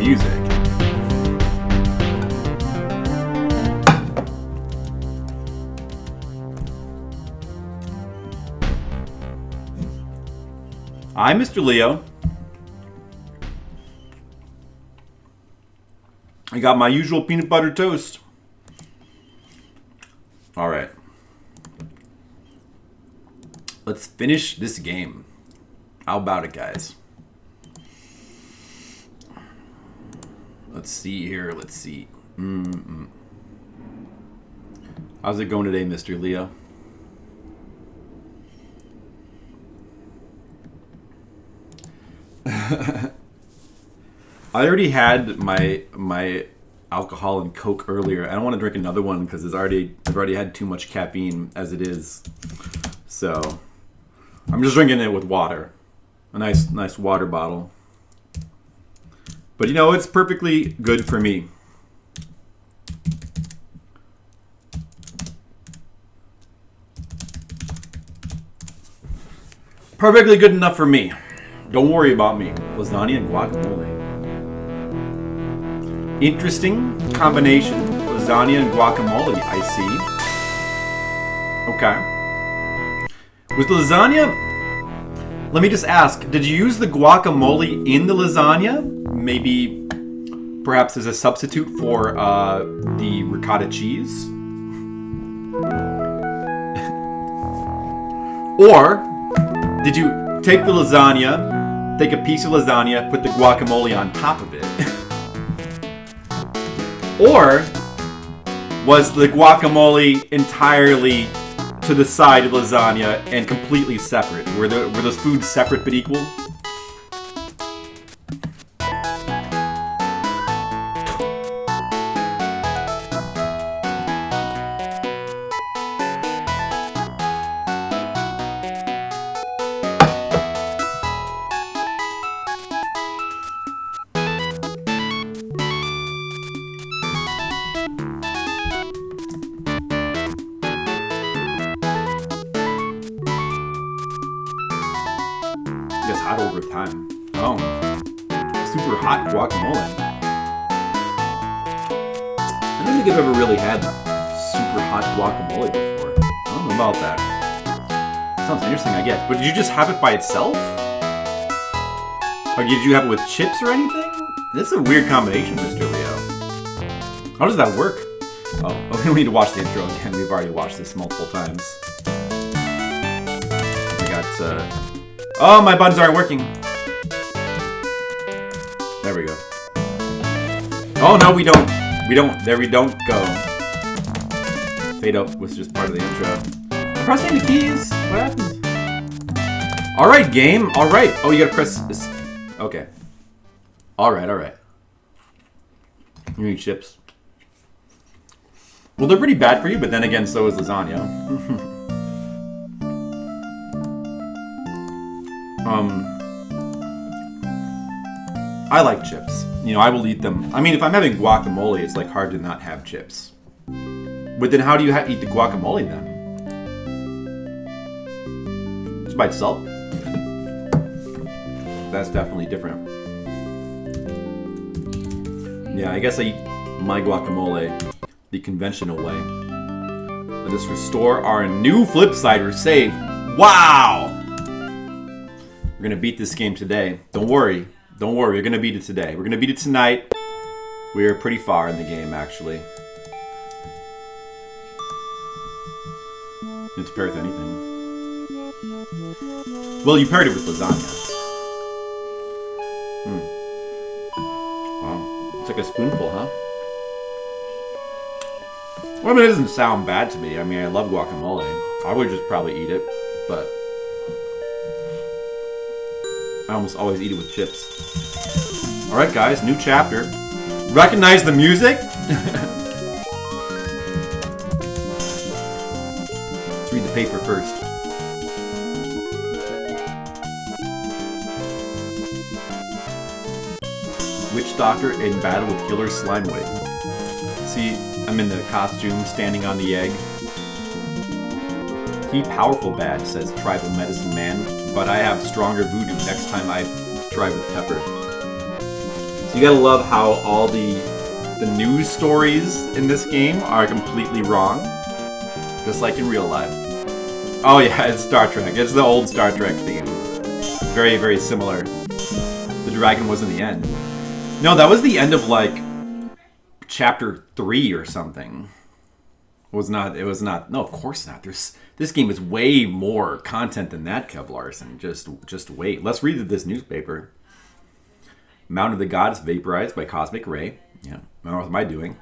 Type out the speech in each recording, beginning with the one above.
music. I'm Mr. Leo. I got my usual peanut butter toast. All right. Let's finish this game. How about it, guys? Let's see here. Let's see. How's it going today, Mr. Leo? I already had my alcohol and Coke earlier. I don't want to drink another one because I've already had too much caffeine as it is. So I'm just drinking it with water, a nice water bottle. But you know, it's perfectly good for me. Perfectly good enough for me. Don't worry about me. Lasagna and guacamole. Interesting combination. Lasagna and guacamole, I see. Okay. With lasagna, let me just ask, did you use the guacamole in the lasagna? Maybe, perhaps as a substitute for the ricotta cheese? Or, did you take the lasagna, take a piece of lasagna, put the guacamole on top of it? Or was the guacamole entirely to the side of lasagna and completely separate? Were those foods separate but equal? Hot over time. Oh, super hot guacamole. I don't think I've ever really had super hot guacamole before. I don't know about that. Sounds interesting, I guess. But did you just have it by itself? Or did you have it with chips or anything? This is a weird combination, Mr. Leo. How does that work? Oh, we don't need to watch the intro again. We've already watched this multiple times. We got, oh, my buttons aren't working. There we go. Oh, no, we don't. There we don't go. Fade up was just part of the intro. Pressing the keys. What happened? All right, game. All right. Oh, you gotta press this. Okay. All right. You need chips. Well, they're pretty bad for you, but then again, so is lasagna. I like chips. You know, I will eat them. I mean, if I'm having guacamole, it's like hard to not have chips. But then how do you eat the guacamole then? Just by itself? That's definitely different. Yeah, I guess I eat my guacamole the conventional way. Let us restore our new Flipsider save. Wow! We're gonna beat this game today. Don't worry, we're gonna beat it today. We're gonna beat it tonight. We are pretty far in the game, actually. It's paired with anything. Well, you paired it with lasagna. Wow, it's like a spoonful, huh? Well, I mean, it doesn't sound bad to me. I mean, I love guacamole. I would just probably eat it, but I almost always eat it with chips. Alright guys, new chapter. Recognize the music? Let's read the paper first. Witch Doctor in battle with Killer Slimeway. See, I'm in the costume, standing on the egg. He powerful bad, says Tribal Medicine Man, but I have stronger voodoo next time I try with pepper. You gotta love how all the news stories in this game are completely wrong. Just like in real life. Oh yeah, it's Star Trek. It's the old Star Trek theme. Very, very similar. The dragon wasn't the end. No, that was the end of like chapter 3 or something. It was not. No, of course not. This game is way more content than that, Kev Larson. Just wait. Let's read this newspaper. Mount of the Gods vaporized by cosmic ray. Yeah. What am I doing?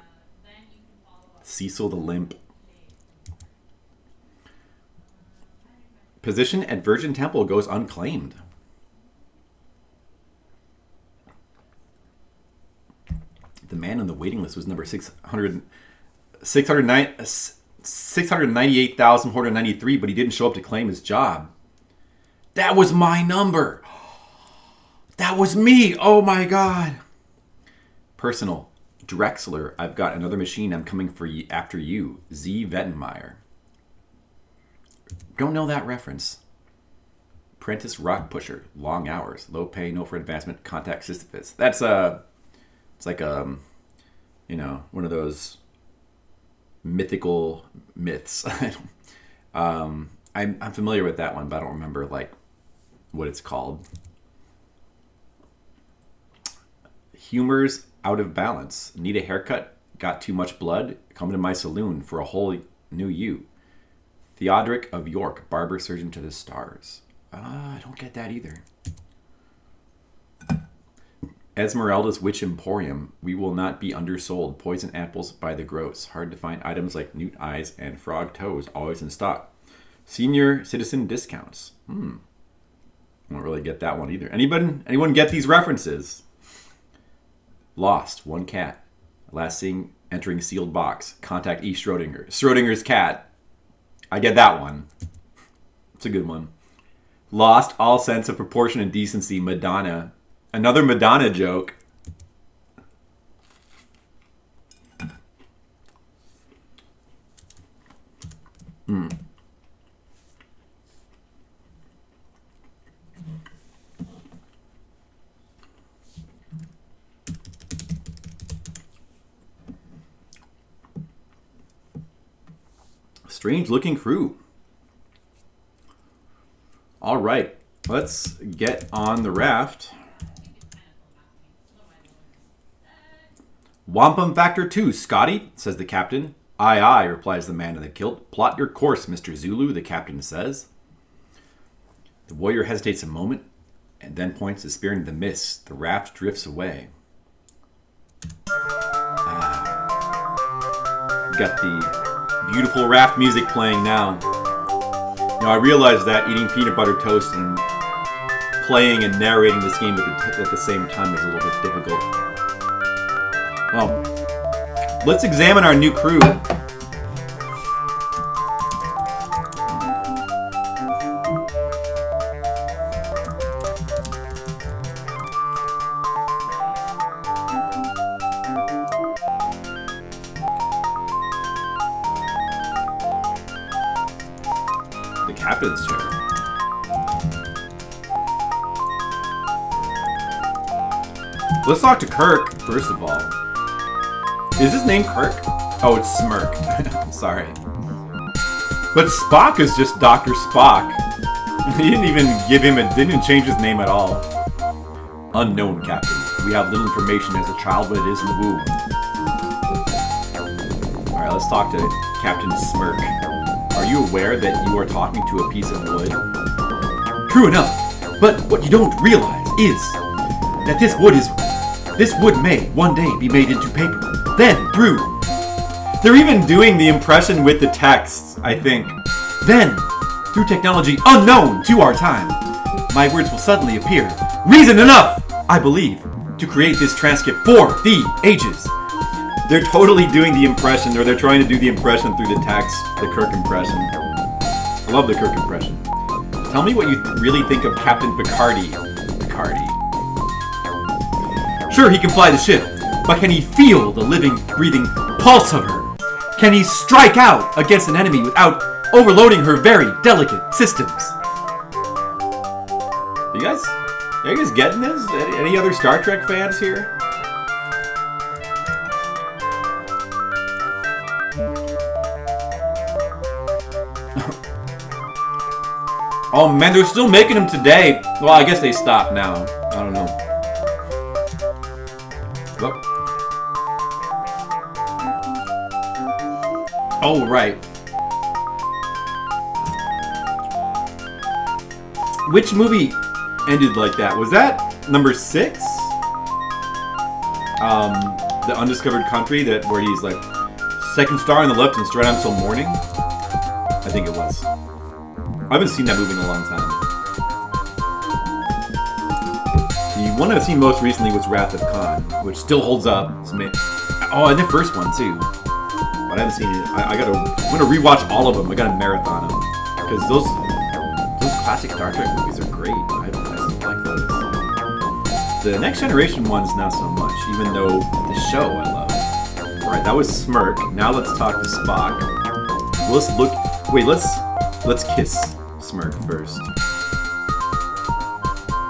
Cecil the Limp. Position at Virgin Temple goes unclaimed. The man on the waiting list was number 698,493, but he didn't show up to claim his job. That was my number. That was me. Oh my God. Personal. Drexler, I've got another machine. I'm coming for you after you. Z. Vettenmeyer. Don't know that reference. Apprentice rock pusher. Long hours. Low pay, no for advancement. Contact Sisyphus. That's it's like one of those mythical myths. I'm familiar with that one, but I don't remember like what it's called. Humor's out of balance. Need a haircut? Got too much blood? Come to my saloon for a whole new you. Theodoric of York, barber surgeon to the stars. I don't get that either. Esmeralda's Witch Emporium. We will not be undersold. Poison apples by the gross. Hard to find items like newt eyes and frog toes. Always in stock. Senior citizen discounts. I don't really get that one either. Anyone get these references? Lost. One cat. Last seen entering sealed box. Contact E. Schrodinger. Schrodinger's cat. I get that one. It's a good one. Lost all sense of proportion and decency. Madonna. Another Madonna joke. Strange looking crew. All right, let's get on the raft. Wampum Factor 2, Scotty, says the captain. Aye, aye, replies the man in the kilt. Plot your course, Mr. Zulu, the captain says. The warrior hesitates a moment and then points his spear into the mist. The raft drifts away. Got the beautiful raft music playing now. Now I realize that eating peanut butter toast and playing and narrating this game at the same time is a little bit difficult. Well, let's examine our new crew. The captain's chair. Let's talk to Kirk, first of all. Is his name Kirk? Oh, it's Smirk. Sorry. But Spock is just Dr. Spock. He didn't even didn't change his name at all. Unknown, Captain. We have little information as a child, but it is in the womb. Alright, let's talk to Captain Smirk. Are you aware that you are talking to a piece of wood? True enough, but what you don't realize is that this wood may one day be made into paper. Then, they're even doing the impression with the text, I think. Then, through technology unknown to our time, my words will suddenly appear. Reason enough, I believe, to create this transcript for the ages. They're totally doing the impression, or they're trying to do the impression through the text, the Kirk impression. I love the Kirk impression. Tell me what you really think of Captain Picardy. Sure, he can fly the ship, but can he feel the living, breathing pulse of her? Can he strike out against an enemy without overloading her very delicate systems? Are you guys getting this? Any other Star Trek fans here? Oh man, they're still making them today. Well, I guess they stopped now. I don't know. Whoop. Oh, right. Which movie ended like that? Was that number 6? The Undiscovered Country, that where he's like second star on the left and straight on until morning? I think it was. I haven't seen that movie in a long time. The one I've seen most recently was Wrath of Khan, which still holds up. Oh, and the first one too. But I haven't seen it. I'm gonna rewatch all of them. I gotta marathon them because those classic Star Trek movies are great. I still like those. The Next Generation ones not so much, even though the show I love. Alright, that was Smirk. Now let's talk to Spock. Let's kiss Smirk first.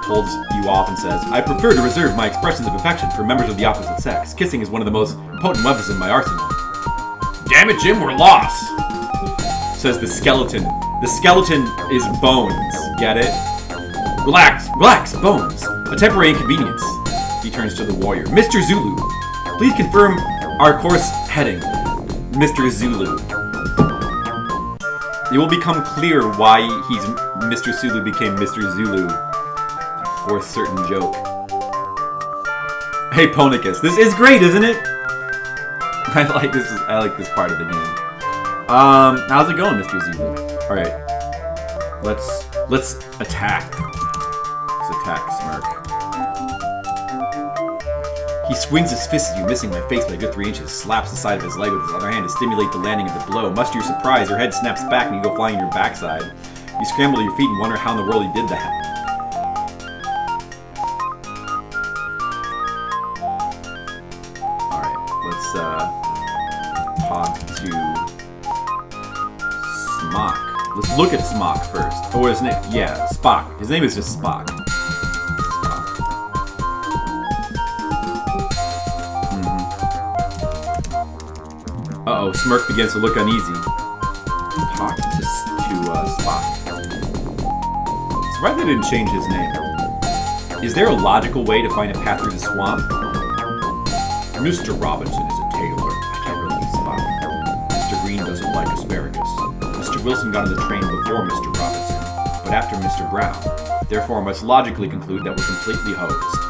Holds you off and says, I prefer to reserve my expressions of affection for members of the opposite sex. Kissing is one of the most potent weapons in my arsenal. Damn it, Jim, we're lost! Says the skeleton. The skeleton is Bones. Get it? Relax, Bones. A temporary inconvenience. He turns to the warrior. Mr. Zulu, please confirm our course heading. Mr. Zulu. It will become clear why Mr. Zulu became Mr. Zulu for a certain joke. Hey, Ponicus, this is great, isn't it? I like this part of the game. How's it going, Mr. Zulu? All right, let's attack. Let's attack Smirk. He swings his fist at you, missing my face by a good 3 inches, slaps the side of his leg with his other hand to stimulate the landing of the blow. Much to your surprise, your head snaps back and you go flying on your backside. You scramble to your feet and wonder how in the world he did that. Alright, let's talk to Smock. Let's look at Smock first. Oh, his name? Yeah, Spock. His name is just Spock. Uh-oh, Smirk begins to look uneasy. Talk to Spock. Surprised they didn't change his name. Is there a logical way to find a path through the swamp? Mr. Robinson is a tailor. I can't really be Spock. Mr. Green doesn't like asparagus. Mr. Wilson got on the train before Mr. Robinson, but after Mr. Brown. Therefore, I must logically conclude that we're completely hosed.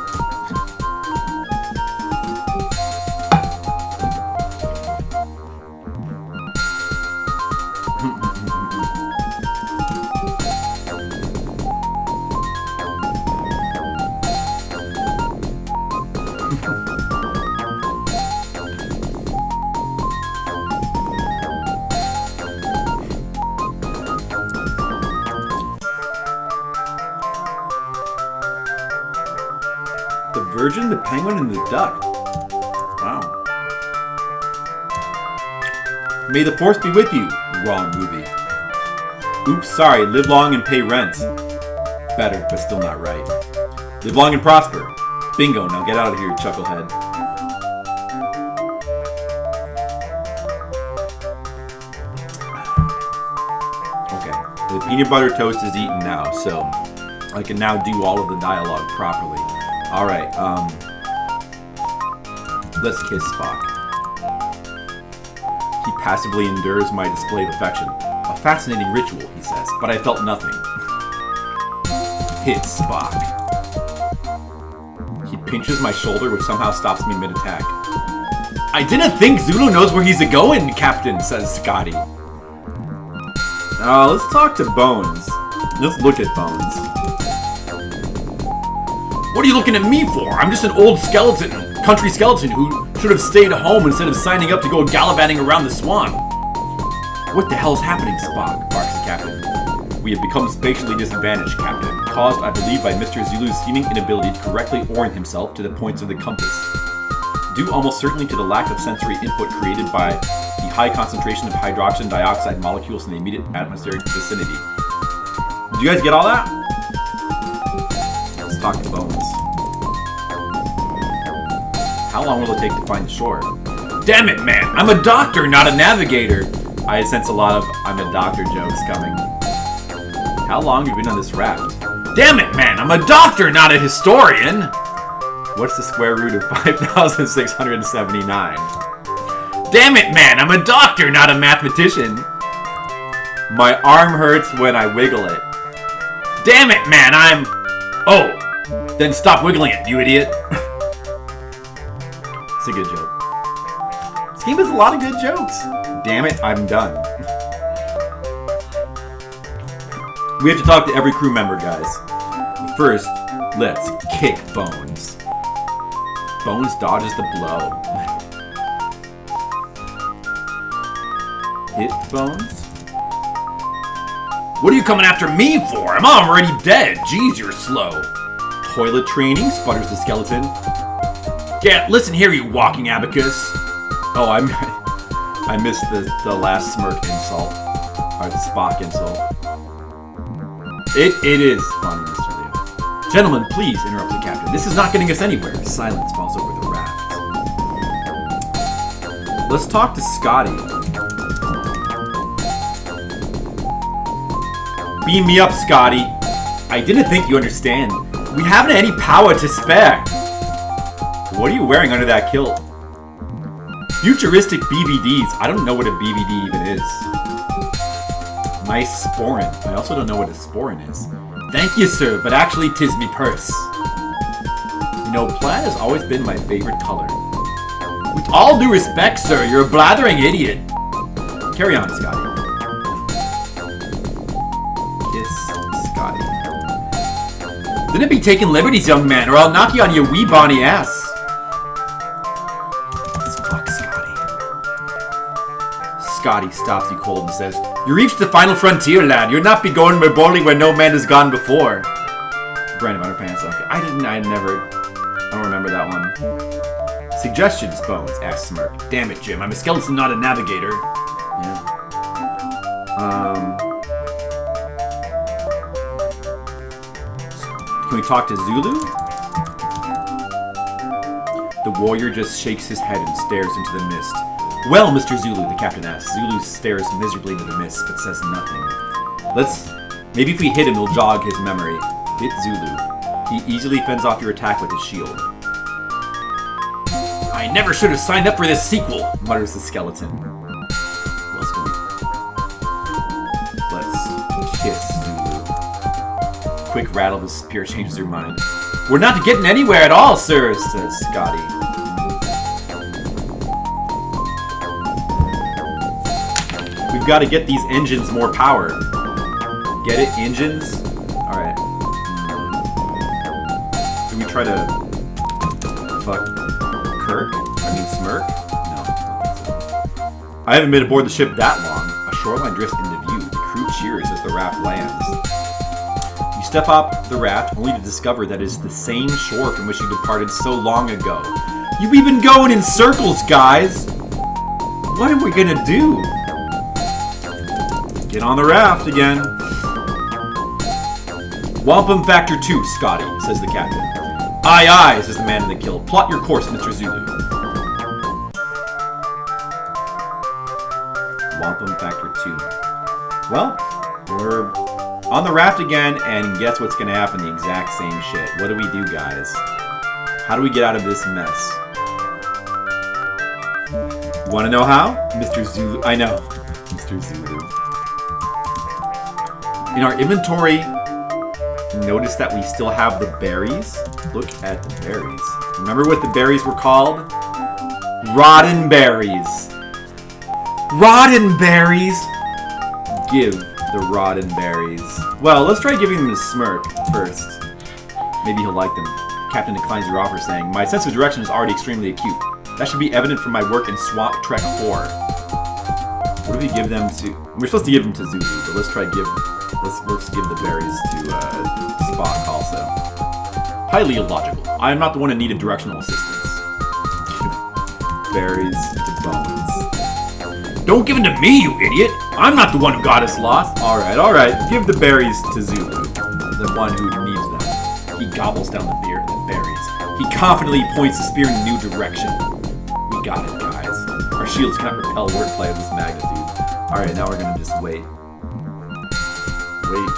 Virgin, the penguin, and the duck. Wow. May the force be with you. Wrong movie. Oops, sorry. Live long and pay rent. Better, but still not right. Live long and prosper. Bingo. Now get out of here, you chucklehead. Okay. The peanut butter toast is eaten now, so I can now do all of the dialogue properly. Alright, let's kiss Spock. He passively endures my display of affection. A fascinating ritual, he says, but I felt nothing. Hit Spock. He pinches my shoulder, which somehow stops me mid-attack. I didn't think Zulu knows where he's a-going, Captain, says Scotty. Let's talk to Bones. Let's look at Bones. What are you looking at me for? I'm just an old skeleton, country skeleton who should have stayed home instead of signing up to go gallivanting around the swamp. What the hell's happening, Spock? Barks the captain. We have become spatially disadvantaged, Captain, caused, I believe, by Mr. Zulu's seeming inability to correctly orient himself to the points of the compass. Due almost certainly to the lack of sensory input created by the high concentration of hydrogen dioxide molecules in the immediate atmospheric vicinity. Did you guys get all that? Let's talk to Bones. How long will it take to find the shore? Damn it, man! I'm a doctor, not a navigator! I sense a lot of I'm a doctor jokes coming. How long have you been on this raft? Damn it, man! I'm a doctor, not a historian! What's the square root of 5,679? Damn it, man! I'm a doctor, not a mathematician! My arm hurts when I wiggle it. Damn it, man! I'm... Oh! Then stop wiggling it, you idiot! It's a good joke. This game has a lot of good jokes. Damn it, I'm done. We have to talk to every crew member, guys. First, let's kick Bones. Bones dodges the blow. Hit Bones. What are you coming after me for? I'm already dead. Jeez, you're slow. Toilet training, sputters the skeleton. Yeah, listen here, you walking abacus. Oh, I missed the last smirk insult. Or the Spock insult. It is funny, Mr. Leo. Gentlemen, please, interrupts the captain. This is not getting us anywhere. Silence falls over the raft. Let's talk to Scotty. Beam me up, Scotty. I didn't think you understand. We haven't any power to spare. What are you wearing under that kilt? Futuristic BVDs. I don't know what a BVD even is. Nice sporin. I also don't know what a sporin is. Thank you, sir, but actually 'tis me purse. You know, plaid has always been my favorite color. With all due respect, sir, you're a blathering idiot. Carry on, Scotty. Kiss Scotty. Didn't be taking liberties, young man, or I'll knock you on your wee bonny ass. Fuck Scotty. Scotty stops you cold and says, "You reached the final frontier, lad. You'll not be going more boldly where no man has gone before." Brand of underpants. Okay, I don't remember that one. Suggestions, Bones, asked Smirk. Damn it, Jim. I'm a skeleton, not a navigator. Yeah. Can we talk to Zulu? The warrior just shakes his head and stares into the mist. Well, Mr. Zulu, the captain asks. Zulu stares miserably into the mist, but says nothing. Maybe if we hit him, he'll jog his memory. Hit Zulu. He easily fends off your attack with his shield. I never should have signed up for this sequel, mutters the skeleton. Let's kiss Zulu. Quick rattle of the spear changes your mind. We're not getting anywhere at all, sir, says Scotty. We've got to get these engines more power. Get it? Engines? Alright. Do we try to... fuck Kirk? Smirk? No, I don't think so. I haven't been aboard the ship that long. A shoreline drifts into view. The crew cheers as the raft lands. You step off the raft only to discover that it's the same shore from which you departed so long ago. You've been going in circles, guys! What are we gonna do? Get on the raft again. Wampum Factor 2, Scotty, says the captain. Aye, aye, says the man in the kilt. Plot your course, Mr. Zulu. Wampum Factor 2. Well, we're on the raft again, and guess what's gonna happen? The exact same shit. What do we do, guys? How do we get out of this mess? Wanna know how? Mr. Zulu. I know. Mr. Zulu. In our inventory, notice that we still have the berries. Look at the berries. Remember what the berries were called? Rotten berries. Rotten berries! Give the rotten berries. Well, let's try giving them a smirk first. Maybe he'll like them. Captain declines your offer, saying, my sense of direction is already extremely acute. That should be evident from my work in Swamp Trek 4. What do we give them to... We're supposed to give them to Zulu, but let's try give... Let's give the berries to Spock also. Highly illogical. I am not the one who needed directional assistance. Berries to Bones. Don't give them to me, you idiot! I'm not the one who got us lost. Alright, alright. Give the berries to Zulu. The one who needs them. He gobbles down the berries. He confidently points the spear in a new direction. We got it, guys. Our shields cannot repel wordplay of this magnitude. Alright, now we're gonna just wait. Wait.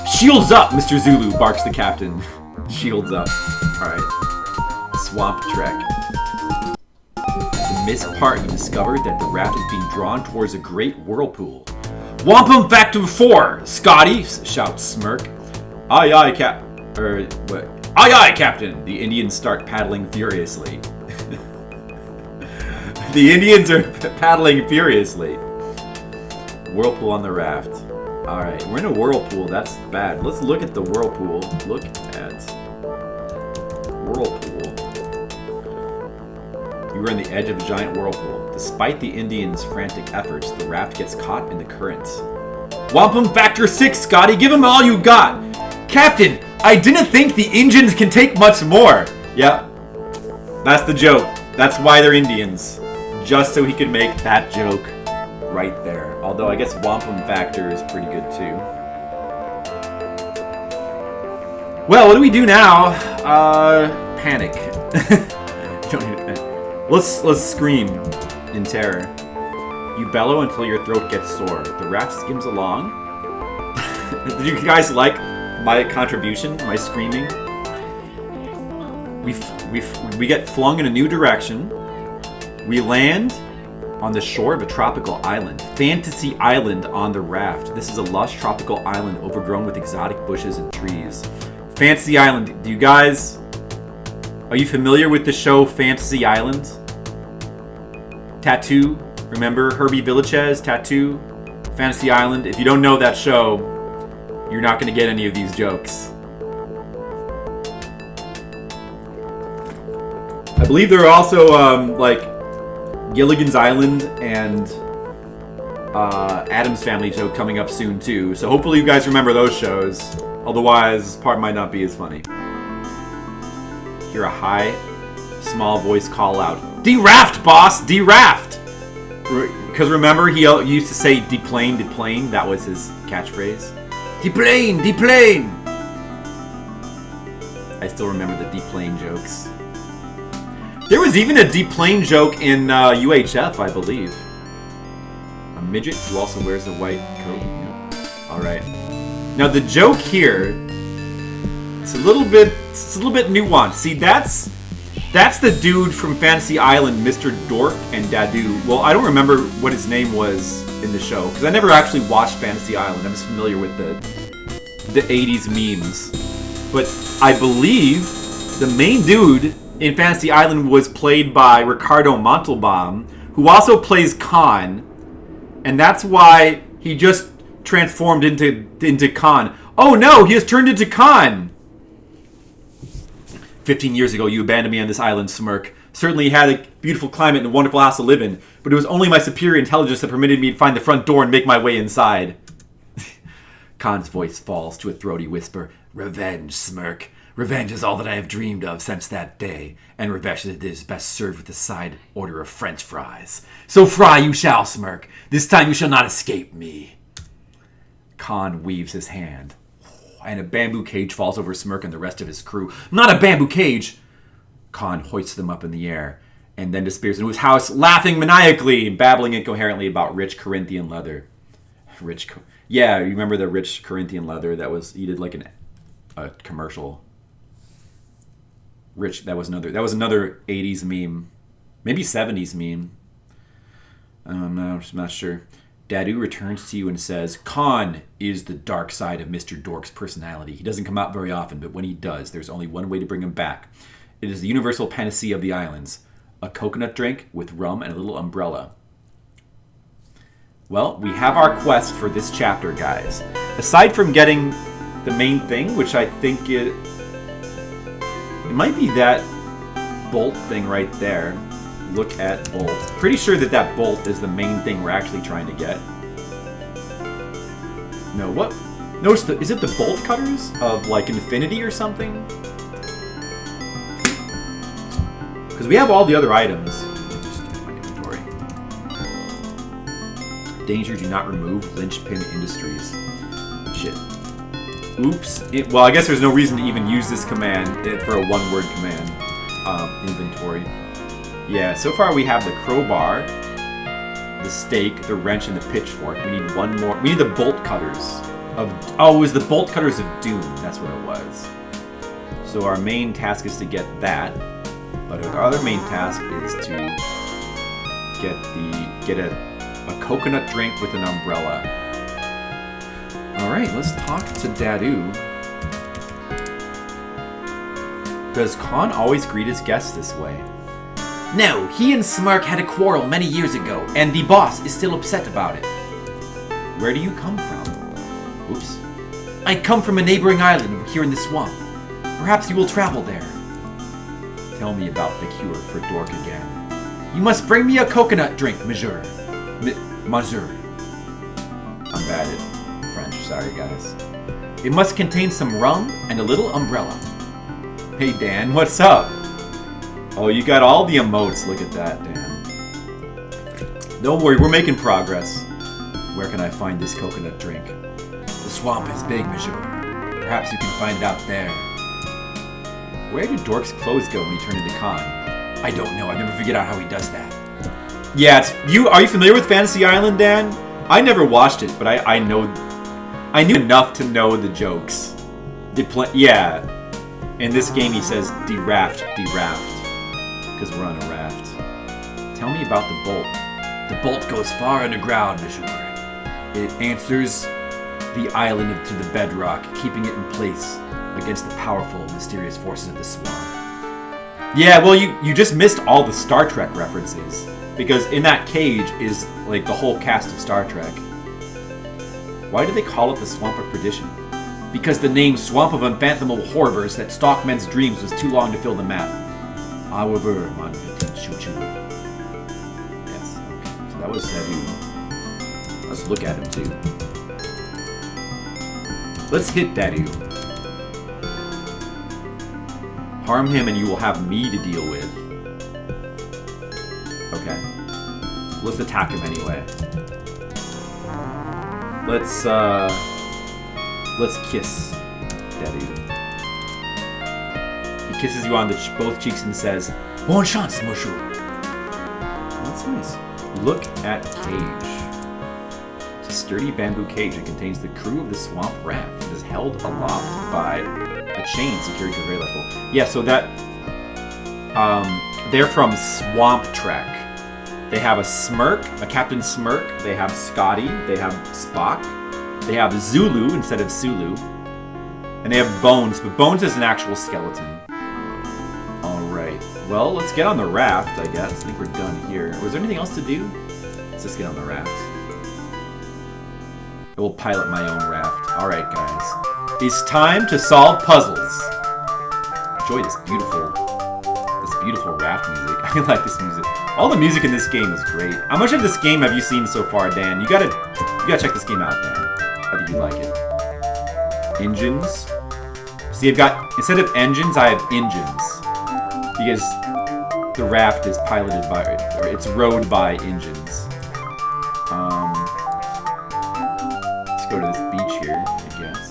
Shields up, Mr. Zulu, barks the captain. Shields up. Alright. Swamp Trek. In this part, you discover that the raft is being drawn towards a great whirlpool. Wampum Factor 4! Scotty! Shouts Smirk. Aye aye, what? Aye aye, Captain! The Indians start paddling furiously. The Indians are paddling furiously. Whirlpool on the raft. Alright, we're in a whirlpool. That's bad. Let's look at the whirlpool. Look at whirlpool. You are on the edge of a giant whirlpool. Despite the Indians' frantic efforts, the raft gets caught in the currents. Wampum Factor 6, Scotty! Give them all you got! Captain, I didn't think the Indians can take much more! Yep. That's the joke. That's why they're Indians. Just so he could make that joke right there. Although I guess Wampum Factor is pretty good too. Well, what do we do now? Panic. Don't need to panic. Let's scream in terror. You bellow until your throat gets sore. The raft skims along. Did you guys like my contribution? My screaming? We get flung in a new direction. We land on the shore of a tropical island. Fantasy Island on the raft. This is a lush tropical island overgrown with exotic bushes and trees. Fantasy Island. Do you guys... Are you familiar with the show Fantasy Island? Tattoo. Remember Herbie Villachez? Tattoo. Fantasy Island. If you don't know that show, you're not going to get any of these jokes. I believe there are also, like... Gilligan's Island and Addams Family show coming up soon too. So hopefully you guys remember those shows. Otherwise, this part might not be as funny. Hear a high, small voice call out, "De-raft, boss! De-raft!" Because remember, he used to say "deplane, deplane." That was his catchphrase. Deplane, deplane! I still remember the deplane jokes. There was even a deplane joke in UHF, I believe. A midget who also wears a white coat. Yeah. All right. Now the joke here, it's a little bit nuanced. See, that's the dude from Fantasy Island, Mr. Dork and Dadu. Well, I don't remember what his name was in the show because I never actually watched Fantasy Island. I'm just familiar with the 80s memes. But I believe the main dude in Fantasy Island was played by Ricardo Montalban, who also plays Khan, and that's why he just transformed into Khan. Oh no, he has turned into Khan! 15 years ago, you abandoned me on this island, Smirk. Certainly you had a beautiful climate and a wonderful house to live in, but it was only my superior intelligence that permitted me to find the front door and make my way inside. Khan's voice falls to a throaty whisper. Revenge, Smirk. Revenge is all that I have dreamed of since that day, and revenge is best served with a side order of French fries. So fry you shall, Smirk. This time you shall not escape me. Khan weaves his hand, and a bamboo cage falls over Smirk and the rest of his crew. Not a bamboo cage! Khan hoists them up in the air, and then disappears into his house, laughing maniacally, babbling incoherently about rich Corinthian leather. Yeah, you remember the rich Corinthian leather that was, he did like a commercial. Rich, that was another 80s meme. Maybe 70s meme. I'm not sure. Dadu returns to you and says, Khan is the dark side of Mr. Dork's personality. He doesn't come out very often, but when he does, there's only one way to bring him back. It is the universal panacea of the islands. A coconut drink with rum and a little umbrella. Well, we have our quest for this chapter, guys. Aside from getting the main thing, which I think it might be that bolt thing right there. Look at bolt. Pretty sure that bolt is the main thing we're actually trying to get. No, what? No, is it the bolt cutters of like Infinity or something? Because we have all the other items. Just do my inventory. Danger, do not remove Linchpin Industries. Shit. Oops. Well, I guess there's no reason to even use this command for a one-word command. Inventory. Yeah, so far we have the crowbar, the stake, the wrench, and the pitchfork. We need one more. We need the bolt cutters of... Oh, it was the bolt cutters of doom. That's what it was. So our main task is to get that. But our other main task is to get a coconut drink with an umbrella. Alright, let's talk to Dadu. Does Khan always greet his guests this way? No, he and Smirk had a quarrel many years ago, and the boss is still upset about it. Where do you come from? Oops. I come from a neighboring island here in the swamp. Perhaps you will travel there. Tell me about the cure for Dork again. You must bring me a coconut drink, monsieur. Monsieur. I'm bad at French, sorry guys. It must contain some rum and a little umbrella. Hey Dan, what's up? Oh, you got all the emotes. Look at that, Dan. Don't worry, we're making progress. Where can I find this coconut drink? The swamp is big, monsieur. Perhaps you can find it out there. Where do Dork's clothes go when he turned into Khan? I don't know. I never figured out how he does that. Yeah, it's you. Are you familiar with Fantasy Island, Dan? I never watched it, but I knew enough to know the jokes. Yeah. In this game, he says, de-raft, because we're on a raft. Tell me about the bolt. The bolt goes far underground, monsieur. It answers the island to the bedrock, keeping it in place against the powerful, mysterious forces of the swamp. Yeah, well, you just missed all the Star Trek references, because in that cage is, like, the whole cast of Star Trek. Why do they call it the Swamp of Perdition? Because the name Swamp of Unfathomable Horrors that stalk men's dreams was too long to fill the map. However, man, shoot you. Yes, okay. So that was Dadu. Let's look at him, too. Let's hit Dadu. Harm him and you will have me to deal with. Okay. Let's attack him anyway. Let's kiss Dadu. He kisses you on both cheeks and says, Bonne chance, monsieur. That's nice. Look at cage. It's a sturdy bamboo cage. It contains the crew of the swamp raft. It is held aloft by a chain secured to a very large boat. Yeah, so that they're from Swamp Trek. They have a Smirk, a Captain Smirk. They have Scotty. They have Spock. They have Zulu instead of Sulu. And they have Bones, but Bones is an actual skeleton. Alright. Well, let's get on the raft, I guess. I think we're done here. Was there anything else to do? Let's just get on the raft. I will pilot my own raft. Alright, guys. It's time to solve puzzles. Enjoy this beautiful raft music. I like this music. All the music in this game is great. How much of this game have you seen so far, Dan? You gotta check this game out, Dan. I think you'd like it. Engines. See, I've got, instead of engines, I have engines. Because the raft is piloted by, or it's rowed by engines. Let's go to this beach here, I guess.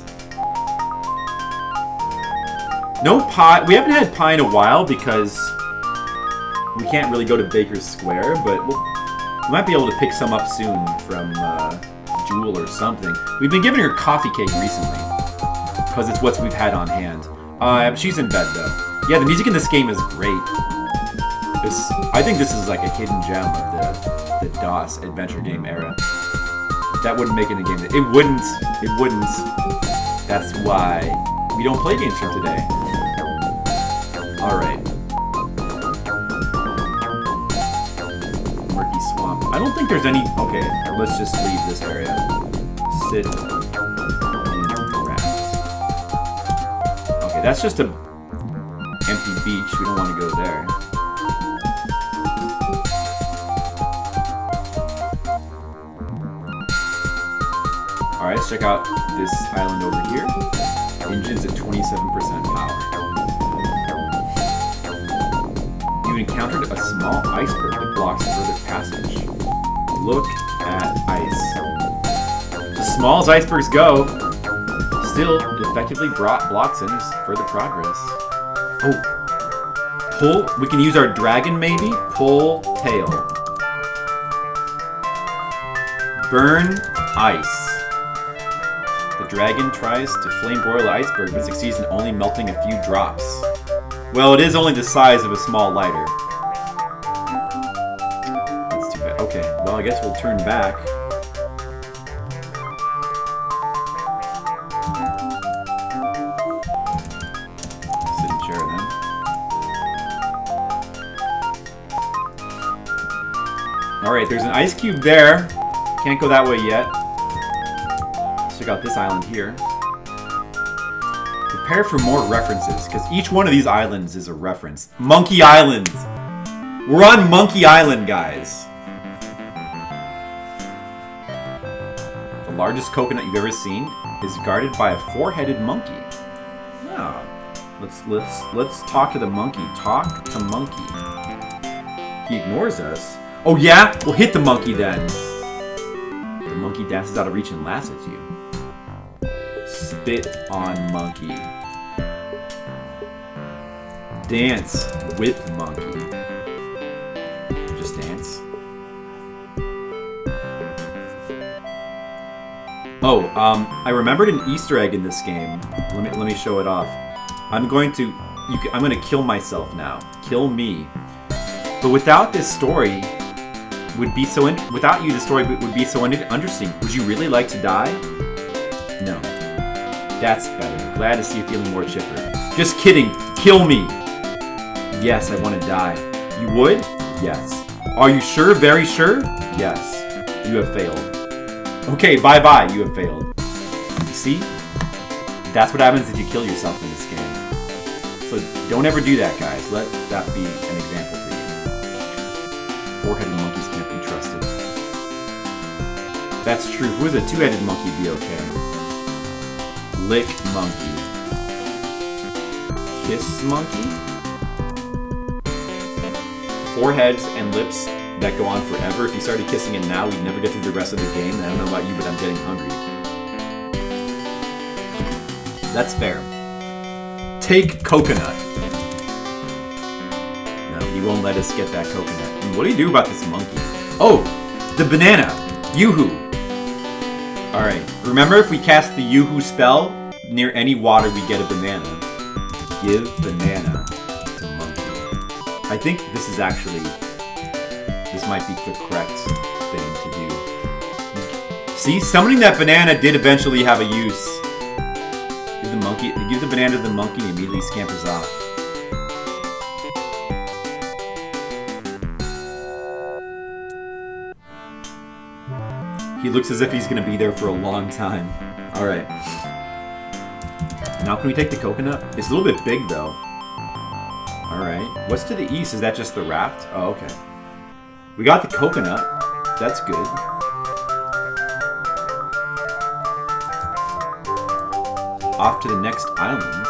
No pie. We haven't had pie in a while because we can't really go to Baker's Square, but we might be able to pick some up soon from Jewel or something. We've been giving her coffee cake recently because it's what we've had on hand. She's in bed though. Yeah, the music in this game is great. I think this is like a hidden gem of the DOS adventure game era. That wouldn't make it a game. It wouldn't. That's why we don't play games from today. Alright. Murky swamp. I don't think there's any... Okay, let's just leave this area. Sit in the raft. Okay, that's just a empty beach. We don't want to go there. Alright, let's check out this island over here. Engines at 27% power. You encountered a small iceberg that blocks further passage. Look at ice. As small as icebergs go, still, it effectively blocks any further progress. Oh, Pull. We can use our dragon, maybe? Pull tail. Burn ice. The dragon tries to flame broil the iceberg, but succeeds in only melting a few drops. Well, it is only the size of a small lighter. That's too bad. Okay, well, I guess we'll turn back. Sit in chair then. Alright, there's an ice cube there. Can't go that way yet. So got this island here. Prepare for more references, because each one of these islands is a reference. Monkey Island! We're on Monkey Island, guys. The largest coconut you've ever seen is guarded by a four-headed monkey. Oh. Let's talk to the monkey. Talk to monkey. He ignores us. Oh yeah? We'll hit the monkey then. The monkey dances out of reach and laughs at you. Spit on monkey. Dance with monkey. Just dance. Oh, I remembered an Easter egg in this game. Let me show it off. I'm going to kill myself now. Kill me. But without this story, without you, the story would be so interesting. Would you really like to die? No. That's better. Glad to see you feeling more chipper. Just kidding. Kill me. Yes, I want to die. You would? Yes. Are you sure? Very sure? Yes. You have failed. Okay, bye-bye. You have failed. You see? That's what happens if you kill yourself in this game. So don't ever do that, guys. Let that be an example to you. Four-headed monkeys can't be trusted. That's true. If it was a two-headed monkey, it'd be okay. Lick monkey. Kiss monkey. Four heads and lips that go on forever. If you started kissing it now, we'd never get through the rest of the game. I don't know about you, but I'm getting hungry. That's fair. Take coconut. No, he won't let us get that coconut. And what do you do about this monkey? Oh, the banana. Yoo-hoo. Alright, remember if we cast the Yoo-hoo spell, near any water we get a banana. Give banana to monkey. I think this might be the correct thing to do. See, summoning that banana did eventually have a use. Give the banana to the monkey and he immediately scampers off. He looks as if he's gonna be there for a long time. Alright. Now can we take the coconut? It's a little bit big though. Alright. What's to the east? Is that just the raft? Oh, okay. We got the coconut. That's good. Off to the next island.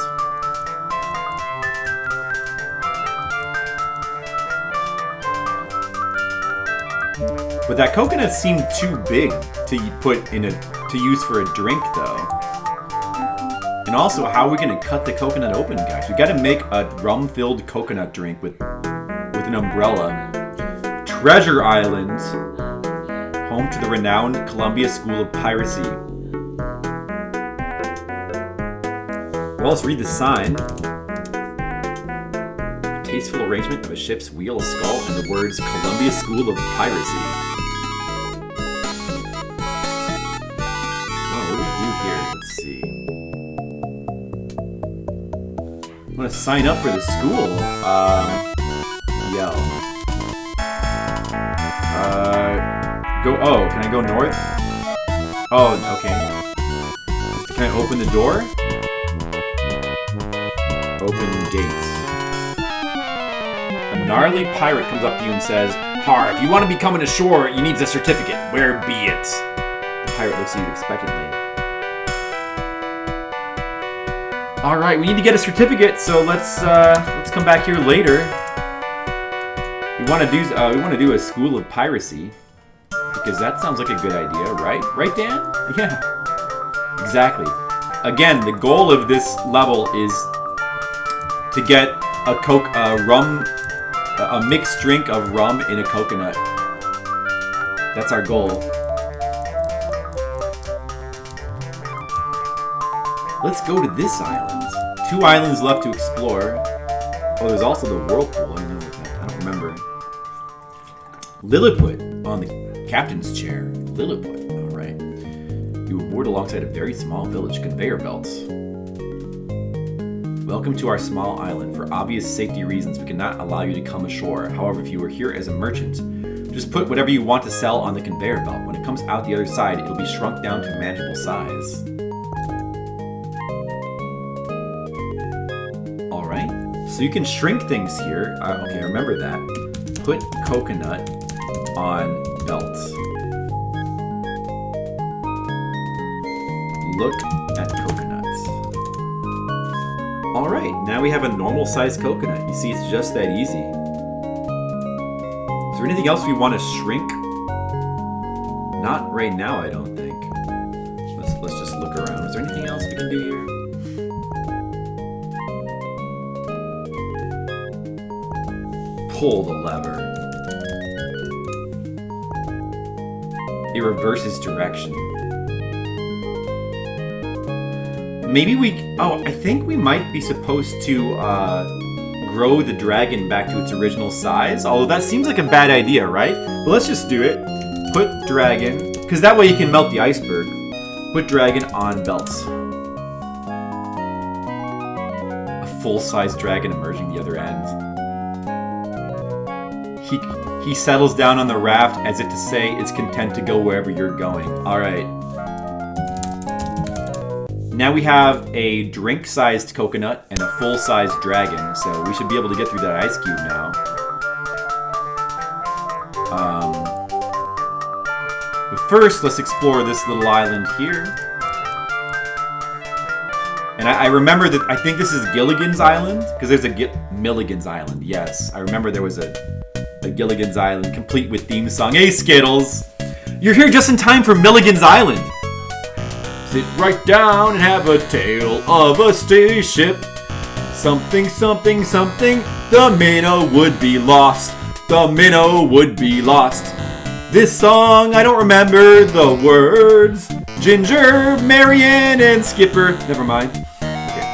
But that coconut seemed too big to use for a drink though. And also, how are we gonna cut the coconut open, guys? We gotta make a rum-filled coconut drink with an umbrella. Treasure Island, home to the renowned Columbia School of Piracy. Well, let's read the sign. Tasteful arrangement of a ship's wheel, a skull, and the words Columbia School of Piracy. Oh, what do we do here? Let's see. I'm gonna sign up for the school. Yell. Oh, can I go north? Oh, okay. Can I open the door? Open gates. A gnarly pirate comes up to you and says, "Har, if you want to be coming ashore, you need a certificate. Where be it?" The pirate looks at you expectantly. Alright, we need to get a certificate, so let's come back here later. We want to do a school of piracy. Because that sounds like a good idea, right? Right, Dan? Yeah. Exactly. Again, the goal of this level is to get a mixed drink of rum in a coconut. That's our goal. Let's go to this island. 2 islands left to explore. Oh, there's also the whirlpool. I don't remember. Lilliput on the captain's chair. Lilliput. All right. You were moored alongside a very small village. Conveyor belts. Welcome to our small island. For obvious safety reasons, we cannot allow you to come ashore. However, if you were here as a merchant, just put whatever you want to sell on the conveyor belt. When it comes out the other side, it'll be shrunk down to a manageable size. Alright. So you can shrink things here. Okay, remember that. Put coconut on belts. Look at coconuts. Alright, now we have a normal sized coconut. You see, it's just that easy. Is there anything else we want to shrink? Not right now, I don't think. Let's just look around. Is there anything else we can do here? Pull the lever. It reverses direction. Maybe I think we might be supposed to grow the dragon back to its original size. Although that seems like a bad idea, right? But let's just do it. Put dragon, because that way you can melt the iceberg. Put dragon on belts. A full-size dragon emerging the other end. He settles down on the raft as if to say it's content to go wherever you're going. Alright. Now we have a drink-sized coconut and a full-sized dragon, so we should be able to get through that ice cube now. But first, let's explore this little island here. And I remember that, I think this is Gilligan's Island, because there's a Milligan's Island, yes. I remember there was a Gilligan's Island, complete with theme song. Hey, Skittles! You're here just in time for Milligan's Island! Sit right down and have a tale of a spaceship. Something, something, something, the minnow would be lost. The minnow would be lost. This song, I don't remember the words. Ginger, Marianne, and Skipper. Never mind. Okay.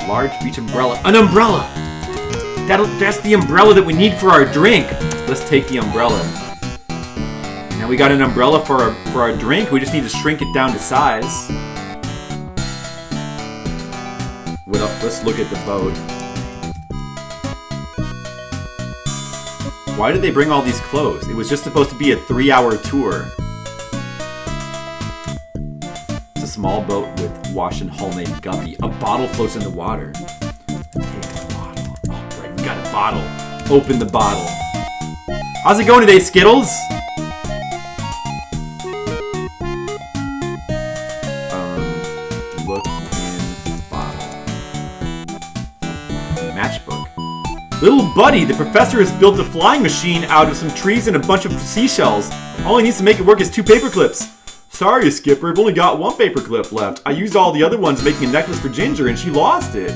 Large beach umbrella. An umbrella! That's the umbrella that we need for our drink. Let's take the umbrella. Now we got an umbrella for our drink. We just need to shrink it down to size. What up? Let's look at the boat. Why did they bring all these clothes? It was just supposed to be a 3-hour tour. It's a small boat with wash and hull named Guppy. A bottle floats in the water. Got a bottle. Open the bottle. How's it going today, Skittles? Look in the bottle. Matchbook. Little buddy, the professor has built a flying machine out of some trees and a bunch of seashells. All he needs to make it work is 2 paper clips. Sorry, Skipper, I've only got 1 paper clip left. I used all the other ones making a necklace for Ginger and she lost it.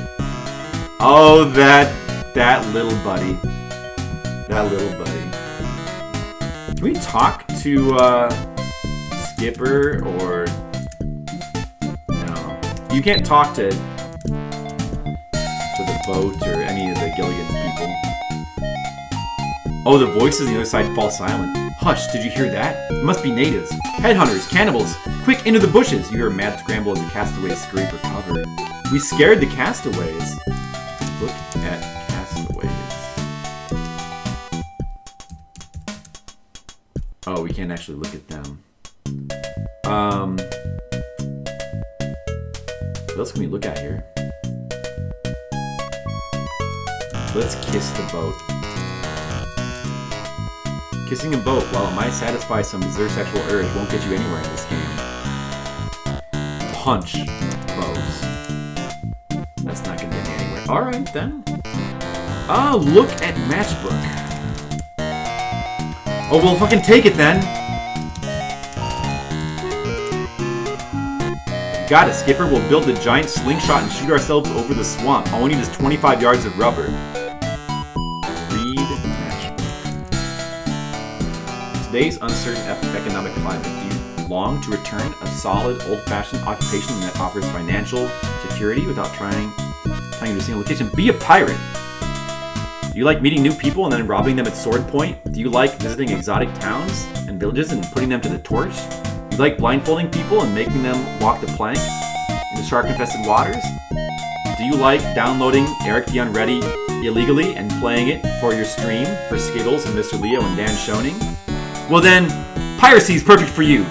Oh, that little buddy. That little buddy. Can we talk to Skipper or no? You can't talk to the boat or any of the Gilligan's people. Oh, the voices on the other side fall silent. Hush, did you hear that? It must be natives. Headhunters, cannibals. Quick, into the bushes. You hear a mad scramble as the castaways scurry for cover. We scared the castaways. Look at castaways. Oh, we can't actually look at them. What else can we look at here? Let's kiss the boat. Kissing a boat, while it might satisfy some bizarre sexual urge, won't get you anywhere in this game. Punch boats. That's not gonna get me anywhere. Alright then. Oh, look at matchbook. Oh, well, fucking take it then. Got it, Skipper. We'll build a giant slingshot and shoot ourselves over the swamp. All we need is 25 yards of rubber. Read match. Today's uncertain economic climate. Do you long to return a solid, old-fashioned occupation that offers financial security without trying to a single location? Be a pirate. Do you like meeting new people and then robbing them at sword point? Do you like visiting exotic towns and villages and putting them to the torch? Do you like blindfolding people and making them walk the plank in the shark-infested waters? Do you like downloading Eric the Unready illegally and playing it for your stream for Skittles and Mr. Leo and Dan Schoening? Well then, piracy is perfect for you.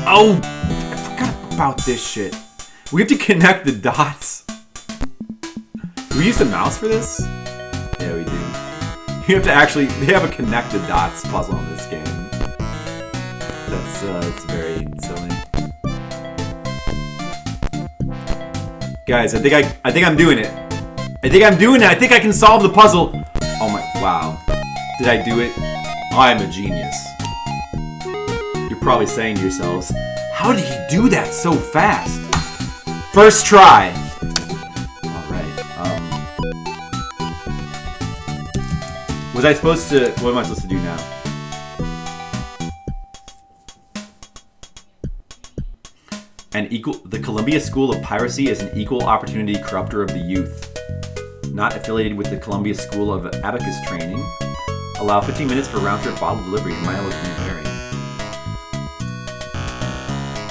Oh, I forgot about this shit. We have to connect the dots. Do we use the mouse for this? Yeah, we do. You have to actually, they have a connect the dots puzzle in this game. That's very silly. Guys, I think I'm doing it. I think I'm doing it. I think I can solve the puzzle. Oh my, wow. Did I do it? I'm a genius. You're probably saying to yourselves, how did he do that so fast? First try. Alright, was I supposed to, what am I supposed to do now? The Columbia School of Piracy is an equal opportunity corrupter of the youth. Not affiliated with the Columbia School of Abacus Training. Allow 15 minutes for round-trip bottle delivery. Mileage may vary.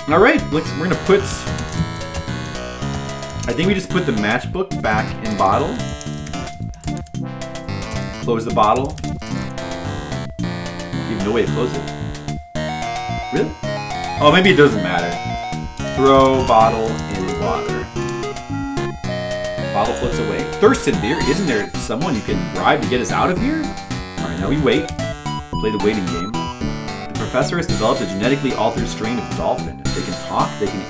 Alright, we're gonna put... I think we just put the matchbook back in bottle. Close the bottle. You have no way to close it. Really? Oh, maybe it doesn't matter. Throw bottle in water. Bottle floats away. Thurston, dear, isn't there someone you can bribe to get us out of here? Alright, now we wait. Play the waiting game. The professor has developed a genetically altered strain of dolphin. They can talk, they can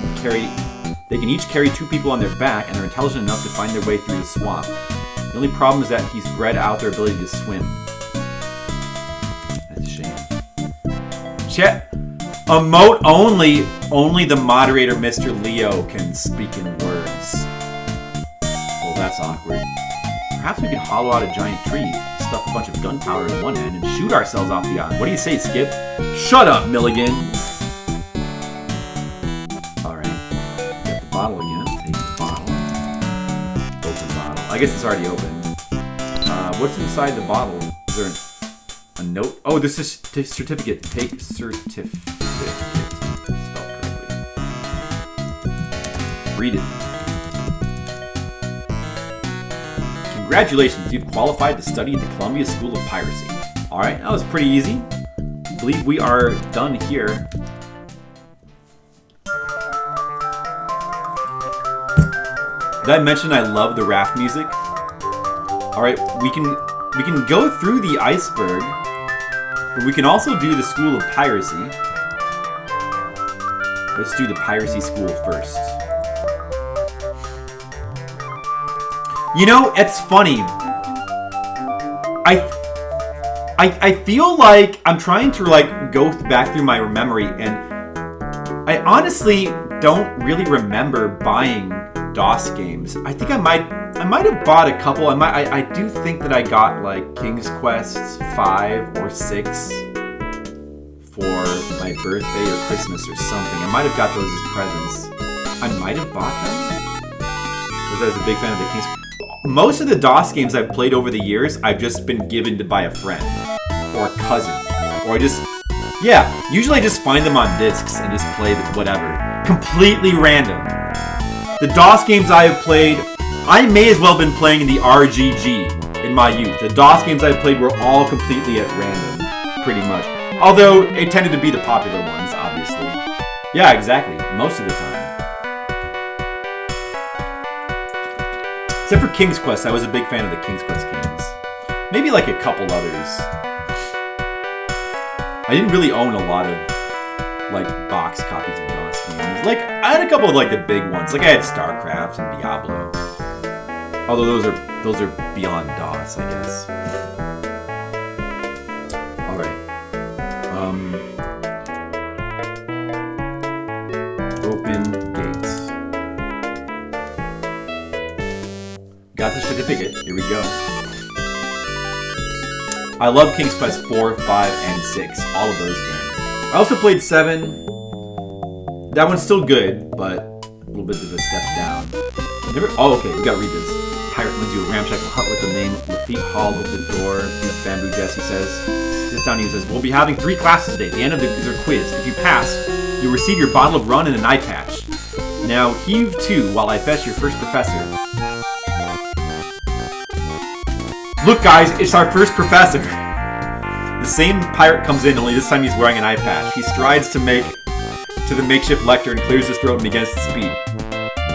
each carry 2 people on their back, and are intelligent enough to find their way through the swamp. The only problem is that he's bred out their ability to swim. That's a shame. Chat. Emote only. Only the moderator, Mr. Leo, can speak in words. Well, that's awkward. Perhaps we could hollow out a giant tree, stuff a bunch of gunpowder in one end, and shoot ourselves off the island. What do you say, Skip? Shut up, Milligan! Alright. Get the bottle again. Take the bottle. Open bottle. I guess it's already open. What's inside the bottle? Is there a note? Oh, this is certificate. Take certificate. Spelled correctly. Read it. Congratulations, you've qualified to study at the Columbia School of Piracy. Alright, that was pretty easy. I believe we are done here. Did I mention I love the raft music? Alright, we can go through the iceberg, but we can also do the School of Piracy. Let's do the Piracy School first. You know, it's funny. I feel like I'm trying to go back through my memory, and I honestly don't really remember buying DOS games. I think I might have bought a couple. I do think that I got like King's Quest 5 or 6 for my birthday or Christmas or something. I might have got those as presents. I might have bought them. Because I was a big fan of the King's Quest. Most of the DOS games I've played over the years, I've just been given to by a friend or a cousin, or usually I just find them on discs and just play them, whatever, completely random. The DOS games I have played, I may as well have been playing in the RGG in my youth. The DOS games I played were all completely at random, pretty much. Although it tended to be the popular ones, obviously. Yeah, exactly, most of the time. Except for King's Quest, I was a big fan of the King's Quest games. Maybe like a couple others. I didn't really own a lot of like box copies of DOS games. Like I had a couple of like the big ones. Like I had StarCraft and Diablo. Although those are beyond DOS, I guess. All right. Open gates. Got the certificate. Here we go. I love King's Quest 4, 5, and 6. All of those games. I also played 7. That one's still good, but a little bit of a step down. Oh, okay, we gotta read this. Pirate leads you a ramshackle hut with the name Lafitte Hall over the door. Huge bamboo Jesse says. Sits down and he says, we'll be having 3 classes today. At the end of the quiz, if you pass, you'll receive your bottle of rum and an eye patch. Now heave to while I fetch your first professor. Look guys, it's our first professor. The same pirate comes in, only this time he's wearing an eye patch. He strides to the makeshift lectern and clears his throat and begins to speak.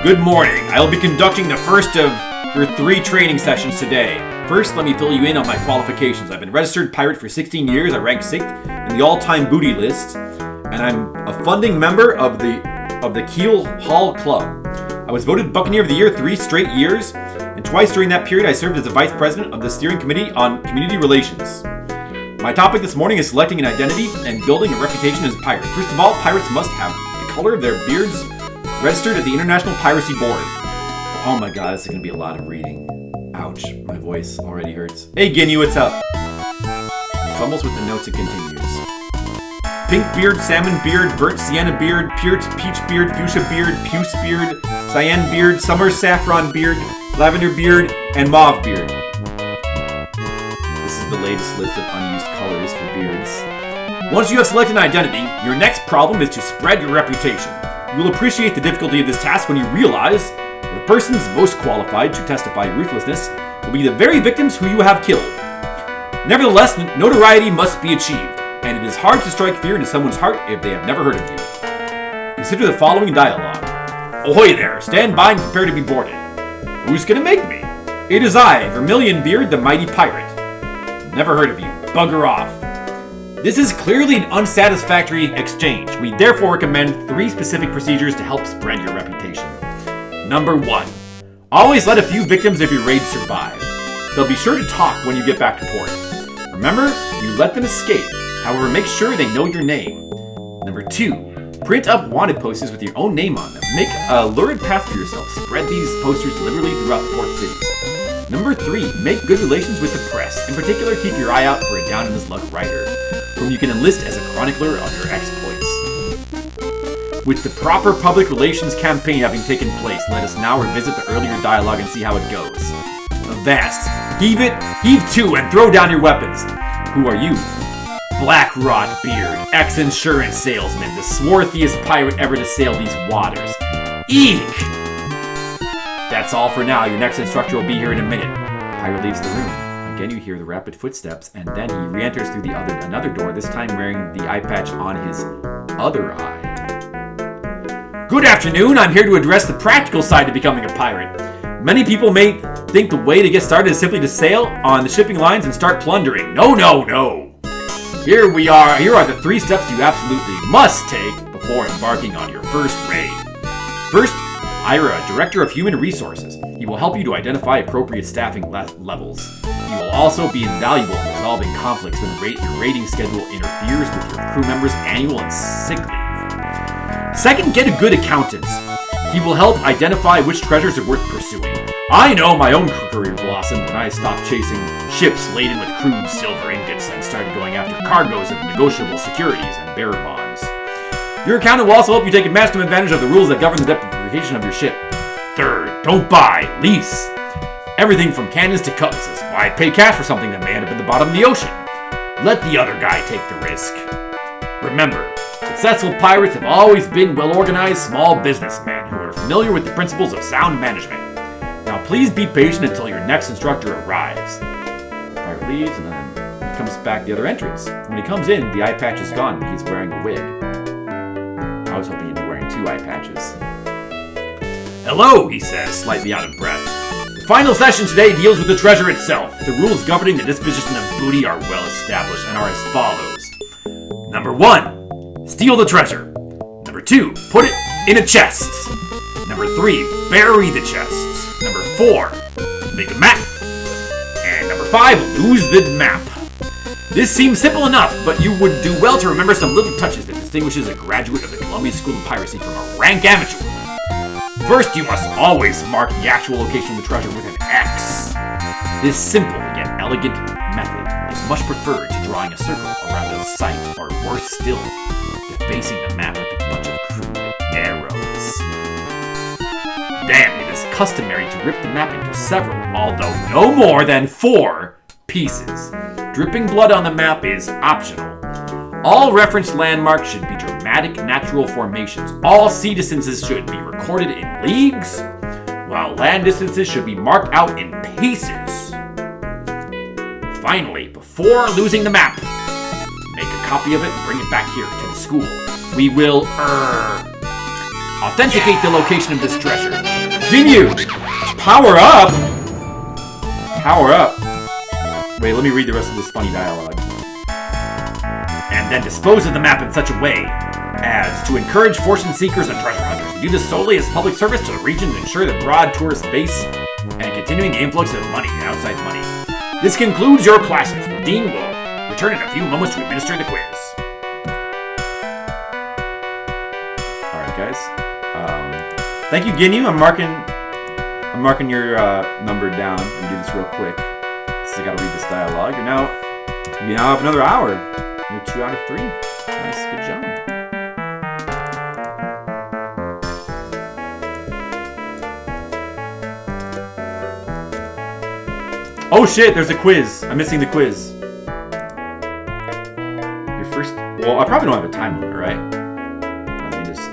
Good morning. I will be conducting the first of your 3 training sessions today. First, let me fill you in on my qualifications. I've been registered pirate for 16 years. I rank 6th in the all-time booty list, and I'm a funding member of the Keel Hall Club. I was voted Buccaneer of the Year 3 straight years, and twice during that period I served as the vice president of the steering committee on community relations. My topic this morning is selecting an identity and building a reputation as a pirate. First of all, pirates must have the color of their beards registered at the International Piracy Board. Oh my god, this is going to be a lot of reading. Ouch, my voice already hurts. Hey Ginny, what's up? Fumbles with the notes and continues. Pink beard, salmon beard, burnt sienna beard, peach beard, fuchsia beard, puce beard, cyan beard, summer saffron beard, lavender beard, and mauve beard. This is the latest list of unused colors for beards. Once you have selected an identity, your next problem is to spread your reputation. You will appreciate the difficulty of this task when you realize that the persons most qualified to testify ruthlessness will be the very victims who you have killed. Nevertheless, notoriety must be achieved, and it is hard to strike fear into someone's heart if they have never heard of you. Consider the following dialogue. Ahoy there, stand by and prepare to be boarded. Who's gonna make me? It is I, Vermilion Beard, the mighty pirate. Never heard of you. Bugger off. This is clearly an unsatisfactory exchange. We therefore recommend 3 specific procedures to help spread your reputation. Number 1. Always let a few victims of your raid survive. They'll be sure to talk when you get back to port. Remember, you let them escape. However, make sure they know your name. Number 2. Print up wanted posters with your own name on them. Make a lurid path for yourself. Spread these posters liberally throughout the port cities. Number 3. Make good relations with the press. In particular, keep your eye out for a down-in-his-luck writer, whom you can enlist as a chronicler of your exploits. With the proper public relations campaign having taken place, let us now revisit the earlier dialogue and see how it goes. Avast! Heave it, heave to, and throw down your weapons. Who are you? Black Rod Beard, ex-insurance salesman, the swarthiest pirate ever to sail these waters. Eek! That's all for now. Your next instructor will be here in a minute. Pirate leaves the room. Again, you hear the rapid footsteps, and then he re-enters through another door, this time wearing the eye patch on his other eye. Good afternoon. I'm here to address the practical side of becoming a pirate. Many people may think the way to get started is simply to sail on the shipping lines and start plundering. No, no, no. Here are the 3 steps you absolutely must take before embarking on your first raid. First, hire a director of human resources. He will help you to identify appropriate staffing levels. He will also be invaluable in resolving conflicts when your raiding schedule interferes with your crew members' annual and sick leave. Second, get a good accountant. He will help identify which treasures are worth pursuing. I know my own career blossomed when I stopped chasing ships laden with crude silver ingots and started going after cargoes of negotiable securities and bearer bonds. Your accountant will also help you take maximum advantage of the rules that govern the depreciation of your ship. Third, don't buy, lease. Everything from cannons to cutlasses. Why pay cash for something that may end up at the bottom of the ocean? Let the other guy take the risk. Remember, successful pirates have always been well-organized small businessmen who are familiar with the principles of sound management. Now please be patient until your next instructor arrives. The pirate leaves and then he comes back the other entrance. When he comes in, the eye patch is gone and he's wearing a wig. I was hoping he'd be wearing 2 eye patches. Hello, he says, slightly out of breath. The final session today deals with the treasure itself. The rules governing the disposition of booty are well established and are as follows. Number 1, steal the treasure. Number 2, put it in a chest. Number 3, bury the chests. Number 4, make a map. And number 5, lose the map. This seems simple enough, but you would do well to remember some little touches that distinguishes a graduate of the Columbia School of Piracy from a rank amateur. First, you must always mark the actual location of the treasure with an X. This simple yet elegant method is much preferred to drawing a circle around a site, or worse still, defacing the map with a bunch of crude arrows. Then it is customary to rip the map into several, although no more than 4 pieces. Dripping blood on the map is optional. All referenced landmarks should be dramatic natural formations. All sea distances should be recorded in leagues, while land distances should be marked out in paces. Finally, before losing the map, make a copy of it and bring it back here to the school. We will, authenticate the location of this treasure. Ginyu! Power up! Power up. Wait, let me read the rest of this funny dialogue. And then dispose of the map in such a way as to encourage fortune seekers and treasure hunters to do this solely as public service to the region to ensure the broad tourist base and continuing the influx of money and outside money. This concludes your classes. The dean will return in a few moments to administer the quiz. Alright, guys. Thank you, Ginyu. I'm marking your number down and do this real quick. So I gotta read this dialogue. You now have another hour. You're 2 out of 3. Nice, good job. Oh shit, there's a quiz. I'm missing the quiz. Your first... Well, I probably don't have a time limit, right? Let me just...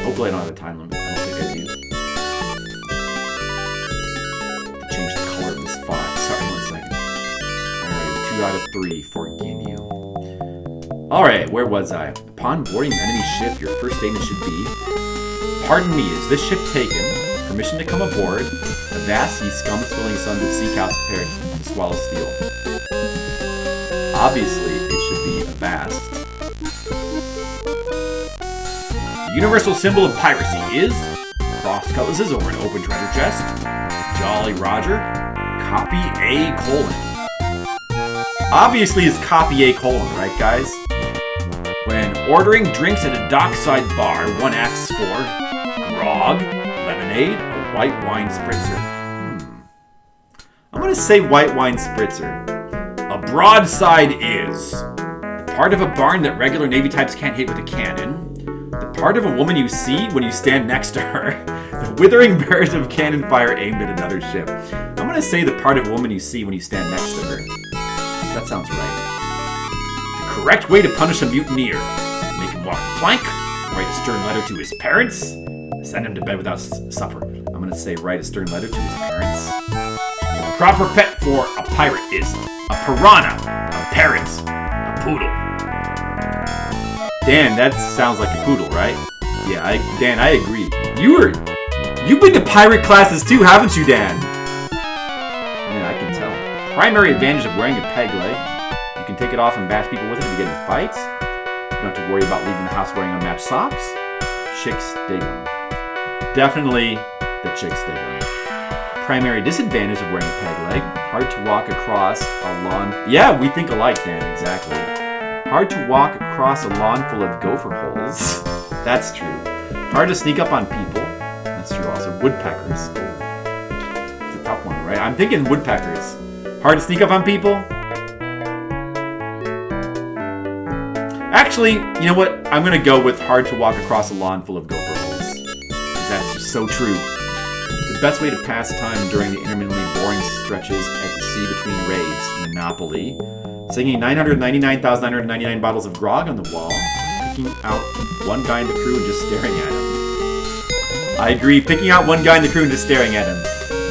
Hopefully I don't have a time limit. I don't think I do. To change the color of this font. Sorry, 1 second. Alright, 2 out of 3 for Ginyu. Alright, where was I? Upon boarding an enemy ship, your first statement should be, "Pardon me, is this ship taken? Permission to come aboard. Avast, ye scum swilling sons of sea cows prepared to swallow steel." Obviously, it should be Avast. The universal symbol of piracy is crossed cutlasses over an open treasure chest. Jolly Roger. Copy A colon. Obviously, it's copy A colon, right, guys? When ordering drinks at a dockside bar, one asks for grog, lemonade, or white wine spritzer. I'm gonna say white wine spritzer. A broadside is the part of a barn that regular Navy types can't hit with a cannon. The part of a woman you see when you stand next to her. The withering barrage of cannon fire aimed at another ship. I'm gonna say the part of a woman you see when you stand next to her. That sounds right. The correct way to punish a mutineer. Make him walk the plank, write a stern letter to his parents, send him to bed without supper. I'm gonna say write a stern letter to his parents. The proper pet for a pirate is a piranha, a parrot, a poodle. Dan, that sounds like a poodle, right? Yeah, Dan, I agree. You've been to pirate classes too, haven't you, Dan? Yeah, I can tell. Primary advantage of wearing a peg leg. You can take it off and bash people with it if you get in fights. You don't have to worry about leaving the house wearing unmatched socks. Chicks dig them. Definitely the chicks dig them. Primary disadvantage of wearing a peg leg. Hard to walk across a lawn. Yeah, we think alike, Dan, exactly. Hard to walk across a lawn full of gopher holes. That's true. Hard to sneak up on people. That's true also. Woodpeckers. It's a tough one, right? I'm thinking woodpeckers. Hard to sneak up on people? Actually, you know what? I'm gonna go with hard to walk across a lawn full of gopher holes. That's just so true. The best way to pass time during the intermittently boring stretches at the sea between raids. Monopoly. Singing 999,999 bottles of grog on the wall. Picking out one guy in the crew and just staring at him. I agree. Picking out one guy in the crew and just staring at him.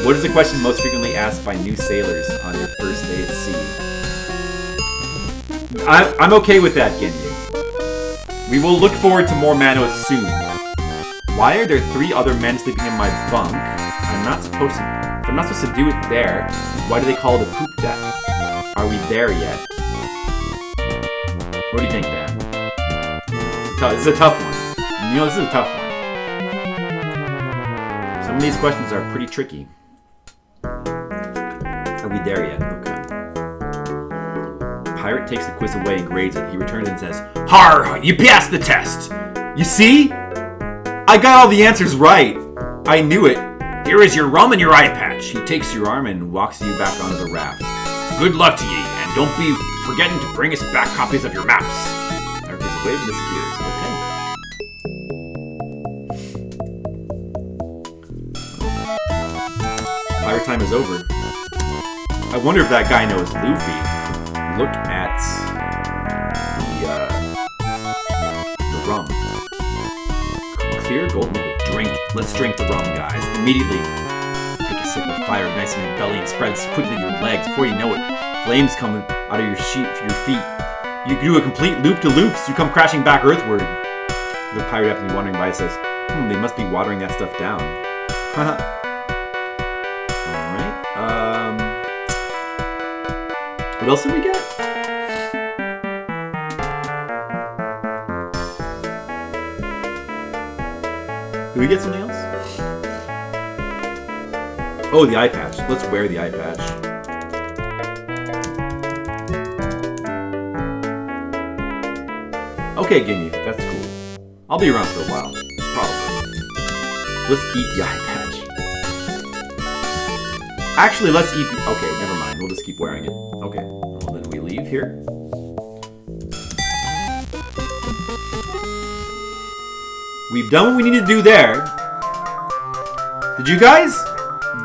What is the question most frequently asked by new sailors on their first day at sea? I'm okay with that, Ginyu. We will look forward to more Manos soon. Why are there 3 other men sleeping in my bunk? If I'm not supposed to do it there, why do they call it a poop deck? Are we there yet? What do you think, Dan? This is a tough one. You know, this is a tough one. Some of these questions are pretty tricky. Are we there yet? Okay. pirate takes the quiz away and grades it. He returns and says, "Har! You passed the test! You see? I got all the answers right. I knew it. Here is your rum and your eye patch." He takes your arm and walks you back onto the raft. "Good luck to ye, and don't be forgetting to bring us back copies of your maps." There's a wave and disappears. Okay. Pirate time is over. I wonder if that guy knows Luffy. Look at the rum. Clear golden liquid. Drink. Let's drink the rum, guys. Immediately, take a sip of fire, nice in your belly, and spreads quickly to your legs. Before you know it, flames come out of your feet. You do a complete loop-to-loops. You come crashing back earthward. The pirate happens to be wandering by says, they must be watering that stuff down. Alright. What else did we get? Did we get something else? Oh, the eye patch. Let's wear the eye patch. Okay, Ginyu, that's cool. I'll be around for a while. Probably. Let's eat the eye patch. Actually, let's eat the... Okay, never mind. We'll just keep wearing it. Okay. Well, then we leave here. We've done what we need to do there. Did you guys...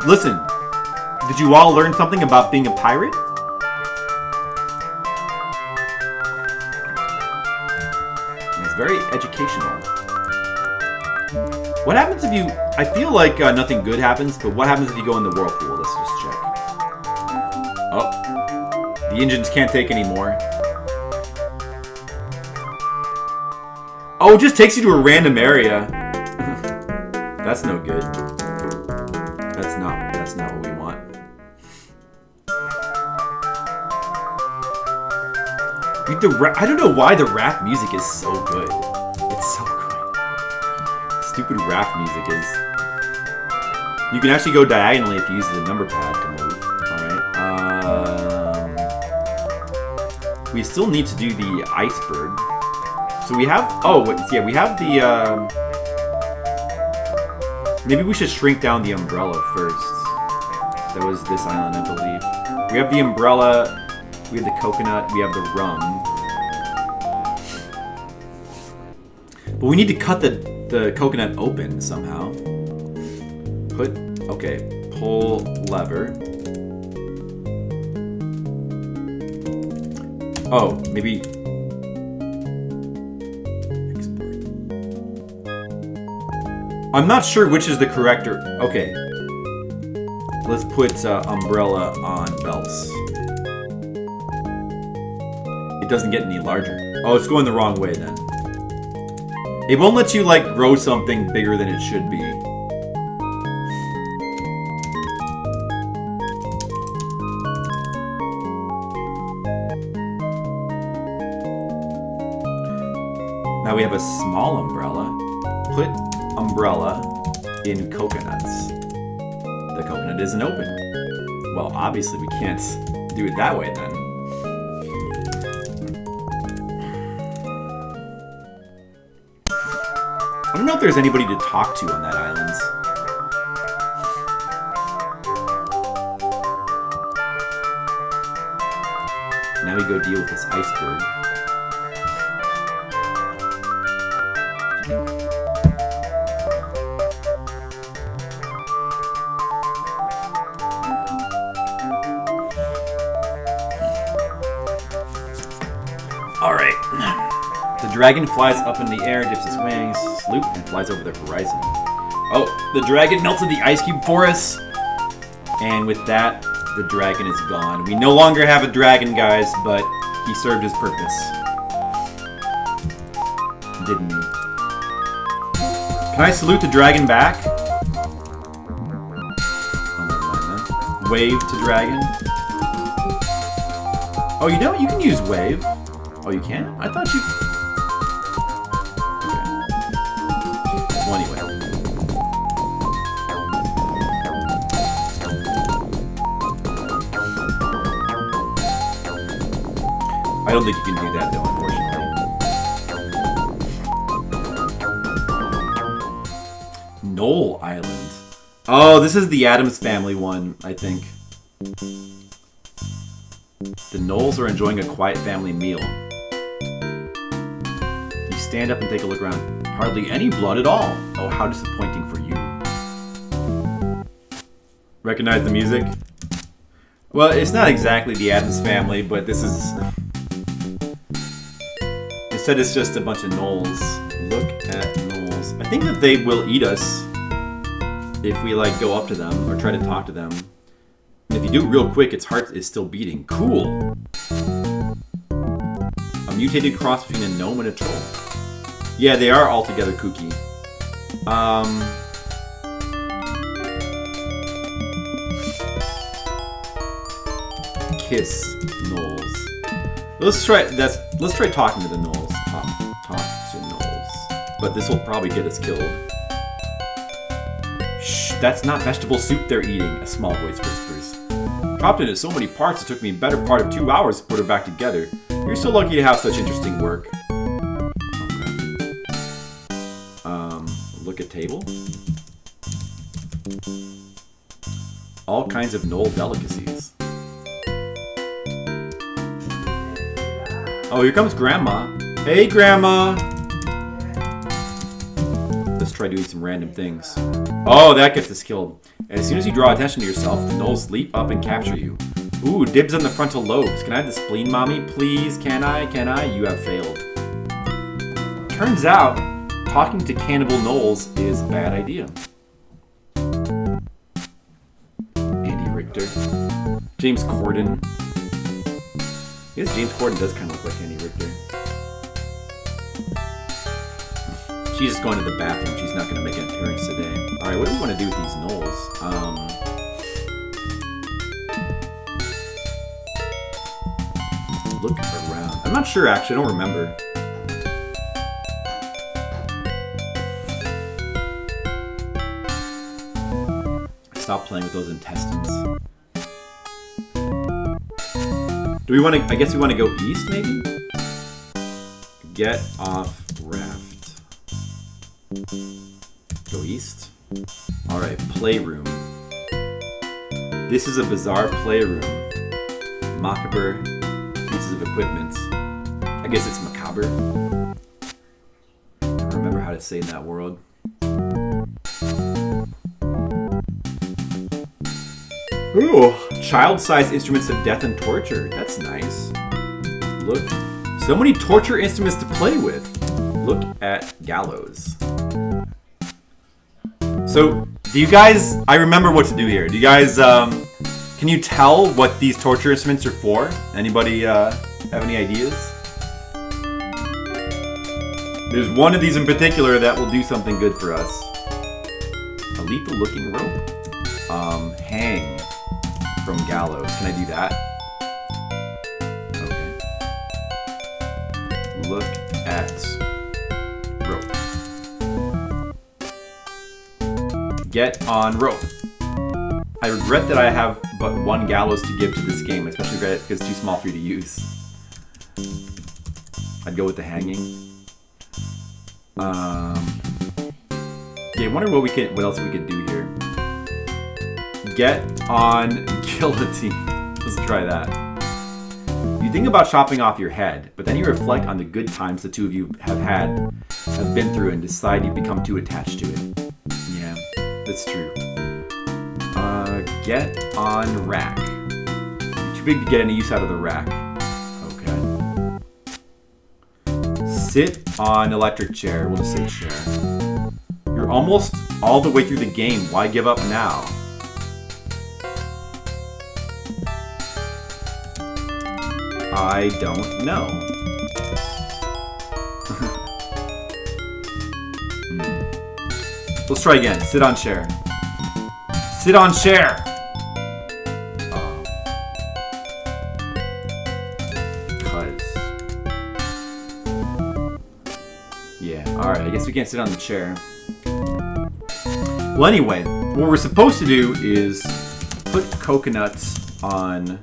Listen. Did you all learn something about being a pirate? It's very educational. What happens if you... I feel like nothing good happens, but what happens if you go in the whirlpool? Let's just check. Oh. The engines can't take anymore. Oh, it just takes you to a random area. That's no good. That's not what we want. I don't know why the rap music is so good. It's so good. Stupid rap music is... You can actually go diagonally if you use the number pad to move. Alright. We still need to do the iceberg. So we have... Oh, yeah, we have the... Maybe we should shrink down the umbrella first. That was this island, I believe. We have the umbrella... We have the coconut, we have the rum. But we need to cut the coconut open somehow. Okay, pull lever. Oh, maybe... Export. I'm not sure which is the correct or... Okay. Let's put umbrella on belts. It doesn't get any larger. Oh, it's going the wrong way then. It won't let you, like, grow something bigger than it should be. Now we have a small umbrella. Put umbrella in coconuts. The coconut isn't open. Well, obviously we can't do it that way then. I don't know if there's anybody to talk to on that island. Now we go deal with this iceberg. Alright. The dragon flies up in the air, dips its wings, sloop, and flies over the horizon. Oh, the dragon melted the ice cube for us. And with that, the dragon is gone. We no longer have a dragon, guys, but he served his purpose. Didn't he? Can I salute the dragon back? Oh, never mind then. Wave to dragon. Oh, you don't? You can use wave. Oh, you can? I thought you... Okay. Well, anyway. I don't think you can do that though, unfortunately. Knoll Island. Oh, this is the Addams Family one, I think. The Knolls are enjoying a quiet family meal. You stand up and take a look around. Hardly any blood at all. Oh, how disappointing for you. Recognize the music? Well, it's not exactly the Addams Family, but this is... Instead, it's just a bunch of Knolls. Look at Knolls. I think that they will eat us if we, like, go up to them or try to talk to them. And if you do it real quick, its heart is still beating. Cool! A mutated cross between a gnome and a troll. Yeah, they are altogether kooky. Kiss Knolls. Let's try talking to the Knolls. Talk to Knolls. But this will probably get us killed. Shh, that's not vegetable soup they're eating, a small voice whispers. Chopped into so many parts it took me a better part of 2 hours to put her back together. You're so lucky to have such interesting work. Okay. Look at table. All kinds of Knoll delicacies. Oh, here comes Grandma. Hey, Grandma! Let's try doing some random things. Oh, that gets us killed. As soon as you draw attention to yourself, the Knolls leap up and capture you. Ooh, dibs on the frontal lobes. Can I have the spleen, Mommy? Please, can I? Can I? You have failed. Turns out, talking to cannibal Knolls is a bad idea. Andy Richter. James Corden. I guess James Corden does kind of look like Andy Richter. She's just going to the bathroom. She's not going to make an appearance today. Alright, what do we want to do with these Knolls? Look around. I'm not sure, actually. I don't remember. Stop playing with those intestines. Do we want to... I guess we want to go east, maybe? Get off raft. Go east. Alright, playroom. This is a bizarre playroom. Macabre pieces of equipment. I guess it's macabre. I don't remember how to say in that world. Ooh, child-sized instruments of death and torture. That's nice. Look, so many torture instruments to play with. Look at gallows. So, do you guys... I remember what to do here. Do you guys, can you tell what these torture instruments are for? Anybody, have any ideas? There's one of these in particular that will do something good for us. A lethal-looking rope. Hang from gallows. Can I do that? Okay. Look at rope. Get on rope. I regret that I have but one gallows to give to this game, especially because it's too small for you to use. I'd go with the hanging. Yeah, I wonder what else we could do here. Get on guillotine. Let's try that. You think about chopping off your head, but then you reflect on the good times the two of you have been through, and decide you've become too attached to it. Yeah, that's true. Get on rack. You're too big to get any use out of the rack. Okay. Sit on electric chair. We'll just say chair. You're almost all the way through the game. Why give up now? I don't know. Let's try again. Sit on chair. Sit on chair! Oh. Cuz. Yeah, alright, I guess we can't sit on the chair. Well, anyway, what we're supposed to do is put coconuts on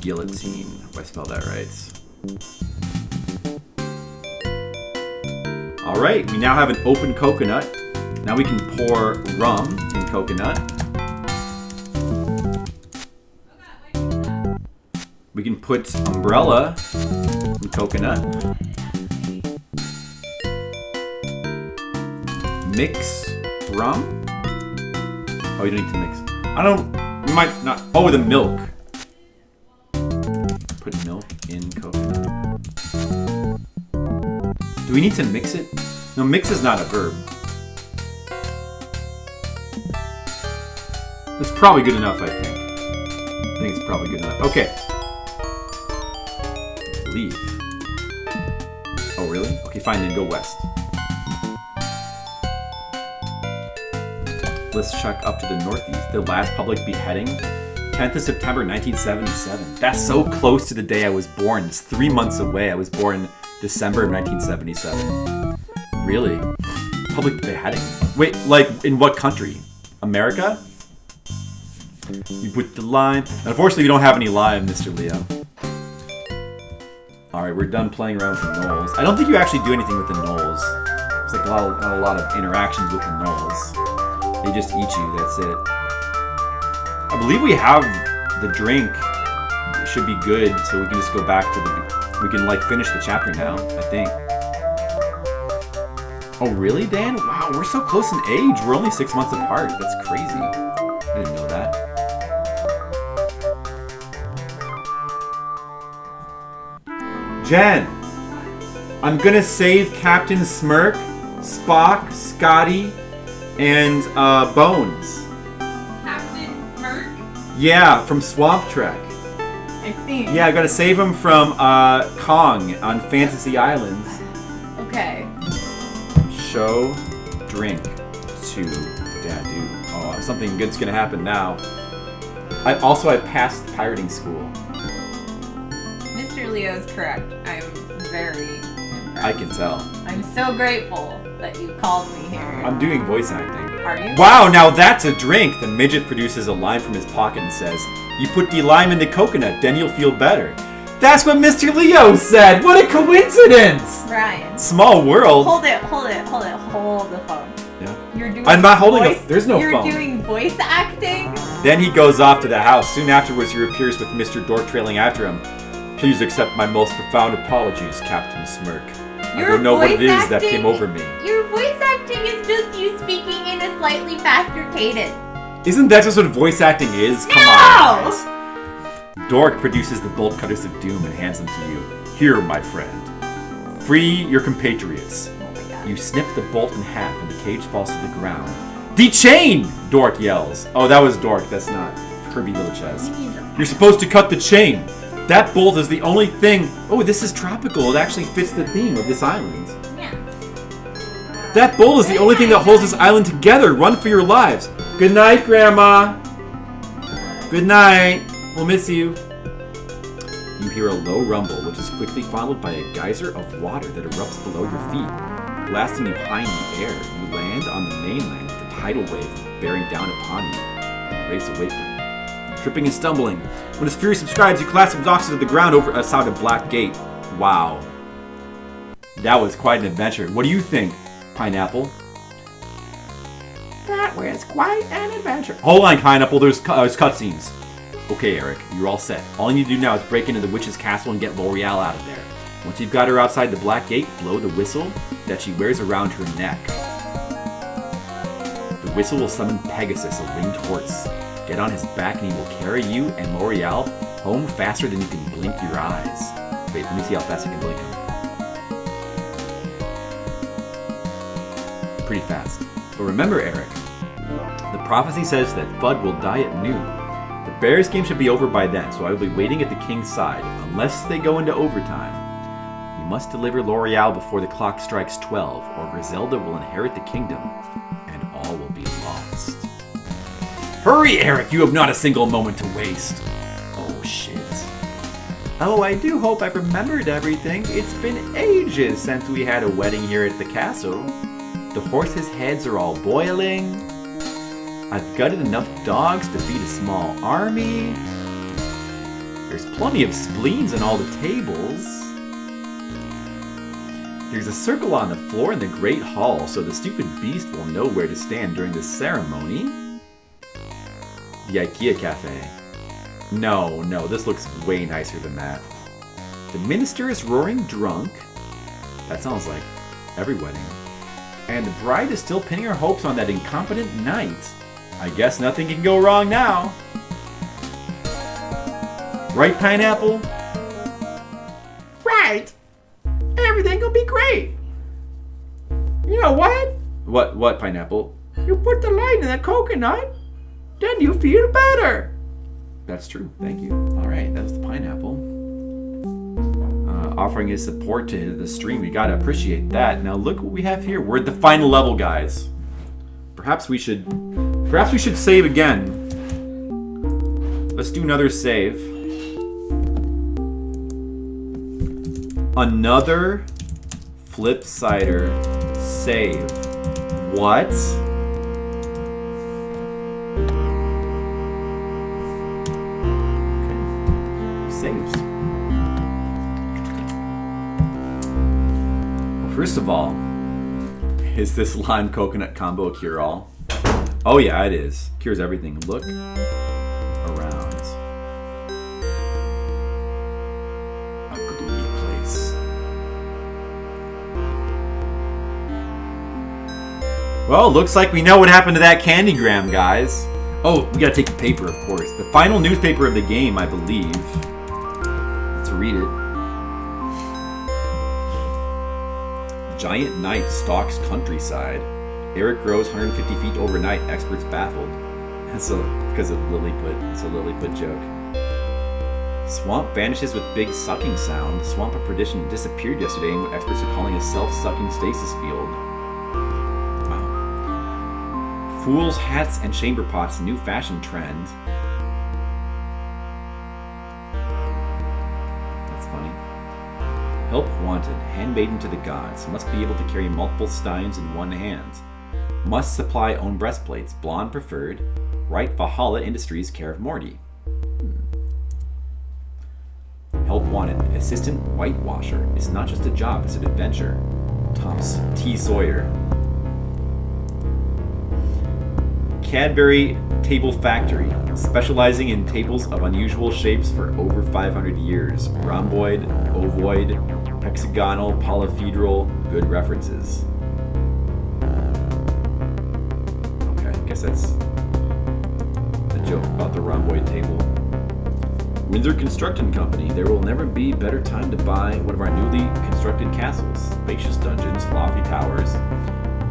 Guillotine. If I spell that right. Alright, we now have an open coconut. Now we can pour rum in coconut. We can put umbrella in coconut. Mix rum? Oh, you don't need to mix. I don't... We might not... Oh, the milk. Put milk in coconut. Do we need to mix it? No, mix is not a verb. It's probably good enough, I think. I think it's probably good enough. Okay. Leave. Oh, really? Okay, fine, then go west. Let's check up to the northeast. The last public beheading, 10th of September, 1977. That's so close to the day I was born. It's 3 months away. I was born December of 1977. Really? Public beheading? Wait, like, in what country? America? You put the lime. Unfortunately, we don't have any lime, Mr. Leo. Alright, we're done playing around with the gnolls. I don't think you actually do anything with the gnolls. There's like not a lot of interactions with the gnolls. They just eat you, that's it. I believe we have the drink. It should be good, so we can just go back to the... We can, like, finish the chapter now, I think. Oh, really, Dan? Wow, we're so close in age. We're only 6 months apart. That's crazy. I didn't know that. Jen! I'm gonna save Captain Smirk, Spock, Scotty, and Bones. Captain Smirk? Yeah, from Swamp Trek. I see. Yeah, I gotta save him from Kong on Fantasy Islands. Okay. Show drink to Dadu. Oh, something good's gonna happen now. I passed pirating school. Mr. Leo's correct. I'm very impressed. I can tell. I'm so grateful that you called me here. I'm doing voice acting. Are you? Wow, now that's a drink! The midget produces a lime from his pocket and says, "You put the lime in the coconut, then you'll feel better." That's what Mr. Leo said! What a coincidence! Ryan. Small world. Hold the phone. Yeah. You're doing I'm not holding voice, there's no you're phone. You're doing voice acting? Then he goes off to the house. Soon afterwards, he appears with Mr. Dork trailing after him. "Please accept my most profound apologies, Captain Smirk. I don't know what it is that came over me." Your voice acting is just you speaking in a slightly faster cadence. Isn't that just what voice acting is? Come on, guys. Dork produces the bolt cutters of doom and hands them to you. "Here, my friend. Free your compatriots." Oh my god. You snip the bolt in half and the cage falls to the ground. "The chain!" Dork yells. Oh, that was Dork. That's not Kirby Little Chess. "You're supposed to cut the chain. That bolt is the only thing..." Oh, this is tropical. It actually fits the theme of this island. Yeah. "That bolt is the only thing that holds this island together. Run for your lives." Good night, Grandma. Good night. We'll miss you. You hear a low rumble, which is quickly followed by a geyser of water that erupts below your feet. Blasting you high in the air, you land on the mainland with the tidal wave bearing down upon you. You race away from it. Tripping and stumbling. When his fury subscribes, you collapse exhausted to the ground over a sound of black gate. Wow. That was quite an adventure. What do you think, Pineapple? That was quite an adventure. Hold on, Pineapple. There's cutscenes. Okay, Eric, you're all set. All you need to do now is break into the witch's castle and get L'Oreal out of there. Once you've got her outside the black gate, blow the whistle that she wears around her neck. The whistle will summon Pegasus, a winged horse. Get on his back and he will carry you and L'Oreal home faster than you can blink your eyes. Wait, let me see how fast I can blink them. Pretty fast. But remember, Eric, the prophecy says that Fudd will die at noon. The Bears game should be over by then, so I will be waiting at the king's side, unless they go into overtime. You must deliver L'Oreal before the clock strikes 12, or Griselda will inherit the kingdom, and all will be lost. Hurry, Eric! You have not a single moment to waste. Oh, shit. Oh, I do hope I've remembered everything. It's been ages since we had a wedding here at the castle. The horses' heads are all boiling. I've gutted enough dogs to feed a small army. There's plenty of spleens on all the tables. There's a circle on the floor in the Great Hall, so the stupid beast will know where to stand during the ceremony. The IKEA Cafe. No, this looks way nicer than that. The minister is roaring drunk. That sounds like every wedding. And the bride is still pinning her hopes on that incompetent knight. I guess nothing can go wrong now. Right, Pineapple? Right. Everything will be great. You know what? What, Pineapple? You put the light in the coconut, then you feel better. That's true. Thank you. All right, that was the Pineapple. Offering his support to the stream. We gotta appreciate that. Now look what we have here. We're at the final level, guys. Perhaps we should save again. Let's do another save. Another flip cider save. What? Okay. Saves. Well, first of all, is this lime coconut combo a cure-all? Oh yeah, it is. Cures everything. Look around. A gloomy place. Well, looks like we know what happened to that Candygram, guys. Oh, we gotta take the paper, of course. The final newspaper of the game, I believe. Let's read it. The giant knight stalks countryside. Eric grows 150 feet overnight. Experts baffled. That's because of Lilliput joke. Swamp vanishes with big sucking sound. Swamp of Perdition disappeared yesterday in what experts are calling a self-sucking stasis field. Wow. Fools, hats, and chamber pots, new fashion trend. That's funny. Help wanted. Handmaiden to the gods. Must be able to carry multiple steins in one hand. Must supply own breastplates. Blonde preferred. Right Valhalla Industries, care of Morty. Help wanted. Assistant whitewasher. It's not just a job, it's an adventure. Thomas T. Sawyer. Cadbury Table Factory. Specializing in tables of unusual shapes for over 500 years. Rhomboid, ovoid, hexagonal, polyhedral. Good references. That's a joke about the rhomboid table. Windsor Constructing Company. There will never be better time to buy one of our newly constructed castles. Spacious dungeons, lofty towers.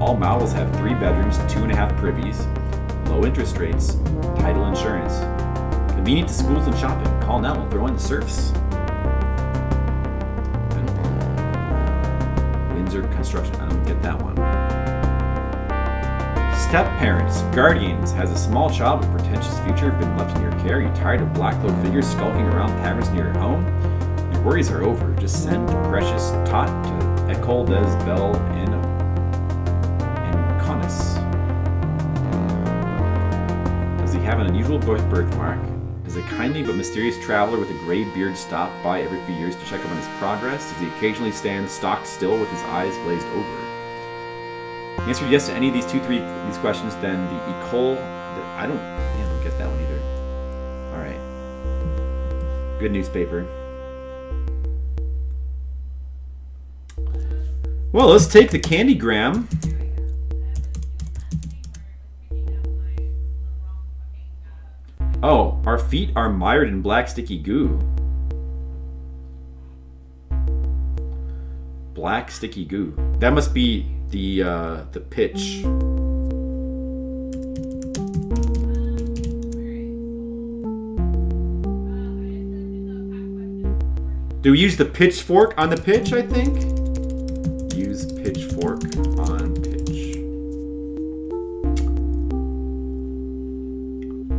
All models have 3 bedrooms, 2.5 privies. Low interest rates. Title insurance. Convenient to schools and shopping. Call now and throw in the serfs. Windsor Construction. I don't get that one. Step-parents, guardians, has a small child with pretentious future been left in your care? You tired of black-cloaked figures skulking around taverns near your home? Your worries are over. Just send precious tot to Ecole des Belles in Connis. Does he have an unusual birthmark? Is a kindly but mysterious traveler with a gray beard stop by every few years to check up on his progress? Does he occasionally stand stock still with his eyes glazed over? Answer yes to any of these these questions, then the Ecole. I don't get that one either. All right. Good newspaper. Well, let's take the Candygram. Oh, our feet are mired in black sticky goo. Black sticky goo. That must be the pitch. Do we use the pitchfork on the pitch, I think? Use pitchfork on pitch.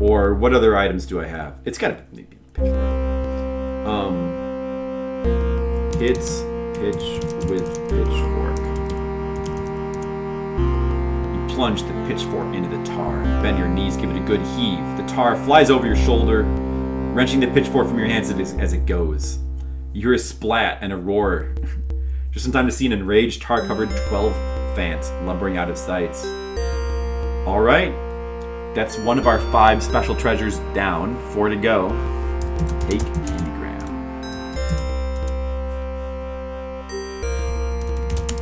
Or what other items do I have? It's gotta be pitchfork. Hits pitch with pitchfork. Plunge the pitchfork into the tar. Bend your knees, give it a good heave. The tar flies over your shoulder, wrenching the pitchfork from your hands as it goes. You hear a splat and a roar. Just in time to see an enraged, tar-covered 12 Fant lumbering out of sight. Alright. That's one of our 5 special treasures down. 4 to go. Take Candygram.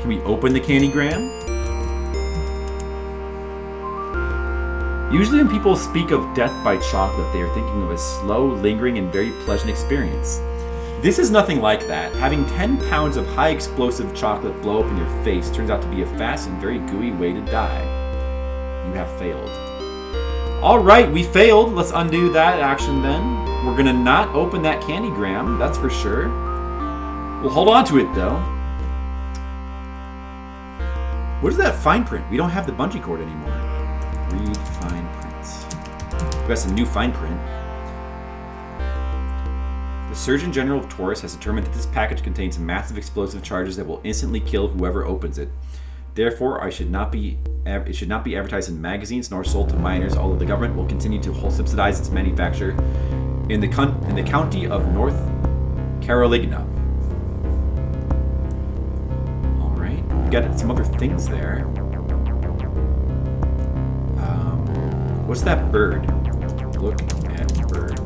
Can we open the Candygram? Usually when people speak of death by chocolate, they are thinking of a slow, lingering, and very pleasant experience. This is nothing like that. Having 10 pounds of high explosive chocolate blow up in your face turns out to be a fast and very gooey way to die. You have failed. Alright, we failed. Let's undo that action then. We're gonna not open that Candygram, that's for sure. We'll hold on to it though. What is that fine print? We don't have the bungee cord anymore. Read fine prints. We got some new fine print. The Surgeon General of Taurus has determined that this package contains massive explosive charges that will instantly kill whoever opens it. Therefore, it should not be advertised in magazines nor sold to minors, although the government will continue to subsidize its manufacture in the county of North Carolina. All right, we got some other things there. What's that bird? Look at bird.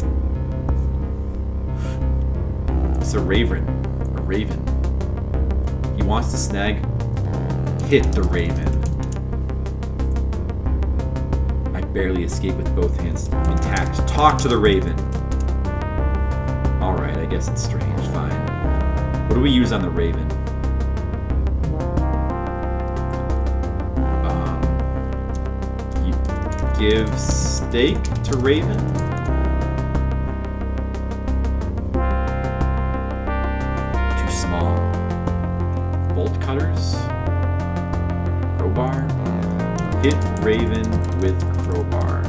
It's a raven. A raven. He wants to snag. Hit the raven. I barely escape with both hands intact. Talk to the raven. Alright, I guess it's strange. Fine. What do we use on the raven? Give steak to raven. Too small. Bolt cutters. Crowbar. Hit raven with crowbar.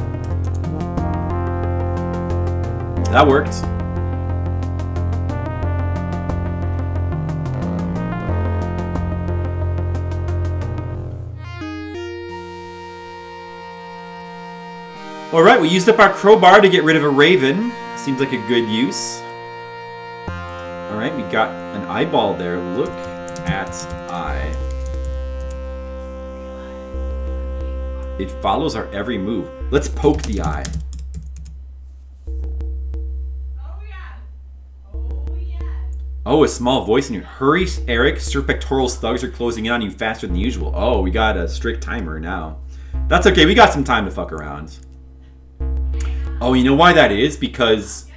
That worked. Alright, we used up our crowbar to get rid of a raven. Seems like a good use. Alright, we got an eyeball there. Look at eye. It follows our every move. Let's poke the eye. Oh, a small voice in your hurry, Eric. Sir Pectoral's thugs are closing in on you faster than usual. Oh, we got a strict timer now. That's okay, we got some time to fuck around. Oh, you know why that is? Because,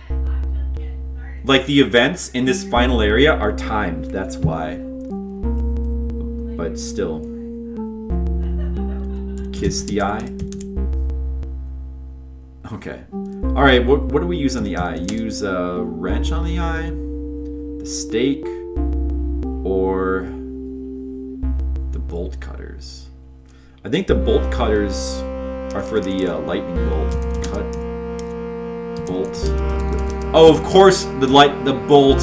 like, the events in this final area are timed. That's why. But still. Kiss the eye. Okay. Alright, what do we use on the eye? Use a wrench on the eye? The stake? Or the bolt cutters? I think the bolt cutters are for the lightning bolt. Cut. Bolt. Oh, of course, the bolt.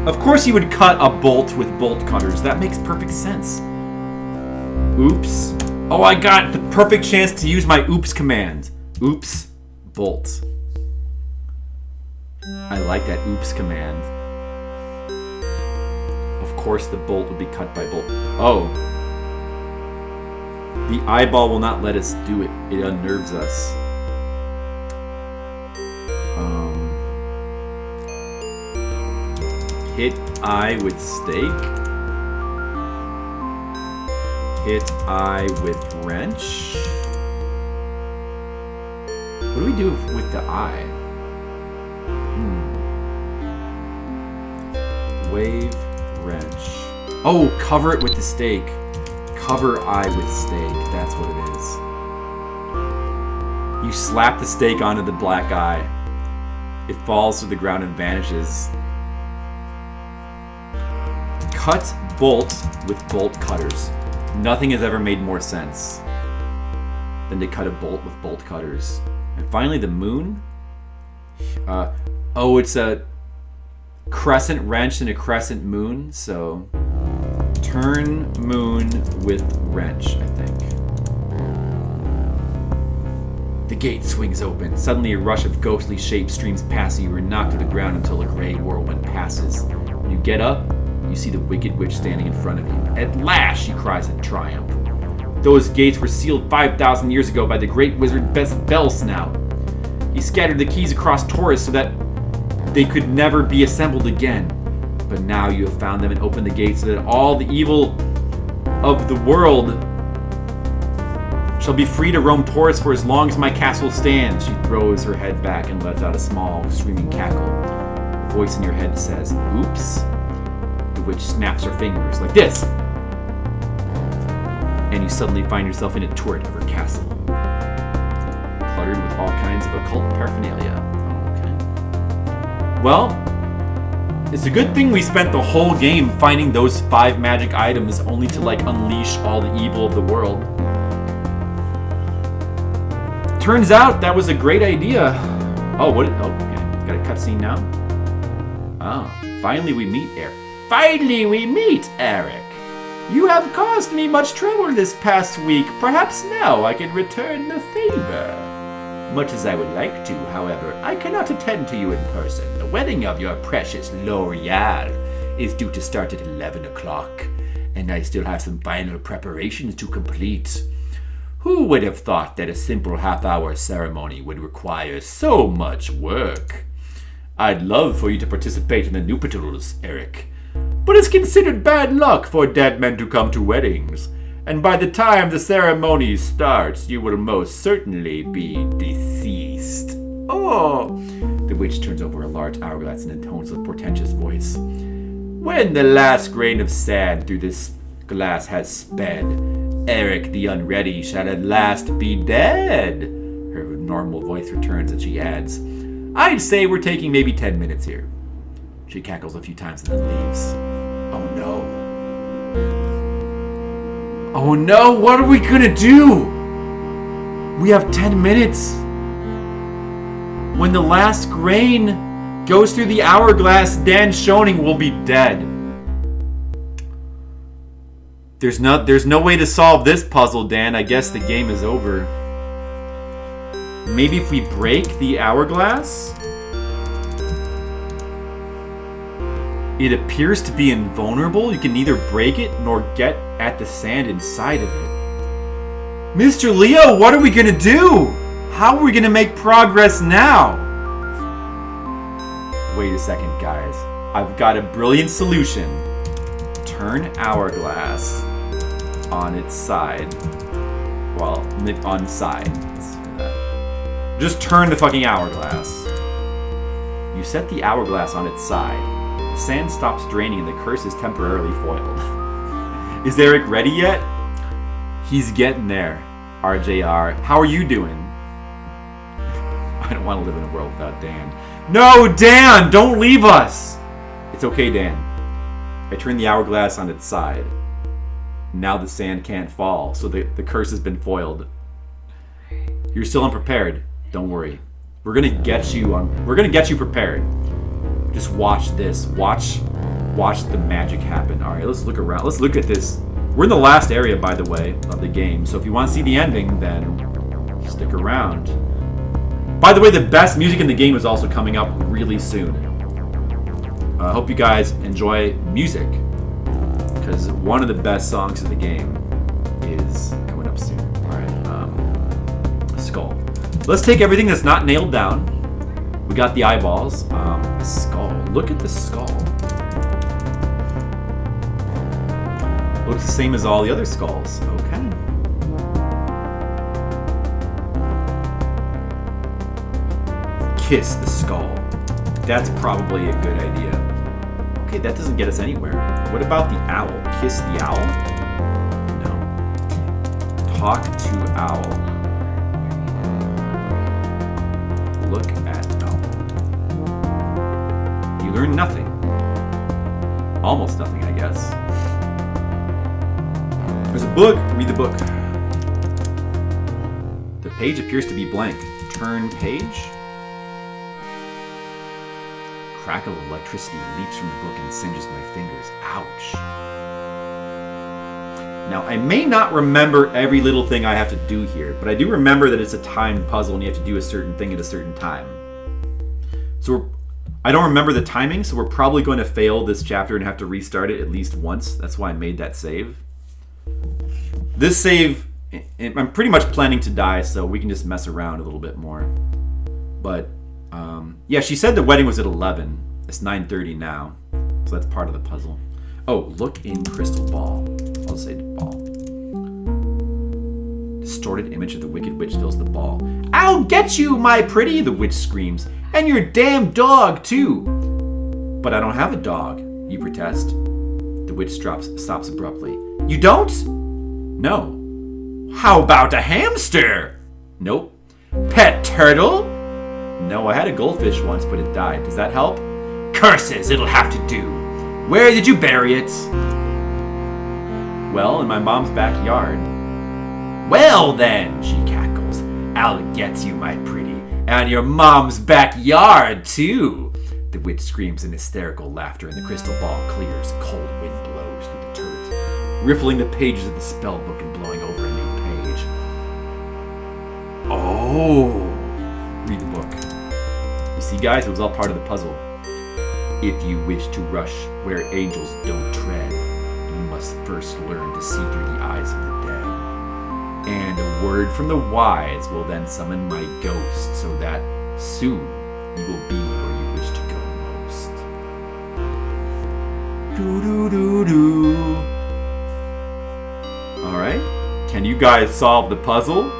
Of course you would cut a bolt with bolt cutters. That makes perfect sense. Oops. Oh, I got the perfect chance to use my oops command. Oops, bolt. I like that oops command. Of course the bolt would be cut by bolt. Oh. The eyeball will not let us do it. It unnerves us. Hit eye with stake. Hit eye with wrench. What do we do with the eye? Wave wrench. Oh, cover it with the stake. Cover eye with stake. That's what it is. You slap the stake onto the black eye. It falls to the ground and vanishes. Cut bolt with bolt cutters. Nothing has ever made more sense than to cut a bolt with bolt cutters. And finally, the moon. Oh, it's a crescent wrench and a crescent moon. So, turn moon with wrench, I think. The gate swings open. Suddenly a rush of ghostly shapes streams past you. You are knocked to the ground until a gray whirlwind passes. When you get up, you see the wicked witch standing in front of you. At last, she cries in triumph. Those gates were sealed 5,000 years ago by the great wizard Bellsnout. He scattered the keys across Taurus so that they could never be assembled again. But now you have found them and opened the gates so that all the evil of the world shall be free to roam Taurus for as long as my castle stands. She throws her head back and lets out a small, screaming cackle. A voice in your head says, "Oops." The witch snaps her fingers like this. And you suddenly find yourself in a turret of her castle, cluttered with all kinds of occult paraphernalia. Okay. Well, it's a good thing we spent the whole game finding those 5 magic items only to, like, unleash all the evil of the world. Turns out that was a great idea. Okay. Got a cutscene now? Oh, finally we meet Eric. Finally we meet Eric. You have caused me much trouble this past week. Perhaps now I can return the favor. Much as I would like to, however, I cannot attend to you in person. The wedding of your precious L'Oreal is due to start at 11 o'clock, and I still have some final preparations to complete. Who would have thought that a simple half-hour ceremony would require so much work? I'd love for you to participate in the nuptials, Eric, but it's considered bad luck for dead men to come to weddings, and by the time the ceremony starts, you will most certainly be deceased. Oh! The witch turns over a large hourglass and intones a portentous voice. When the last grain of sand through this glass has sped, Eric the Unready shall at last be dead. Her normal voice returns and she adds, I'd say we're taking maybe 10 minutes here. She cackles a few times and then leaves. Oh no. Oh no, what are we gonna do? We have 10 minutes. When the last grain goes through the hourglass, Dan Schoening will be dead. There's no way to solve this puzzle, Dan. I guess the game is over. Maybe if we break the hourglass? It appears to be invulnerable. You can neither break it nor get at the sand inside of it. Mr. Leo, what are we gonna do? How are we gonna make progress now? Wait a second, guys. I've got a brilliant solution. Turn hourglass on its side. Well, on side. Just turn the fucking hourglass. You set the hourglass on its side. The sand stops draining and the curse is temporarily foiled. Is Eric ready yet? He's getting there. RJR, how are you doing? I don't want to live in a world without Dan. No, Dan! Don't leave us! It's okay, Dan. I turned the hourglass on its side. Now the sand can't fall, so the curse has been foiled. You're still unprepared. Don't worry. We're gonna get you prepared. Just watch this. Watch the magic happen. Alright, let's look around. Let's look at this. We're in the last area, by the way, of the game. So if you want to see the ending, then stick around. By the way, the best music in the game is also coming up really soon. I hope you guys enjoy music, because one of the best songs in the game is coming up soon. Alright, skull. Let's take everything that's not nailed down. We got the eyeballs. Skull. Look at the skull. Looks the same as all the other skulls. Okay. Kiss the skull. That's probably a good idea. Okay, that doesn't get us anywhere. What about the owl? Kiss the owl? No. Talk to owl. Look at owl. You learn nothing. Almost nothing, I guess. There's a book. Read the book. The page appears to be blank. Turn page. Crackle of electricity leaps from the book and singes my fingers. Ouch. Now, I may not remember every little thing I have to do here, but I do remember that it's a timed puzzle and you have to do a certain thing at a certain time. So I don't remember the timing, so we're probably going to fail this chapter and have to restart it at least once. That's why I made that save. This save, I'm pretty much planning to die, so we can just mess around a little bit more. But, yeah, she said the wedding was at 11. It's 9:30 now, so that's part of the puzzle. Oh, look in crystal ball. I'll say ball. Distorted image of the wicked witch fills the ball. I'll get you, my pretty, the witch screams. And your damn dog, too. But I don't have a dog, you protest. The witch stops abruptly. You don't? No. How about a hamster? Nope. Pet turtle? No, I had a goldfish once, but it died. Does that help? Curses, it'll have to do. Where did you bury it? Well, in my mom's backyard. Well then, she cackles. I'll get you, my pretty. And your mom's backyard, too. The witch screams in hysterical laughter and the crystal ball clears. Cold wind blows through the turret, riffling the pages of the spell book and blowing over a new page. Oh! Read the book. You see, guys, it was all part of the puzzle. If you wish to rush where angels don't tread, you must first learn to see through the eyes of the dead. And a word from the wise will then summon my ghost, so that soon you will be where you wish to go most. Do-do-do-do. Alright, can you guys solve the puzzle?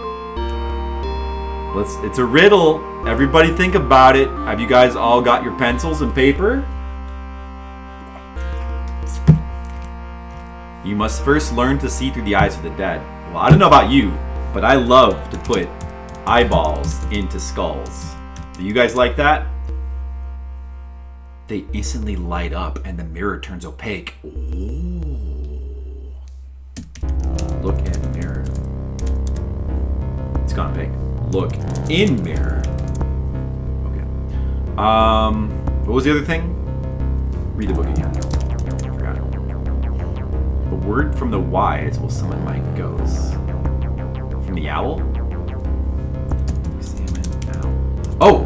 It's a riddle. Everybody think about it. Have you guys all got your pencils and paper? You must first learn to see through the eyes of the dead. Well, I don't know about you, but I love to put eyeballs into skulls. Do you guys like that? They instantly light up and the mirror turns opaque. Ooh. Look at mirror. It's gone opaque. Look in mirror. Okay. What was the other thing? Read the book again. I forgot. A word from the wise will summon my ghost. From the owl? Examine owl. Oh!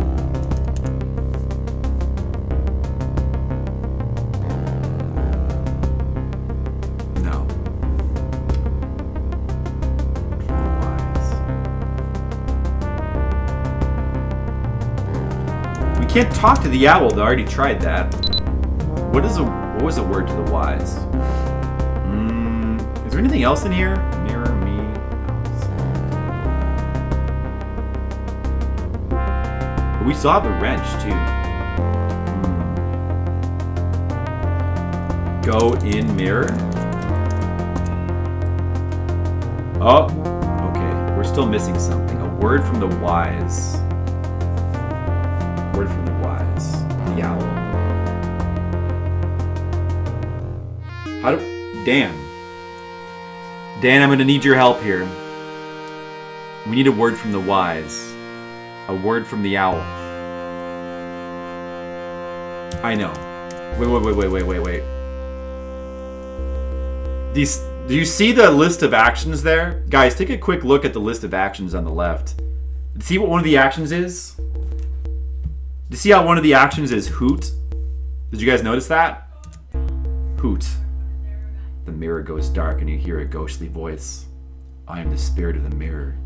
No. From the wise. We can't talk to the owl, though. I already tried that. What was a word to the wise? Is there anything else in here? Mirror me. But we saw the wrench too. Go in mirror. Oh, okay. We're still missing something. A word from the wise. Word from the wise. The owl. Dan, I'm gonna need your help here. We need a word from the wise. A word from the owl. I know. Wait. Do you see the list of actions there? Guys, take a quick look at the list of actions on the left. See what one of the actions is? Do you see how one of the actions is hoot? Did you guys notice that? Hoot. The mirror goes dark and you hear a ghostly voice. I am the spirit of the mirror.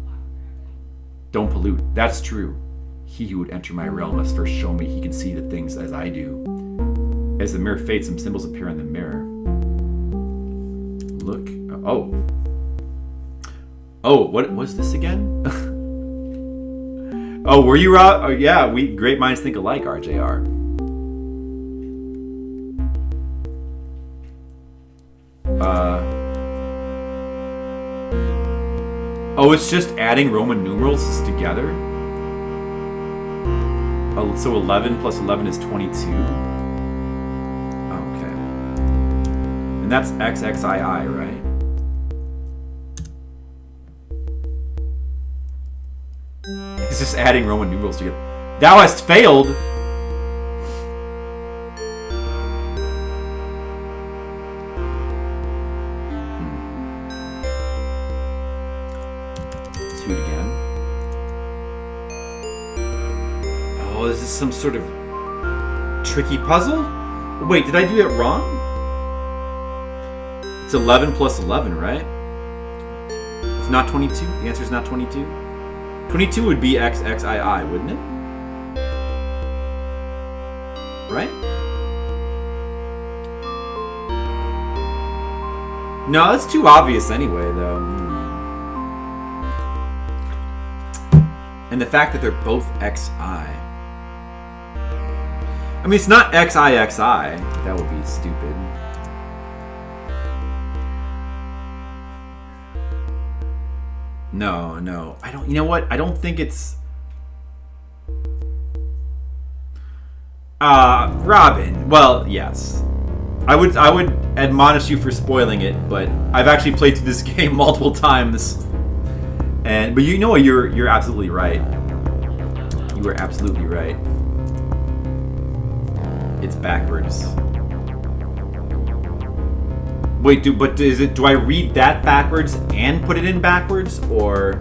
Don't pollute. That's true. He who would enter my realm must first show me he can see the things as I do. As the mirror fades, some symbols appear in the mirror. Look. Oh, what was this again? Oh, were you Rob? Oh, yeah, great minds think alike, RJR. Oh, it's just adding Roman numerals together? Oh, so 11 plus 11 is 22. Okay. And that's XXII, right? It's just adding Roman numerals together. Thou hast failed! this some sort of tricky puzzle? Wait, did I do it wrong? It's 11 plus 11, right? It's not 22? The answer is not 22? 22 would be XXII, wouldn't it? Right? No, that's too obvious anyway, though. And the fact that they're both XI. I mean, it's not XIXI. That would be stupid. No. I don't. You know what? I don't think it's. Robin. Well, yes. I would admonish you for spoiling it, but I've actually played through this game multiple times. But you know what? You're absolutely right. You are absolutely right. It's backwards. Wait, do I read that backwards and put it in backwards, or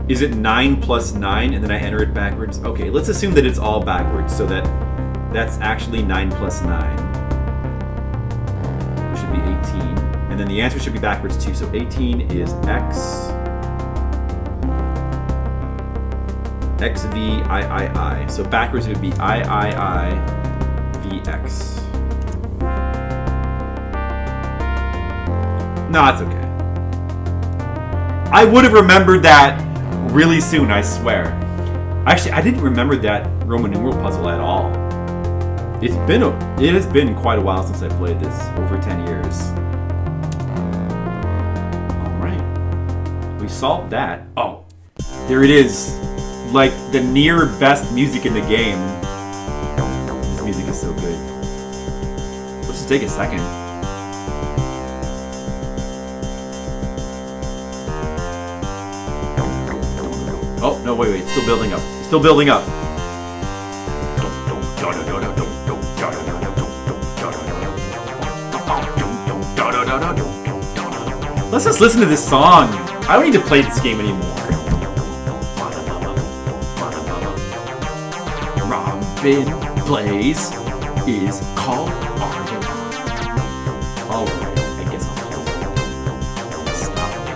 is it 9 plus 9 and then I enter it backwards? Okay, let's assume that it's all backwards, so that's actually 9 plus 9. It should be 18. And then the answer should be backwards too. So 18 is X. XVIII. So backwards it would be III VX. No, it's okay. I would have remembered that really soon, I swear. Actually, I didn't remember that Roman numeral puzzle at all. It has been quite a while since I played this, over 10 years. Alright. We solved that. Oh, there it is. Like, the near best music in the game. This music is so good. Let's just take a second. Oh, no, wait, it's still building up. It's still building up. Let's just listen to this song. I don't need to play this game anymore. Robin plays is called Arden. Alright, I guess I'll stop it.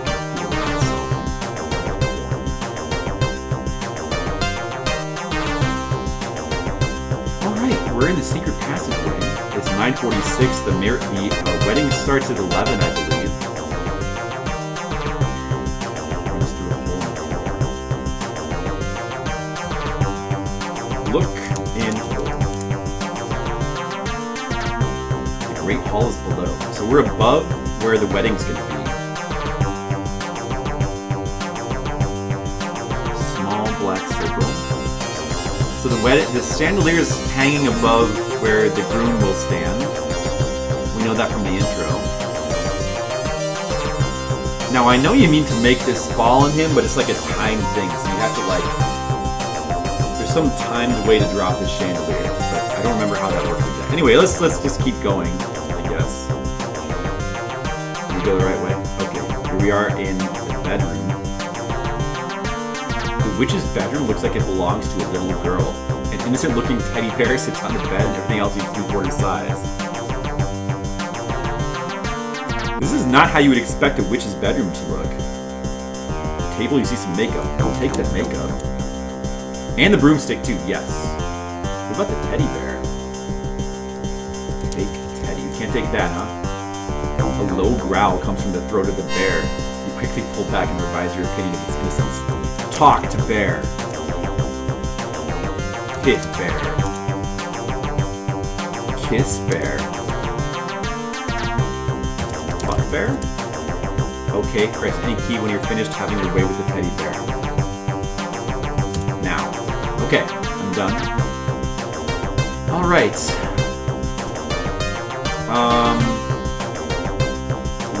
Alright, we're in the secret passageway. It's 9:46. The wedding starts at 11, I believe. Look in. The Great Hall is below. So we're above where the wedding's going to be. Small black circle. So the chandelier is hanging above where the groom will stand. We know that from the intro. Now I know you mean to make this fall on him, but it's like a timed thing, so you have to some timed way to drop this chandelier, but I don't remember how that works exactly. Anyway, let's just keep going, I guess. Can we go the right way? Okay, here we are in the bedroom. The witch's bedroom looks like it belongs to a little girl. An innocent-looking teddy bear sits on the bed, and everything else is three-quarter size. This is not how you would expect a witch's bedroom to look. The table, you see some makeup. Don't take that makeup. And the broomstick, too, yes. What about the teddy bear? Take teddy. You can't take that, huh? A low growl comes from the throat of the bear. You quickly pull back and revise your opinion of its innocence. Talk to bear. Hit bear. Kiss bear. Fuck bear? Okay, press any key when you're finished having your way with the teddy bear. Now. Okay, I'm done. Alright.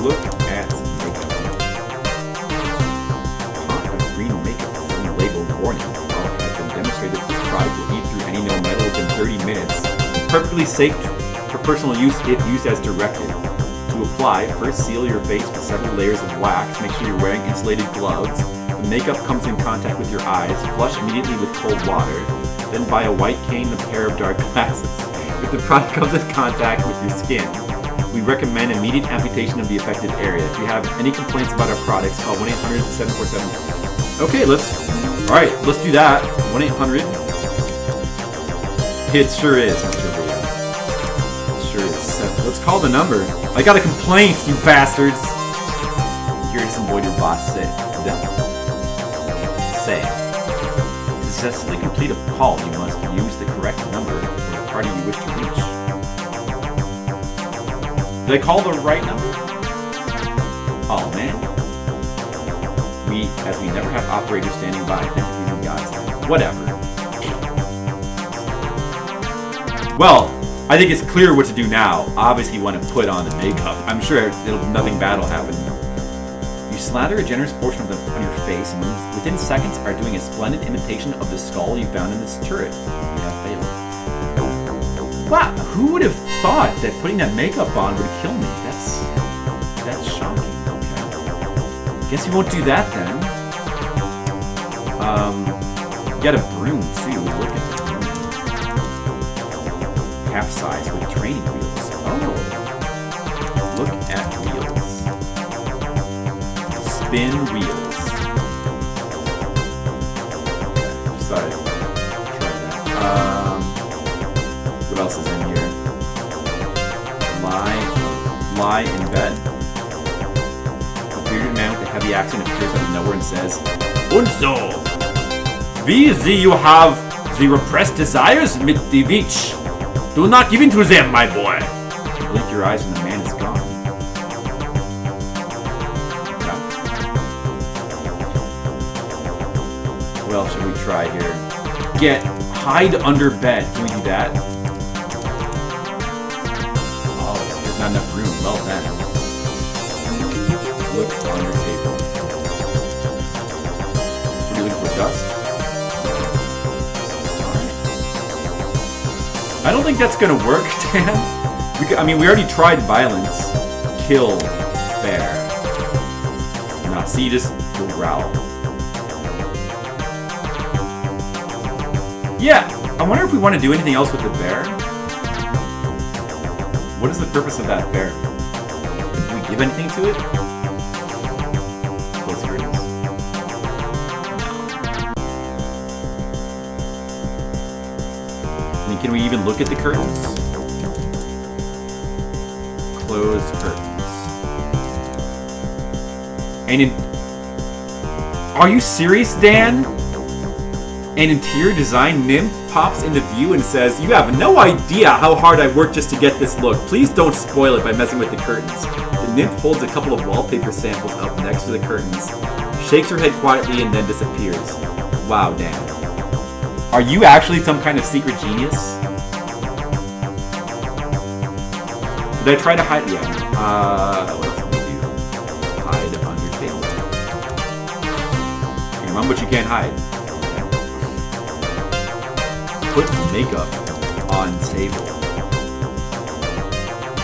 Look at makeup. Pot of green makeup from the label warning. While it has been demonstrated that this product will eat through any known metal within 30 minutes. Perfectly safe for personal use if used as directed. To apply, first seal your face with several layers of wax. Make sure you're wearing insulated gloves. The The makeup comes in contact with your eyes. Flush immediately with cold water. Then buy a white cane and a pair of dark glasses. If the product comes in contact with your skin, we recommend immediate amputation of the affected area. If you have any complaints about our products, call 1-800-747. Okay, alright, let's do that. 1-800. It sure is, Mr. Leo. It sure is. Let's call the number. I got a complaint, you bastards! Here is some boy your boss say. To successfully complete a call, you must use the correct number for the party you wish to reach. Did I call the right number? Oh man. As we never have operators standing by, using God's name. Whatever. Well, I think it's clear what to do now. Obviously, you want to put on the makeup. I'm sure nothing bad will happen. You slather a generous portion of them on your face, and within seconds are doing a splendid imitation of the skull you found in this turret. You have failed. Wow, who would have thought that putting that makeup on would kill me? That's shocking. Okay. Guess we won't do that then. You got a broom too. Look at the broom. Half size with training wheels. Oh. Look at wheels. Spin wheels. Just thought I'd try that. What else is in here? Lie in bed. A bearded man with a heavy accent appears out of nowhere and says, "Und so, wie Sie you have the repressed desires mit the witch. Do not give in to them, my boy." You blink your eyes and the man is gone. Yeah. What else should we try here? Hide under bed. Can we do that? Oh, there's not enough room. Well then. Look under table. Are you looking for dust? I don't think that's gonna work, Dan. We already tried violence. Kill bear. Nah, see, just go growl. Yeah, I wonder if we want to do anything else with the bear. What is the purpose of that bear? Can we give anything to it? Close curtains. Can we even look at the curtains? Close curtains. Are you serious, Dan? An interior design nymph pops into view and says, "You have no idea how hard I worked just to get this look. Please don't spoil it by messing with the curtains." The nymph holds a couple of wallpaper samples up next to the curtains, shakes her head quietly, and then disappears. Wow, Dan. Are you actually some kind of secret genius? Did I try to hide? Yeah. What else can we do? Hide under table. You remember what you can't hide. Put makeup on table.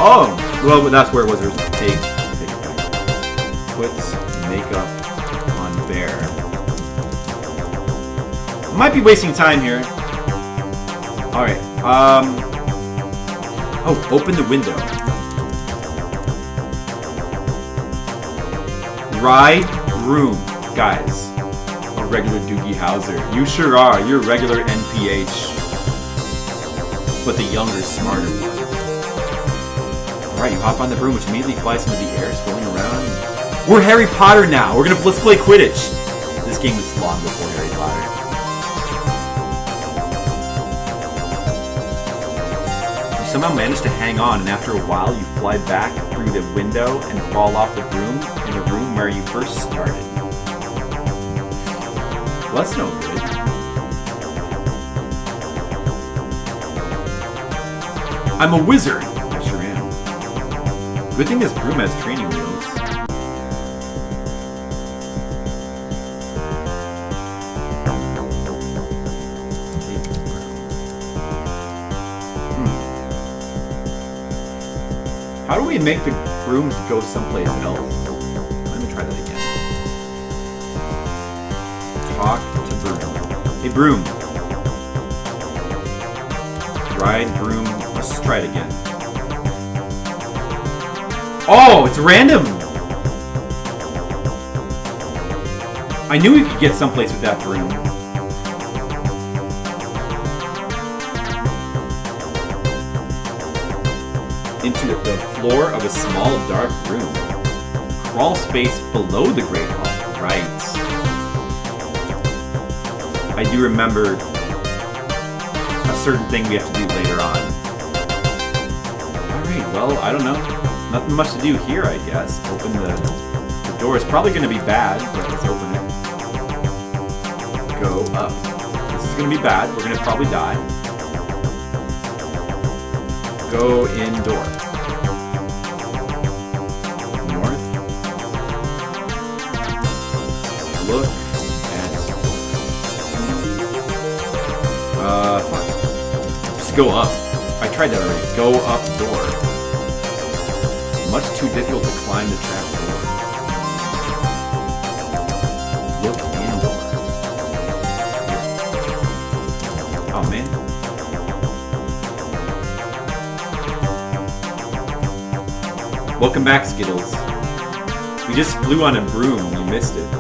Oh! Well, that's where it was. There's a take. Put makeup on bear. Might be wasting time here. Alright, oh, open the window. Ride broom. Guys, a regular Doogie Howser. You sure are. You're a regular NPH. But the younger, smarter one. Alright, you hop on the broom, which immediately flies into the air, swirling around. We're Harry Potter now. Let's play Quidditch. This game was long before Harry Potter. Somehow manage to hang on, and after a while you fly back through the window and fall off the broom in the room where you first started. Well, that's no good. I'm a wizard! I sure am. Good thing this broom has training wheels. How do we make the brooms go someplace else? Let me try that again. Talk to Broom. Hey, Broom. Ride Broom. Let's just try it again. Oh, it's random! I knew we could get someplace with that Broom. Into the floor of a small, dark room. Crawl space below the Great Hall. Right. I do remember a certain thing we have to do later on. Alright, well, I don't know. Nothing much to do here, I guess. Open the door. It's probably going to be bad, but let's open it. Go up. This is going to be bad. We're going to probably die. Go indoor. North. Look at... fuck. Just go up. I tried that already. Go up door. Much too difficult to climb the trap door. Look indoor. Oh, man. Welcome back, Skittles. We just flew on a broom. You missed it.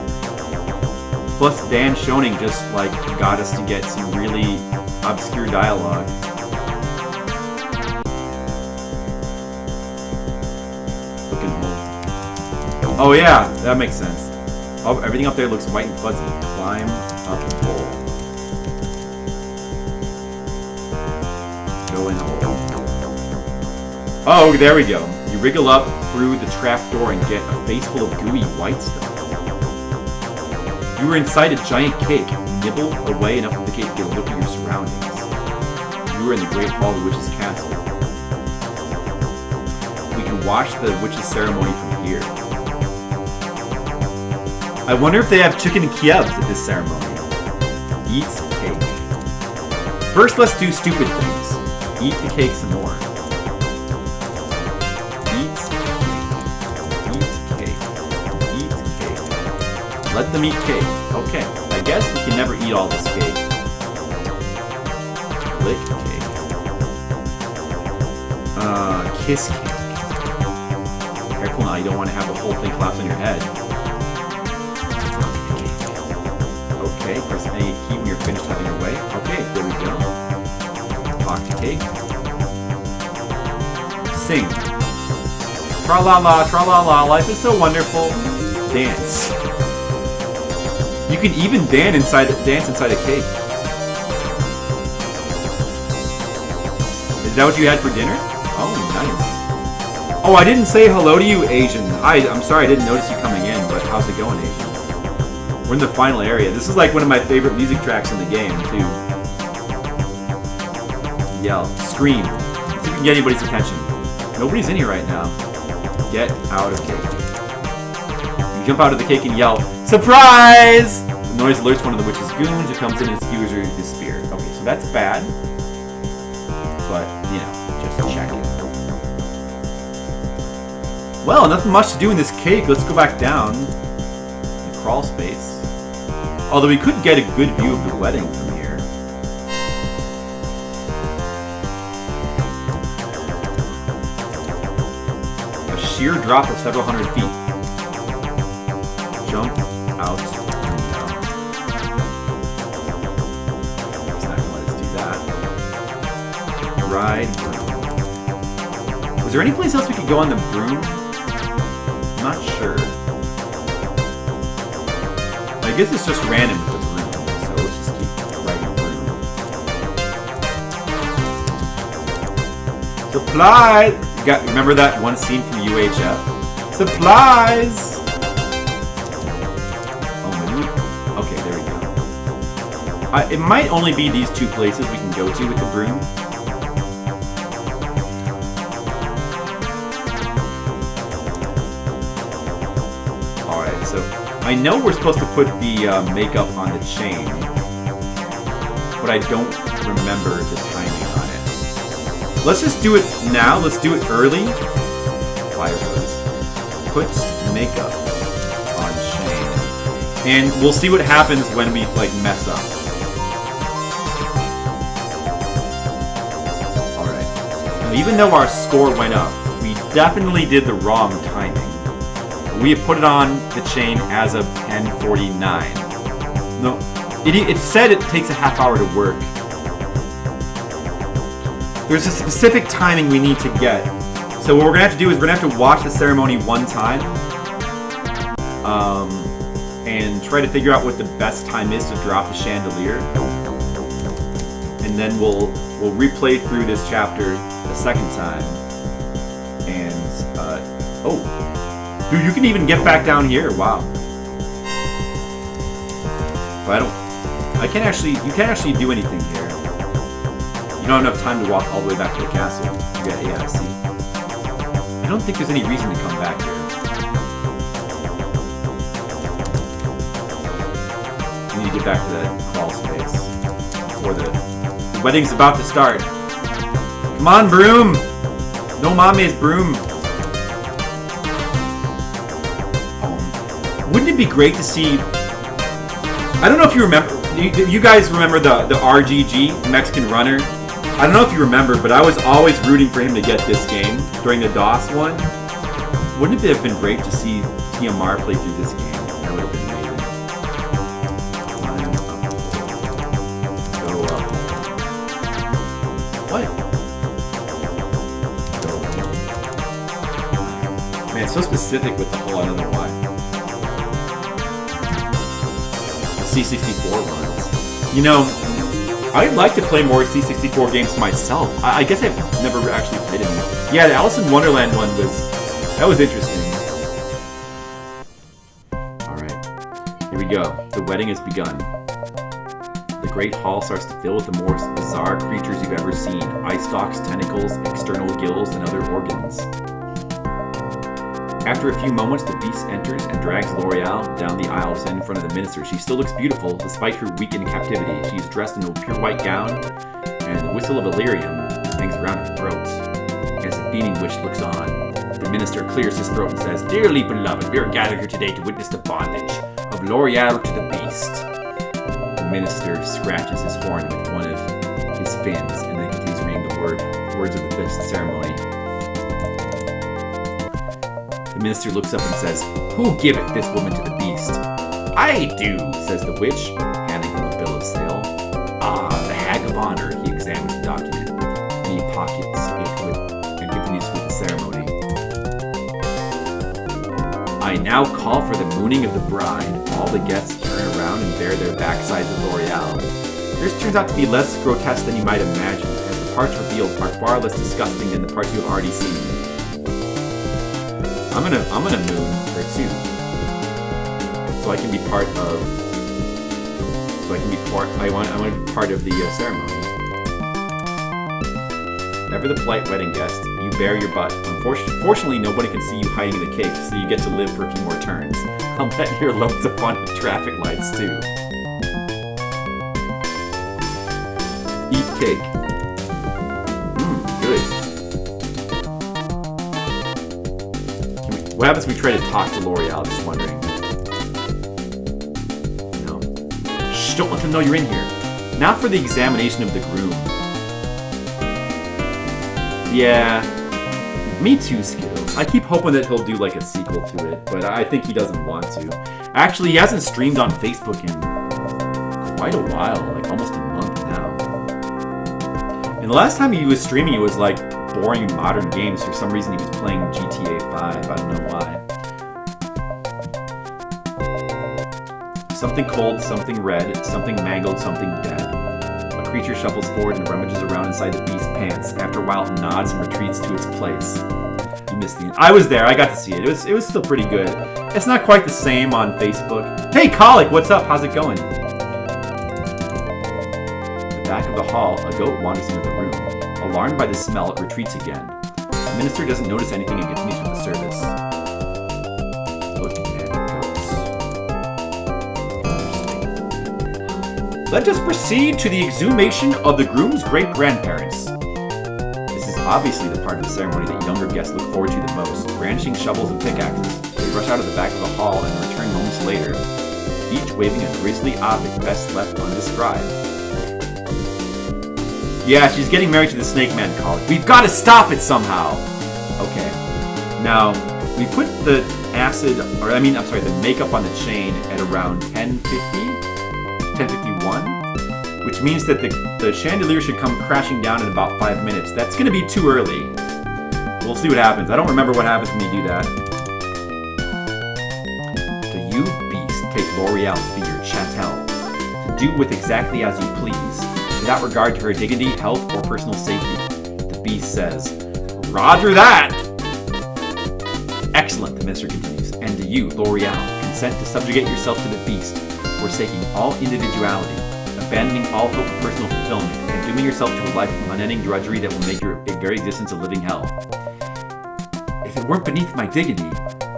Plus, Dan Schoening just, like, got us to get some really obscure dialogue. Looking home. Oh, yeah, that makes sense. Oh, everything up there looks white and fuzzy. Climb up the hole. Go in the hole. Oh, there we go. You wriggle up through the trapdoor and get a face full of gooey white stuff. You were inside a giant cake. Nibble away enough of the cake to get a look at your surroundings. You were in the Great Hall of the Witch's Castle. We can watch the witch's ceremony from here. I wonder if they have chicken and kievs at this ceremony. Eat cake. First, let's do stupid things. Eat the cake some more. Let them eat cake. Okay, I guess we can never eat all this cake. Lick cake. Kiss cake. Careful now, you don't want to have the whole thing collapse on your head. Okay, press any key when you're finished having your way. Okay, there we go. Talk to cake. Sing. Tra-la-la, tra-la-la, life is so wonderful. Dance. You can even dance inside a cake. Is that what you had for dinner? Oh, nice. Oh, I didn't say hello to you, Asian. I'm sorry I didn't notice you coming in, but how's it going, Asian? We're in the final area. This is like one of my favorite music tracks in the game, too. Yell. Scream. See if we can get anybody's attention. Nobody's in here right now. Get out of cake. You jump out of the cake and yell, "Surprise!" The noise alerts one of the witch's goons who comes in and skewers her with his spear. Okay, so that's bad. But, you know, just check it. Well, nothing much to do in this cake. Let's go back down. The crawl space. Although we could get a good view of the wedding from here. A sheer drop of several hundred feet. Jump out. Ride broom. Was there any place else we could go on the broom? I'm not sure. I guess it's just random with the broom, so let's just keep riding broom. Supplies! Remember that one scene from UHF? Supplies! Oh, maybe. Okay, there we go. It might only be these two places we can go to with the broom. So I know we're supposed to put the makeup on the chain, but I don't remember the timing on it. Let's just do it now. Let's do it early. Fire hose. Put makeup on chain. And we'll see what happens when we, like, mess up. Alright. Now, even though our score went up, we definitely did the wrong timing. We have put it on the chain as of 10:49. No, it said it takes a half hour to work. There's a specific timing we need to get. So what we're gonna have to do is we're gonna have to watch the ceremony one time, and try to figure out what the best time is to drop the chandelier, and then we'll replay through this chapter a second time. And oh, dude, you can even get back down here. Wow. But you can't actually do anything here. You don't have enough time to walk all the way back to the castle. Yeah, see. I don't think there's any reason to come back here. We need to get back to that crawl space before the wedding's about to start. Come on, broom! No mommy's broom. Wouldn't it be great to see... I don't know if you remember... You guys remember the RGG, Mexican Runner? I don't know if you remember, but I was always rooting for him to get this game during the DOS one. Wouldn't it have been great to see TMR play through this game? That would have been amazing. Climb up. Go up. What? Go up. Man, it's so specific with the whole, I don't know why. The C64 ones. You know, I'd like to play more C64 games myself. I guess I've never actually played any. Yeah, the Alice in Wonderland one was interesting. Alright, here we go. The wedding has begun. The great hall starts to fill with the more bizarre creatures you've ever seen. Eye stalks, tentacles, external gills, and other organs. After a few moments, the beast enters and drags L'Oreal down the aisle to stand in front of the minister. She still looks beautiful, despite her weakened captivity. She is dressed in a pure white gown, and the whistle of Illyrium hangs around her throat. As the beaming witch looks on, the minister clears his throat and says, "Dearly beloved, we are gathered here today to witness the bondage of L'Oreal to the beast." The minister scratches his horn with one of his fins, and then continues reading the words of the fifth ceremony. The minister looks up and says, "Who giveth this woman to the beast?" "I do," says the witch, handing him a bill of sale. "Ah, the hag of honor." He examines the document, and he pockets it and continues with the ceremony. "I now call for the mooning of the bride." All the guests turn around and bare their backsides to L'Oreal. This turns out to be less grotesque than you might imagine, as the parts revealed are far less disgusting than the parts you have already seen. I'm gonna moon her too, so I can be part of. I want to be part of the ceremony. Ever the polite wedding guest, you bare your butt. Unfortunately, nobody can see you hiding in the cake, so you get to live for a few more turns. I'll bet you're loads of fun with traffic lights too. Eat cake. Good. What happens if we try to talk to L'Oreal? Just wondering. No. Shh, don't let them know you're in here. Now for the examination of the groom. Yeah. Me too, Skittle. I keep hoping that he'll do like a sequel to it, but I think he doesn't want to. Actually, he hasn't streamed on Facebook in quite a while, like almost a month now. And the last time he was streaming, it was like boring modern games. For some reason he was playing GTA 5. I don't know why. Something cold, something red, something mangled, something dead. A creature shuffles forward and rummages around inside the beast's pants. After a while it nods and retreats to its place. You missed the end. I was there, I got to see it. It was still pretty good. It's not quite the same on Facebook. Hey Colic, what's up? How's it going? At the back of the hall, a goat wanders into the room. Alarmed by the smell, it retreats again. The minister doesn't notice anything and continues with the service. Looking at goats. Let us proceed to the exhumation of the groom's great-grandparents. This is obviously the part of the ceremony that younger guests look forward to the most. Brandishing shovels and pickaxes, they rush out of the back of the hall and return moments later. each waving a grisly object best left undescribed. Yeah, she's getting married to the Snake Man colleague. We've got to stop it somehow! Okay. Now, we put the the makeup on the chain at around 10:51, which means that the chandelier should come crashing down in about 5 minutes. That's going to be too early. We'll see what happens. I don't remember what happens when you do that. Do you, beast, take L'Oreal to be your chattel, to do with exactly as you please, without regard to her dignity, health, or personal safety? The beast says, Roger that! Excellent, the minister continues. And do you, L'Oreal, consent to subjugate yourself to the beast, forsaking all individuality, abandoning all hope of personal fulfillment, and dooming yourself to a life of unending drudgery that will make your very existence a living hell? If it weren't beneath my dignity,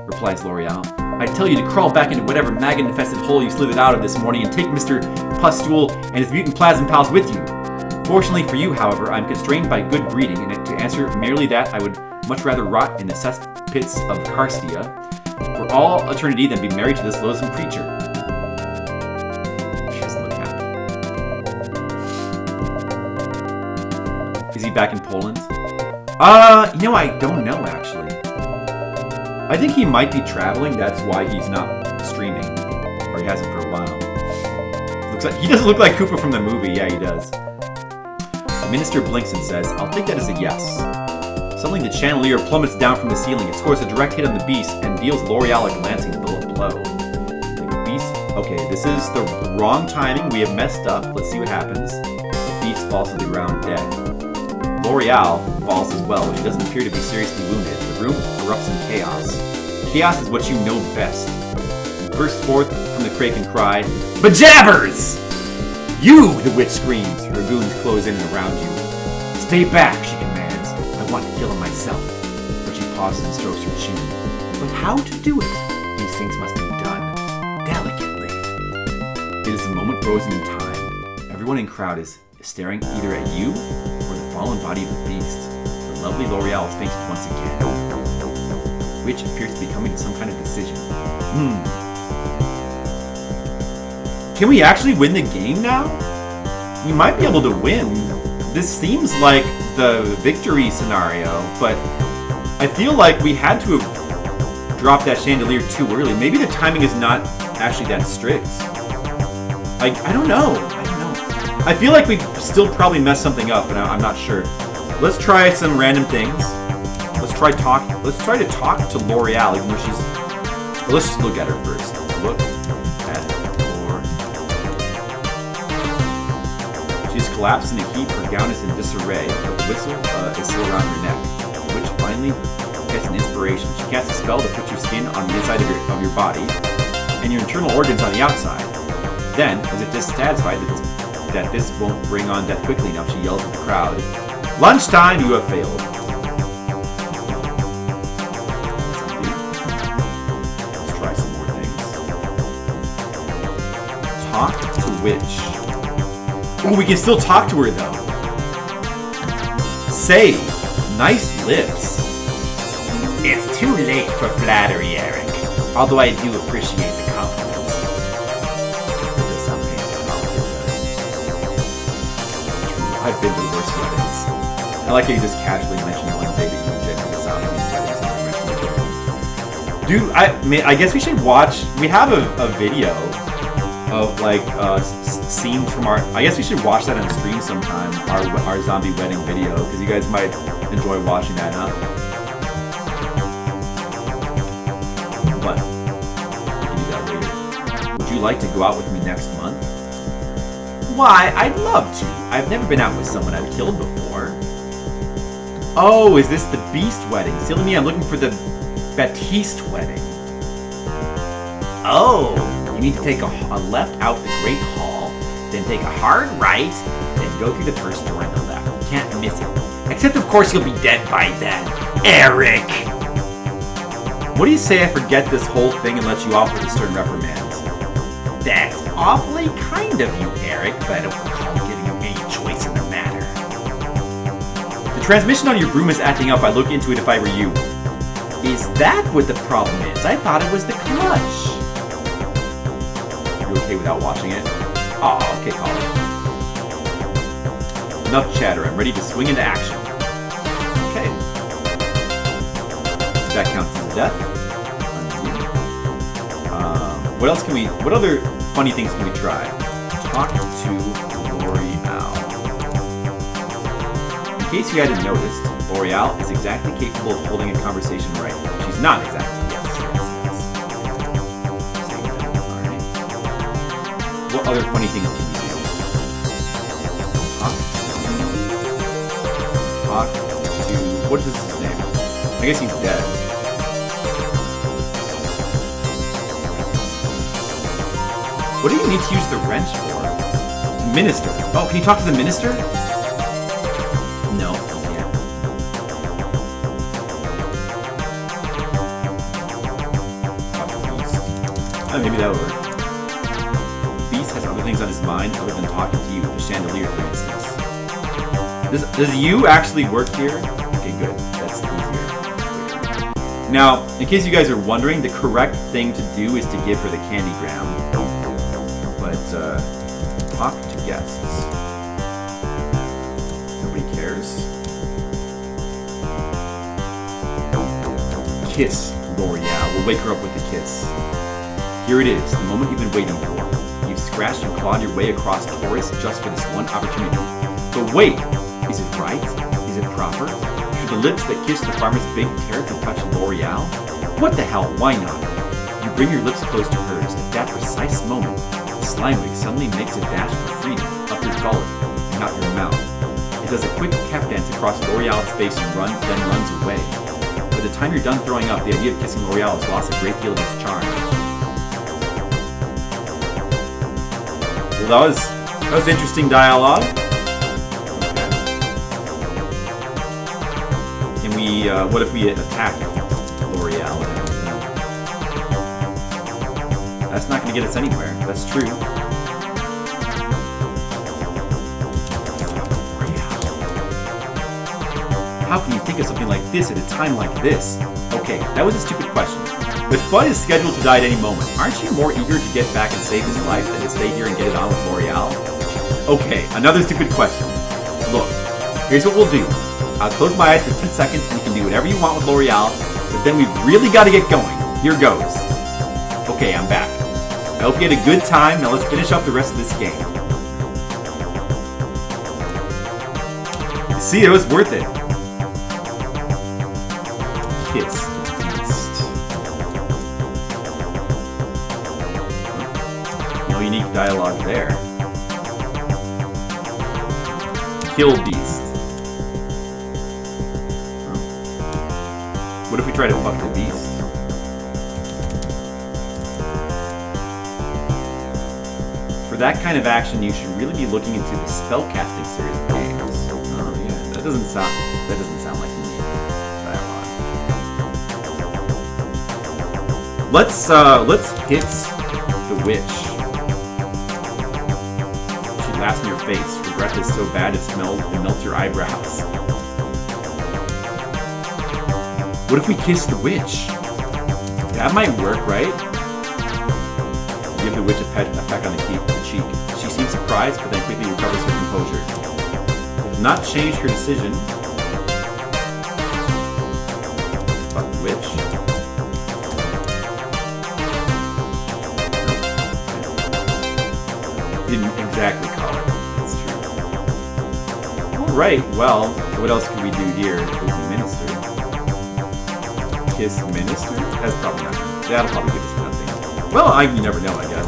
replies L'Oreal, I'd tell you to crawl back into whatever maggot-infested hole you slithered out of this morning and take Mr. Pustule and his mutant plasm pals with you. Fortunately for you, however, I'm constrained by good breeding, and to answer merely that, I would much rather rot in the cesspits of Carstia for all eternity than be married to this loathsome creature. She doesn't look happy. Is he back in Poland? I don't know, actually. I think he might be traveling, that's why he's not streaming. Or he hasn't for a while. He doesn't look like Koopa from the movie, yeah he does. The minister blinks and says, I'll take that as a yes. Suddenly the chandelier plummets down from the ceiling. It scores a direct hit on the beast and deals L'Oreal a glancing blow. The beast... Okay, this is the wrong timing. We have messed up. Let's see what happens. The beast falls to the ground dead. L'Oreal falls as well, but she doesn't appear to be seriously wounded. The room erupts in chaos. Chaos is what you know best. You burst forth from the crake and cry, Bejabbers! You, the witch screams. Her goons close in and around you. Stay back, she commands. I want to kill him myself. But she pauses and strokes her chin. But how to do it? These things must be done delicately. It is a moment frozen in time. Everyone in the crowd is staring either at you or the fallen body of the beast. The lovely L'Oreal is fainted once again. The witch appears to be coming to some kind of decision. Can we actually win the game now? We might be able to win. This seems like the victory scenario, but I feel like we had to have dropped that chandelier too early. Maybe the timing is not actually that strict. I don't know. I feel like we still probably messed something up, and I'm not sure. Let's try some random things. Let's try to talk to L'Oreal, even though she's... Well, let's just look at her first. Look at L'Oreal. She's collapsed in a heap. Her gown is in disarray. Her whistle is still around her neck. The witch finally gets an inspiration. She casts a spell to put your skin on the inside of your body and your internal organs on the outside. Then, as if dissatisfied that this won't bring on death quickly enough, she yells at the crowd, Lunchtime, you have failed. Let's try some more things. Talk to witch. Oh, we can still talk to her, though. Say, nice lips. It's too late for flattery, Eric. Although I do appreciate the compliments. I've been to the worst weddings. I like how you just casually mentioned one day that you objected to zombie weddings. Dude, I guess we should watch. We have a video of like scenes from our. I guess we should watch that on stream sometime. Our zombie wedding video, because you guys might enjoy watching that, huh? But we can do that later. Would you like to go out with me next month? Why, I'd love to. I've never been out with someone I've killed before. Oh, is this the Beast wedding? Silly me, I'm looking for the Baptiste wedding. Oh, you need to take a left out the Great Hall, then take a hard right, then go through the first door on the left. You can't miss it. Except, of course, you'll be dead by then. Eric! What do you say I forget this whole thing and let you off with a stern reprimand? That's awfully kind of you, Eric, but I don't recall giving you any choice in the matter. The transmission on your broom is acting up. I'd look into it if I were you. Is that what the problem is? I thought it was the clutch. okay without watching it? Oh, okay, Colin. Enough chatter. I'm ready to swing into action. Okay. That counts as a death. What else can we... What other funny things can we try? Talk to L'Oreal. In case you hadn't noticed, L'Oreal is exactly capable of holding a conversation right. She's not exactly. What other funny things can you do? Talk to... What is his name? I guess he's dead. What do you need to use the wrench for? To minister. Oh, can you talk to the minister? No, you can't. Talk to Beast. Oh, maybe that would work. Beast has other things on his mind other than talking to you. The chandelier, for instance. Does you actually work here? Okay, good. That's easier. Now, in case you guys are wondering, the correct thing to do is to give her the candygram. But, talk to guests. Nobody cares. Kiss L'Oreal. We'll wake her up with a kiss. Here it is, the moment you've been waiting for. You've scratched and clawed your way across Taurus just for this one opportunity. But wait! Is it right? Is it proper? Should the lips that kiss the farmer's big carrot touch L'Oreal? What the hell? Why not? You bring your lips close to hers. At that precise moment, the slime wig suddenly makes a dash for freedom up your gullet and out your mouth. It does a quick cap dance across L'Oreal's face and then runs away. By the time you're done throwing up, the idea of kissing L'Oreal has lost a great deal of its charm. Well, that was interesting dialogue. Okay. Can we, what if we attack L'Oreal? That's not going to get us anywhere. That's true. How can you think of something like this at a time like this? Okay, that was a stupid question. But Bud is scheduled to die at any moment. Aren't you more eager to get back and save his life than to stay here and get it on with L'Oreal? Okay, another stupid question. Look, here's what we'll do. I'll close my eyes for 10 seconds and you can do whatever you want with L'Oreal, but then we've really got to get going. Here goes. Okay, I'm back. I hope you had a good time. Now let's finish up the rest of this game. You see, it was worth it. Kiss the Beast. No unique dialogue there. Kill Beast. What if we try to fuck the Beast? For that kind of action, you should really be looking into the spellcasting series of games. Oh yeah, that doesn't sound like unique dialogue. Let's hit the witch. She laughs in your face. Her breath is so bad it melts your eyebrows. What if we kiss the witch? That might work, right? Give the witch a peck on the cheek. She seems surprised, but then quickly recovers her composure. Does not change her decision. Fuck the witch. Didn't exactly call it. That's true. Alright, well, what else can we do here? There's the minister. Kiss minister? That's probably not. That'll probably give us nothing. Well, you never know, I guess.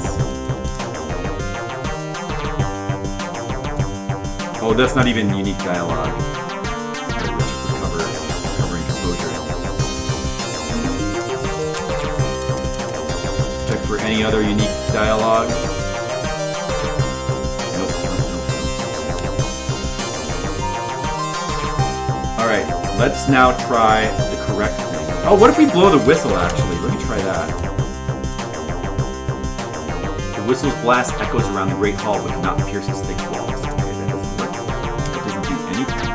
Oh, that's not even unique dialogue. Recovering composure. Check for any other unique dialogue. Nope. Alright, let's now try the correct thing. Oh, what if we blow the whistle, actually? Let me try that. The whistle's blast echoes around the Great Hall, but cannot pierce its thick walls. Okay, that doesn't work. That doesn't do anything.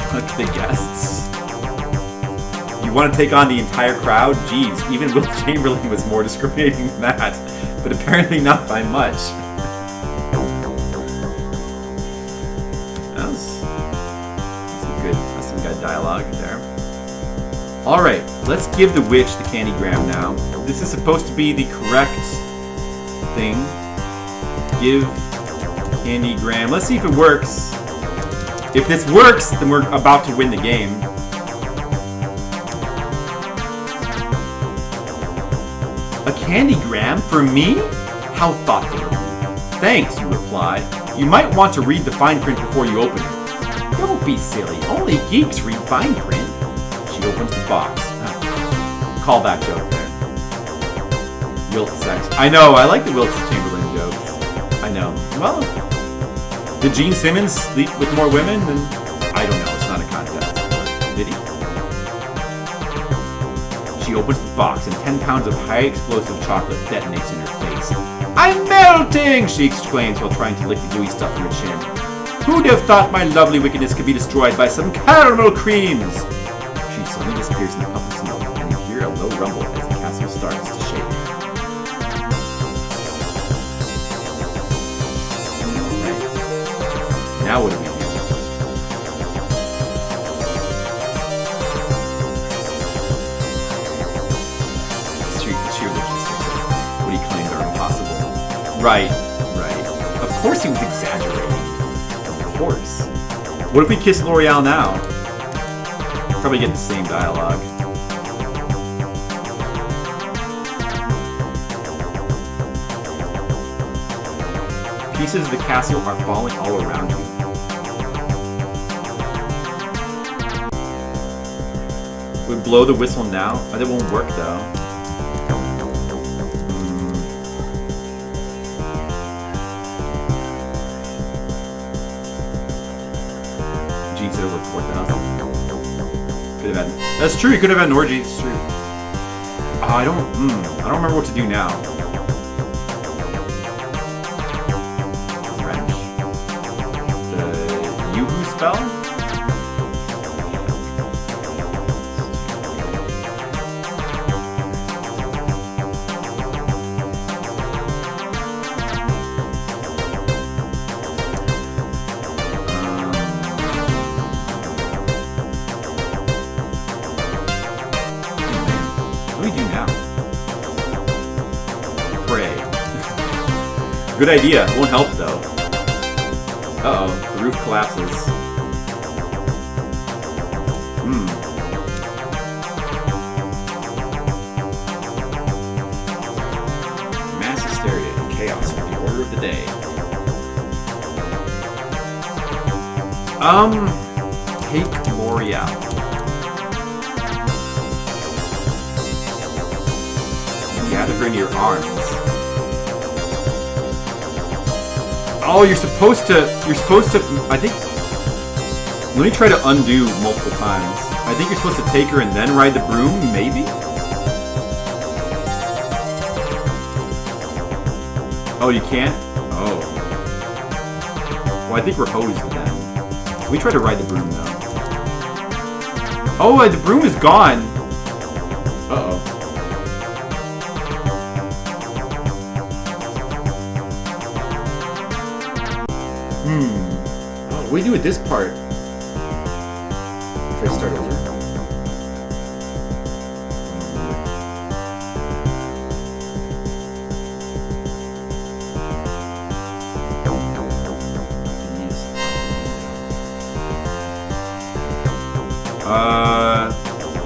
Fuck the guests. You want to take on the entire crowd? Jeez, even Will Chamberlain was more discriminating than that. But apparently not by much. That's some good dialogue there. Alright, let's give the witch the candygram now. This is supposed to be the correct thing. Give candygram. Let's see if it works. If this works, then we're about to win the game. A candygram for me? How thoughtful of you. Thanks, you reply. You might want to read the fine print before you open it. Don't be silly. Only geeks read fine print. She opens the box. Call that joke there. Wilt sex. I know, I like the Wilt Chamberlain jokes. I know. Well, did Gene Simmons sleep with more women than... I don't know, it's not a contest. Did he? She opens the box and 10 pounds of high explosive chocolate detonates in her face. I'm melting! She exclaims while trying to lick the gooey stuff from her chin. Who'd have thought my lovely wickedness could be destroyed by some caramel creams? She suddenly disappears in a puff of smoke, and you hear a low rumble as the castle starts to shake. Alright. Now what do we do? Sheer logistics of what he claimed are impossible. Right. Of course he was exaggerating. Of course. What if we kiss L'Oreal now? Probably get the same dialogue. Pieces of the castle are falling all around you. We blow the whistle now? Oh, that won't work though. Gene said over 4,000. Could have had. That's true. You could have had an orgy. It's true. I don't remember what to do now. Wrench. The Yuhu spell. Good idea. Won't help though. Uh-oh. The roof collapses. Mass hysteria and chaos are the order of the day. Take L'Oreal. Gather her into your arms. Oh, you're supposed to, I think, let me try to undo multiple times. I think you're supposed to take her and then ride the broom, maybe? Oh, you can't? Oh. Well, I think we're hosed then. Let me try to ride the broom, though. Oh, the broom is gone! Uh-oh. What do we do with this part? Should I start over?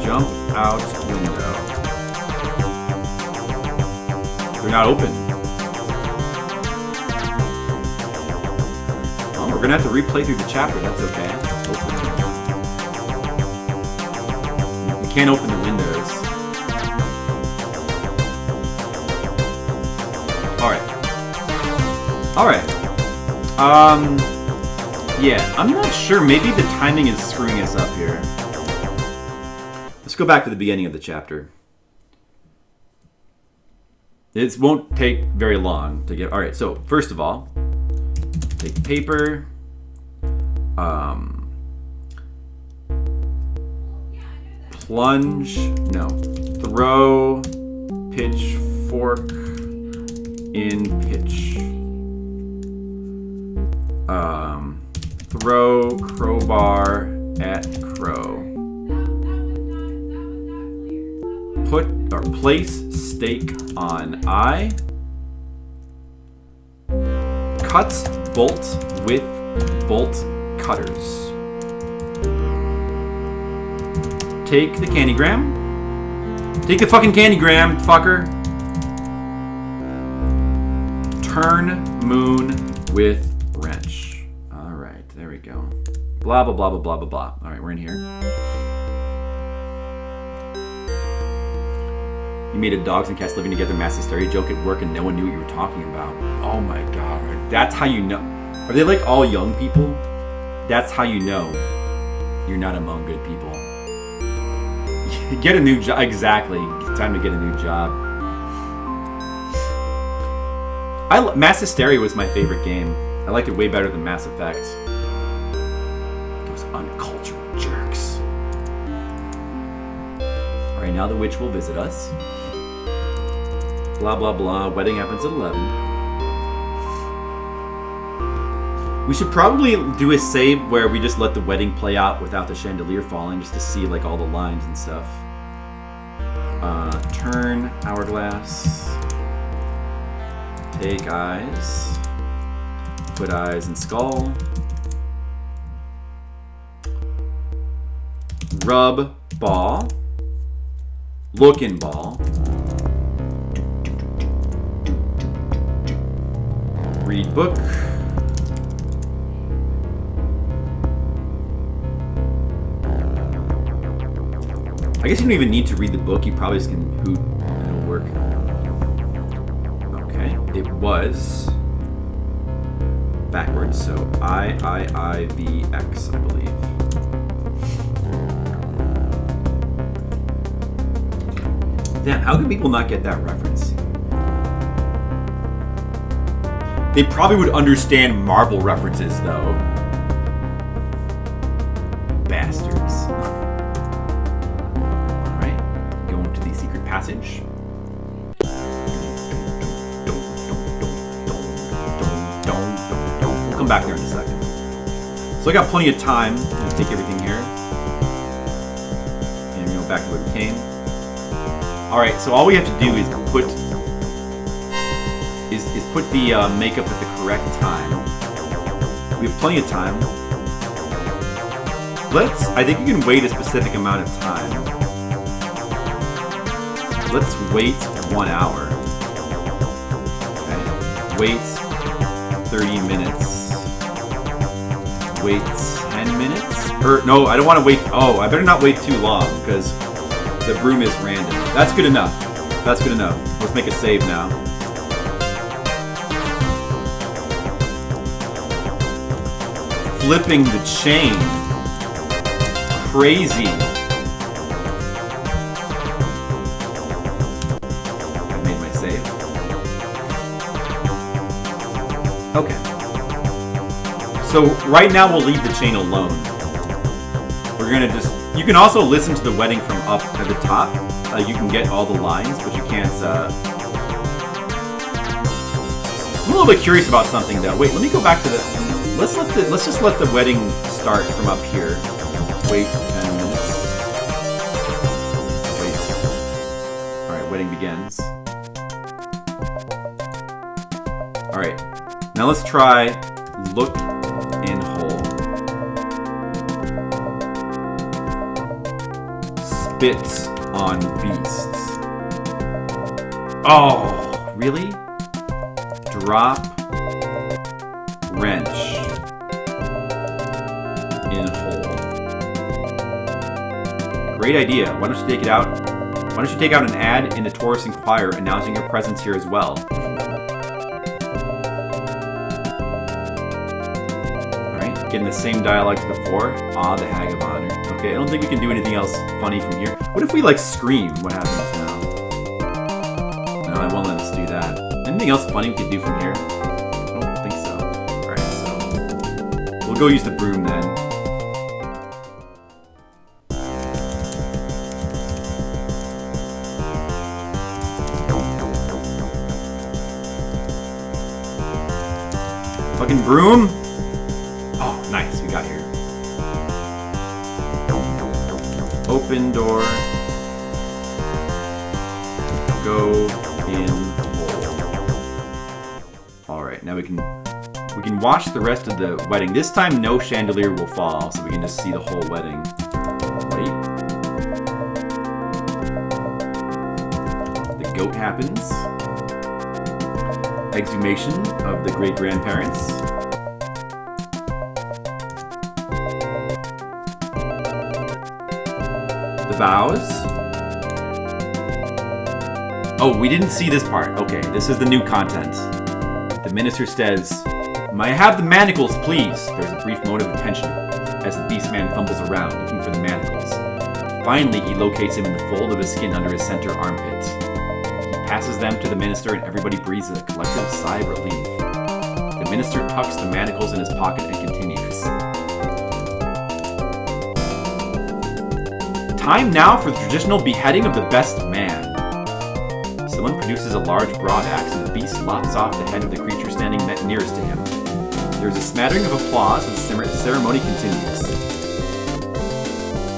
Jump out window. They're not open. We're gonna have to replay through the chapter, that's okay. We can't open the windows. Alright. Yeah, I'm not sure. Maybe the timing is screwing us up here. Let's go back to the beginning of the chapter. It won't take very long to get... Alright, so first of all, take paper. Plunge. No. Throw pitchfork in pitch. Throw crowbar at crow. Put or place stake on eye. Cut bolt with bolt cutters. Take the candygram. Take the fucking candygram, fucker. Turn moon with wrench. Alright, there we go. Blah, blah, blah, blah, blah, blah, blah. Alright, we're in here. You made a dogs and cats living together mass hysteria joke at work and no one knew what you were talking about. Oh my god. That's how you know. Are they like all young people? That's how you know you're not among good people. Get a new job. Exactly. It's time to get a new job. Mass Hysteria was my favorite game. I liked it way better than Mass Effect. Those uncultured jerks. Alright, now the witch will visit us. Blah, blah, blah. Wedding happens at 11. We should probably do a save where we just let the wedding play out without the chandelier falling, just to see like all the lines and stuff. Turn, hourglass. Take eyes. Put eyes in skull. Rub ball. Look in ball. Read book. I guess you don't even need to read the book. You probably just can hoot and it'll work. Okay. It was backwards, so I-V-X, I believe. Damn, how can people not get that reference? They probably would understand Marvel references, though. Bastards. Passage. We'll come back there in a second. So I got plenty of time. I'm gonna take everything here. And go back to where we came. Alright, so all we have to do is put the makeup at the correct time. We have plenty of time. I think you can wait a specific amount of time. Let's wait 1 hour. Okay. Wait 30 minutes. Wait 10 minutes? Or, no, I don't want to wait. Oh, I better not wait too long because the broom is random. That's good enough. That's good enough. Let's make a save now. Flipping the chain. Crazy. Okay. So right now we'll leave the chain alone. We're gonna just... You can also listen to the wedding from up at the top. You can get all the lines, but you can't... I'm a little bit curious about something though. Wait, let me go back to the... Let's just let the wedding start from up here. Wait 10 minutes. Wait. Alright, wedding begins. Alright. Now let's try look in hole. Spit on beasts. Oh, really? Drop wrench in hole. Great idea. Why don't you take it out? Why don't you take out an ad in the Taurus Inquirer announcing your presence here as well? Getting the same dialogue as before. Ah, the Hag of Honor. Okay, I don't think we can do anything else funny from here. What if we, like, scream? What happens now? No, I won't let us do that. Anything else funny we can do from here? I don't think so. Alright, so... We'll go use the broom then. Fucking broom. Oh, nice. We got here. Open door. Go in hole. Alright, now we can watch the rest of the wedding. This time no chandelier will fall, so we can just see the whole wedding. Wait. The goat happens. Exhumation of the great-grandparents. The vows. Oh, we didn't see this part. Okay, this is the new content. The minister says, "May I have the manacles, please?" There's a brief moment of attention as the beast man fumbles around looking for the manacles. Finally, he locates him in the fold of his skin under his center armpit. He passes them to the minister and everybody breathes a collective sigh of relief. The minister tucks the manacles in his pocket and continues. Time now for the traditional beheading of the best man. Someone produces a large broad axe and the beast lops off the head of the creature standing nearest to him. There is a smattering of applause as the ceremony continues.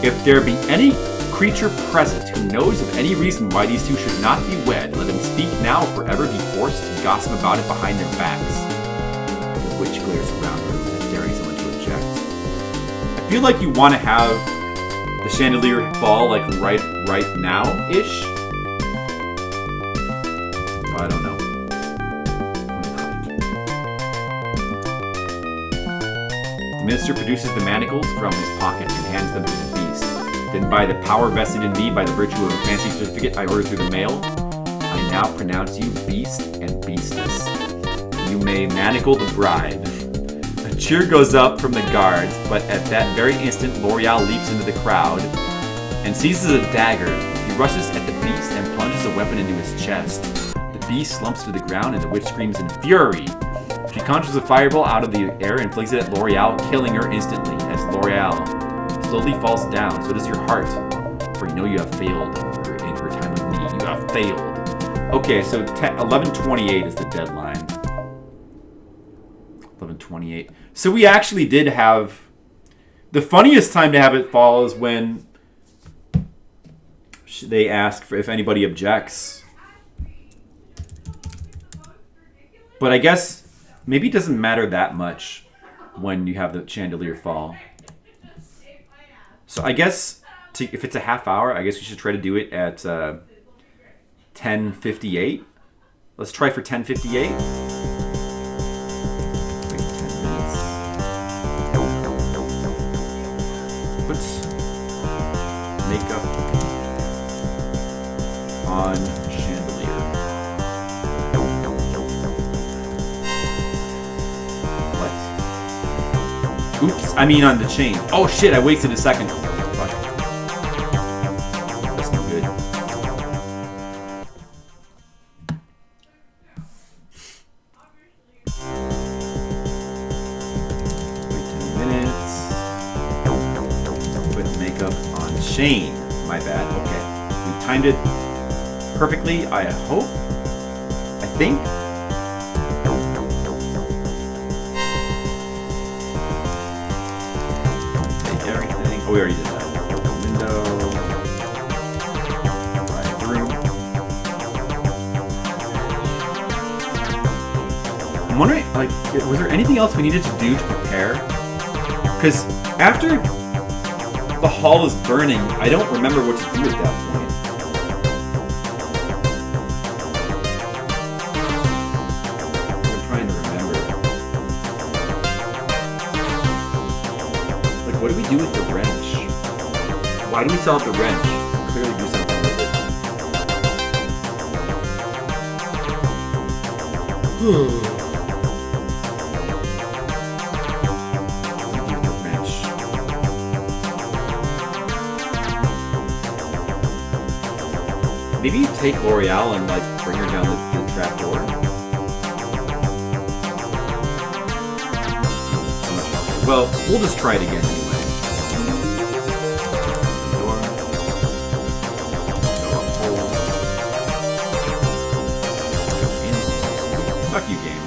If there be any creature present who knows of any reason why these two should not be wed, let him speak now or forever be forced to gossip about it behind their backs. The witch glares around the room as daring someone to object. I feel like you want to have the chandelier fall like right now-ish. I don't know. The minister produces the manacles from his pocket and hands them to the beast. Then by the power vested in me by the virtue of a fancy certificate I ordered through the mail, I now pronounce you beast and beastess. You may manacle the bride. A cheer goes up from the guards, but at that very instant L'Oreal leaps into the crowd and seizes a dagger. He rushes at the beast and plunges a weapon into his chest. The beast slumps to the ground and the witch screams in fury. She conjures a fireball out of the air and flings it at L'Oreal, killing her instantly. As L'Oreal slowly falls down, so does your heart. For you know you have failed in her time of need. You have failed. Okay, so 11:28 is the deadline. 11:28. So we actually did have... The funniest time to have it fall is when they ask for if anybody objects. But I guess maybe it doesn't matter that much when you have the chandelier fall. So I guess if it's a half hour, I guess we should try to do it at 10:58. Let's try for 10:58. Wait 10 minutes. Let's make up on chandelier. What? Oops, I mean on the chain. Oh shit, I wasted a second. Fuck. That's no good. Wait 10 minutes. Put makeup on chain. My bad. Okay. We timed it perfectly, I hope. I think. Take everything. Oh, we already did that. Window. Right through. I'm wondering, like, was there anything else we needed to do to prepare? Because after the hall is burning, I don't remember what to do at that point. I'm trying to remember. Like, what do we do with the wrench? Why do we sell out the wrench? Clearly do something with it. Maybe you take L'Oreal and, like, bring her down the trap door. Well, we'll just try it again anyway. Door. Go up hole. Go in. Fuck you, game.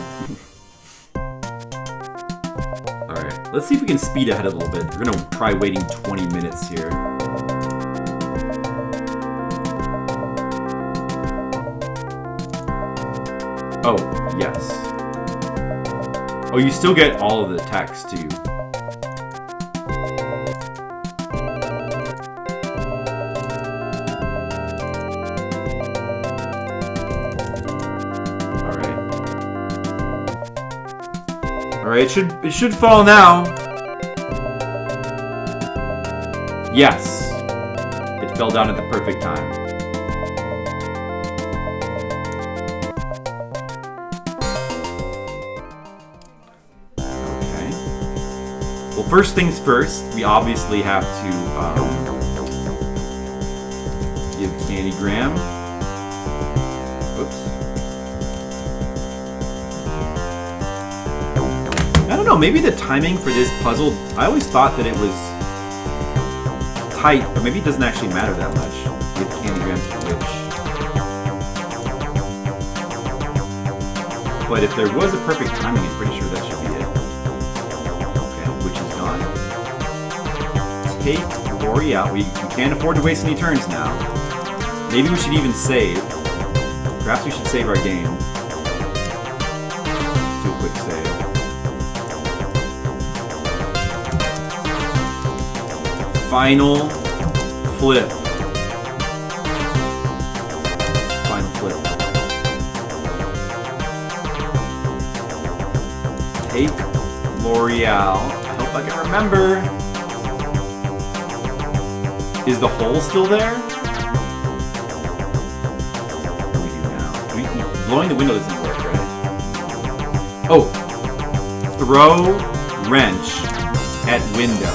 Let's see if we can speed ahead a little bit. We're gonna try waiting 20 minutes here. Oh, yes. Oh, you still get all of the text, too. Alright, it should fall now. Yes. It fell down at the perfect time. Okay. Well, first things first, we obviously have to give Candy Graham. Oops. I don't know, maybe the timing for this puzzle, I always thought that it was tight, but maybe it doesn't actually matter that much with Candy Graham to which. But if there was a perfect timing, I'm pretty sure that should be it. Okay, which is gone. Take Lori out. We can't afford to waste any turns now. Maybe we should even save. Perhaps we should save our game. Let's do a quick save. Final flip. Final flip. Take L'Oreal. I hope I can remember. Is the hole still there? What do we do now? Blowing the window doesn't work, right? Oh! Throw wrench at window.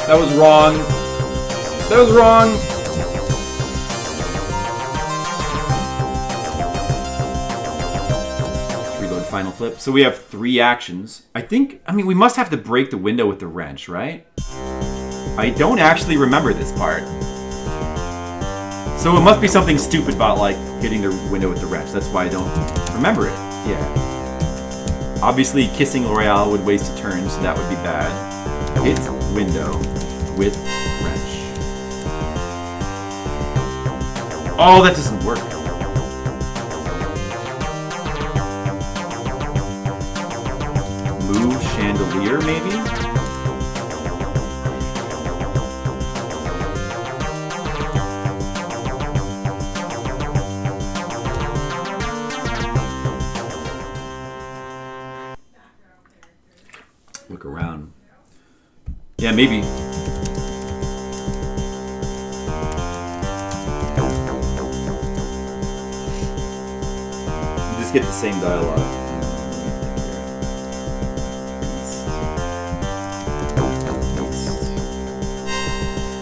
That was wrong. That was wrong. Let's reload final flip. So we have 3 actions. I mean, we must have to break the window with the wrench, right? I don't actually remember this part. So it must be something stupid about, like, hitting the window with the wrench. That's why I don't remember it. Yeah. Obviously, kissing L'Oreal would waste a turn, so that would be bad. Hit window with wrench. Oh, that doesn't work. Move chandelier, maybe? Look around. Yeah, maybe. You just get the same dialogue.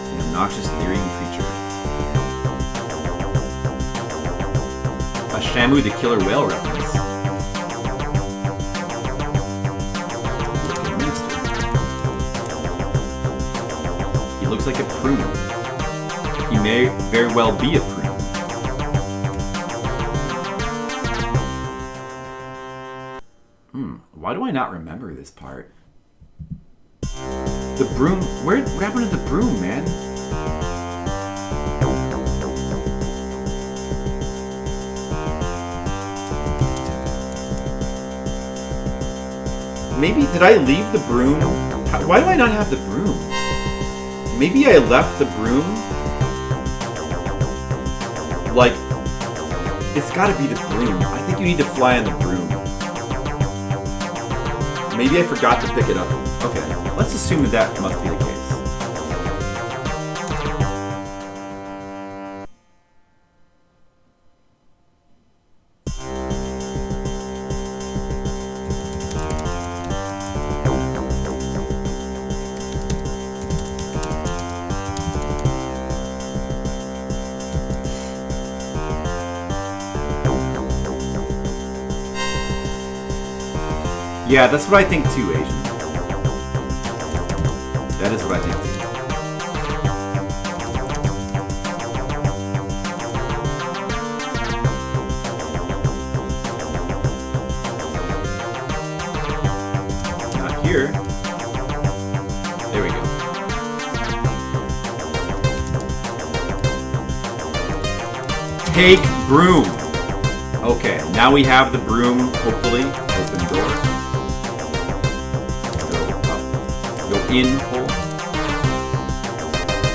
An obnoxious leering creature. A Shamu the Killer Whale reference. Looks like a prune. He may very well be a prune. Why do I not remember this part? The broom. What happened to the broom, man? Maybe, did I leave the broom? Why do I not have the broom? Maybe I left the broom. Like, it's gotta be the broom. I think you need to fly on the broom. Maybe I forgot to pick it up. Okay, let's assume that must be the case. Yeah, that's what I think too, Asian. That is what I think too. Take broom. Okay, now we have the broom, hopefully. Open door. Go up. Go in, hole.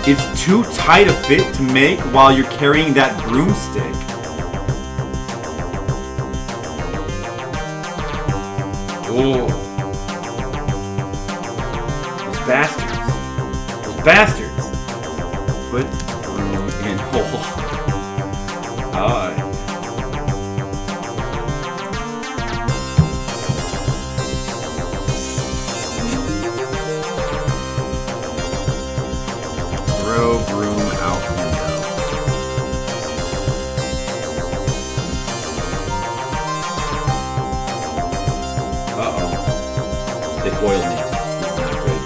It's too tight a fit to make while you're carrying that broomstick. Oh. Those bastards. Those bastards. Put broom in hole. Throw broom out window. Uh-oh. They foiled me. That's not good.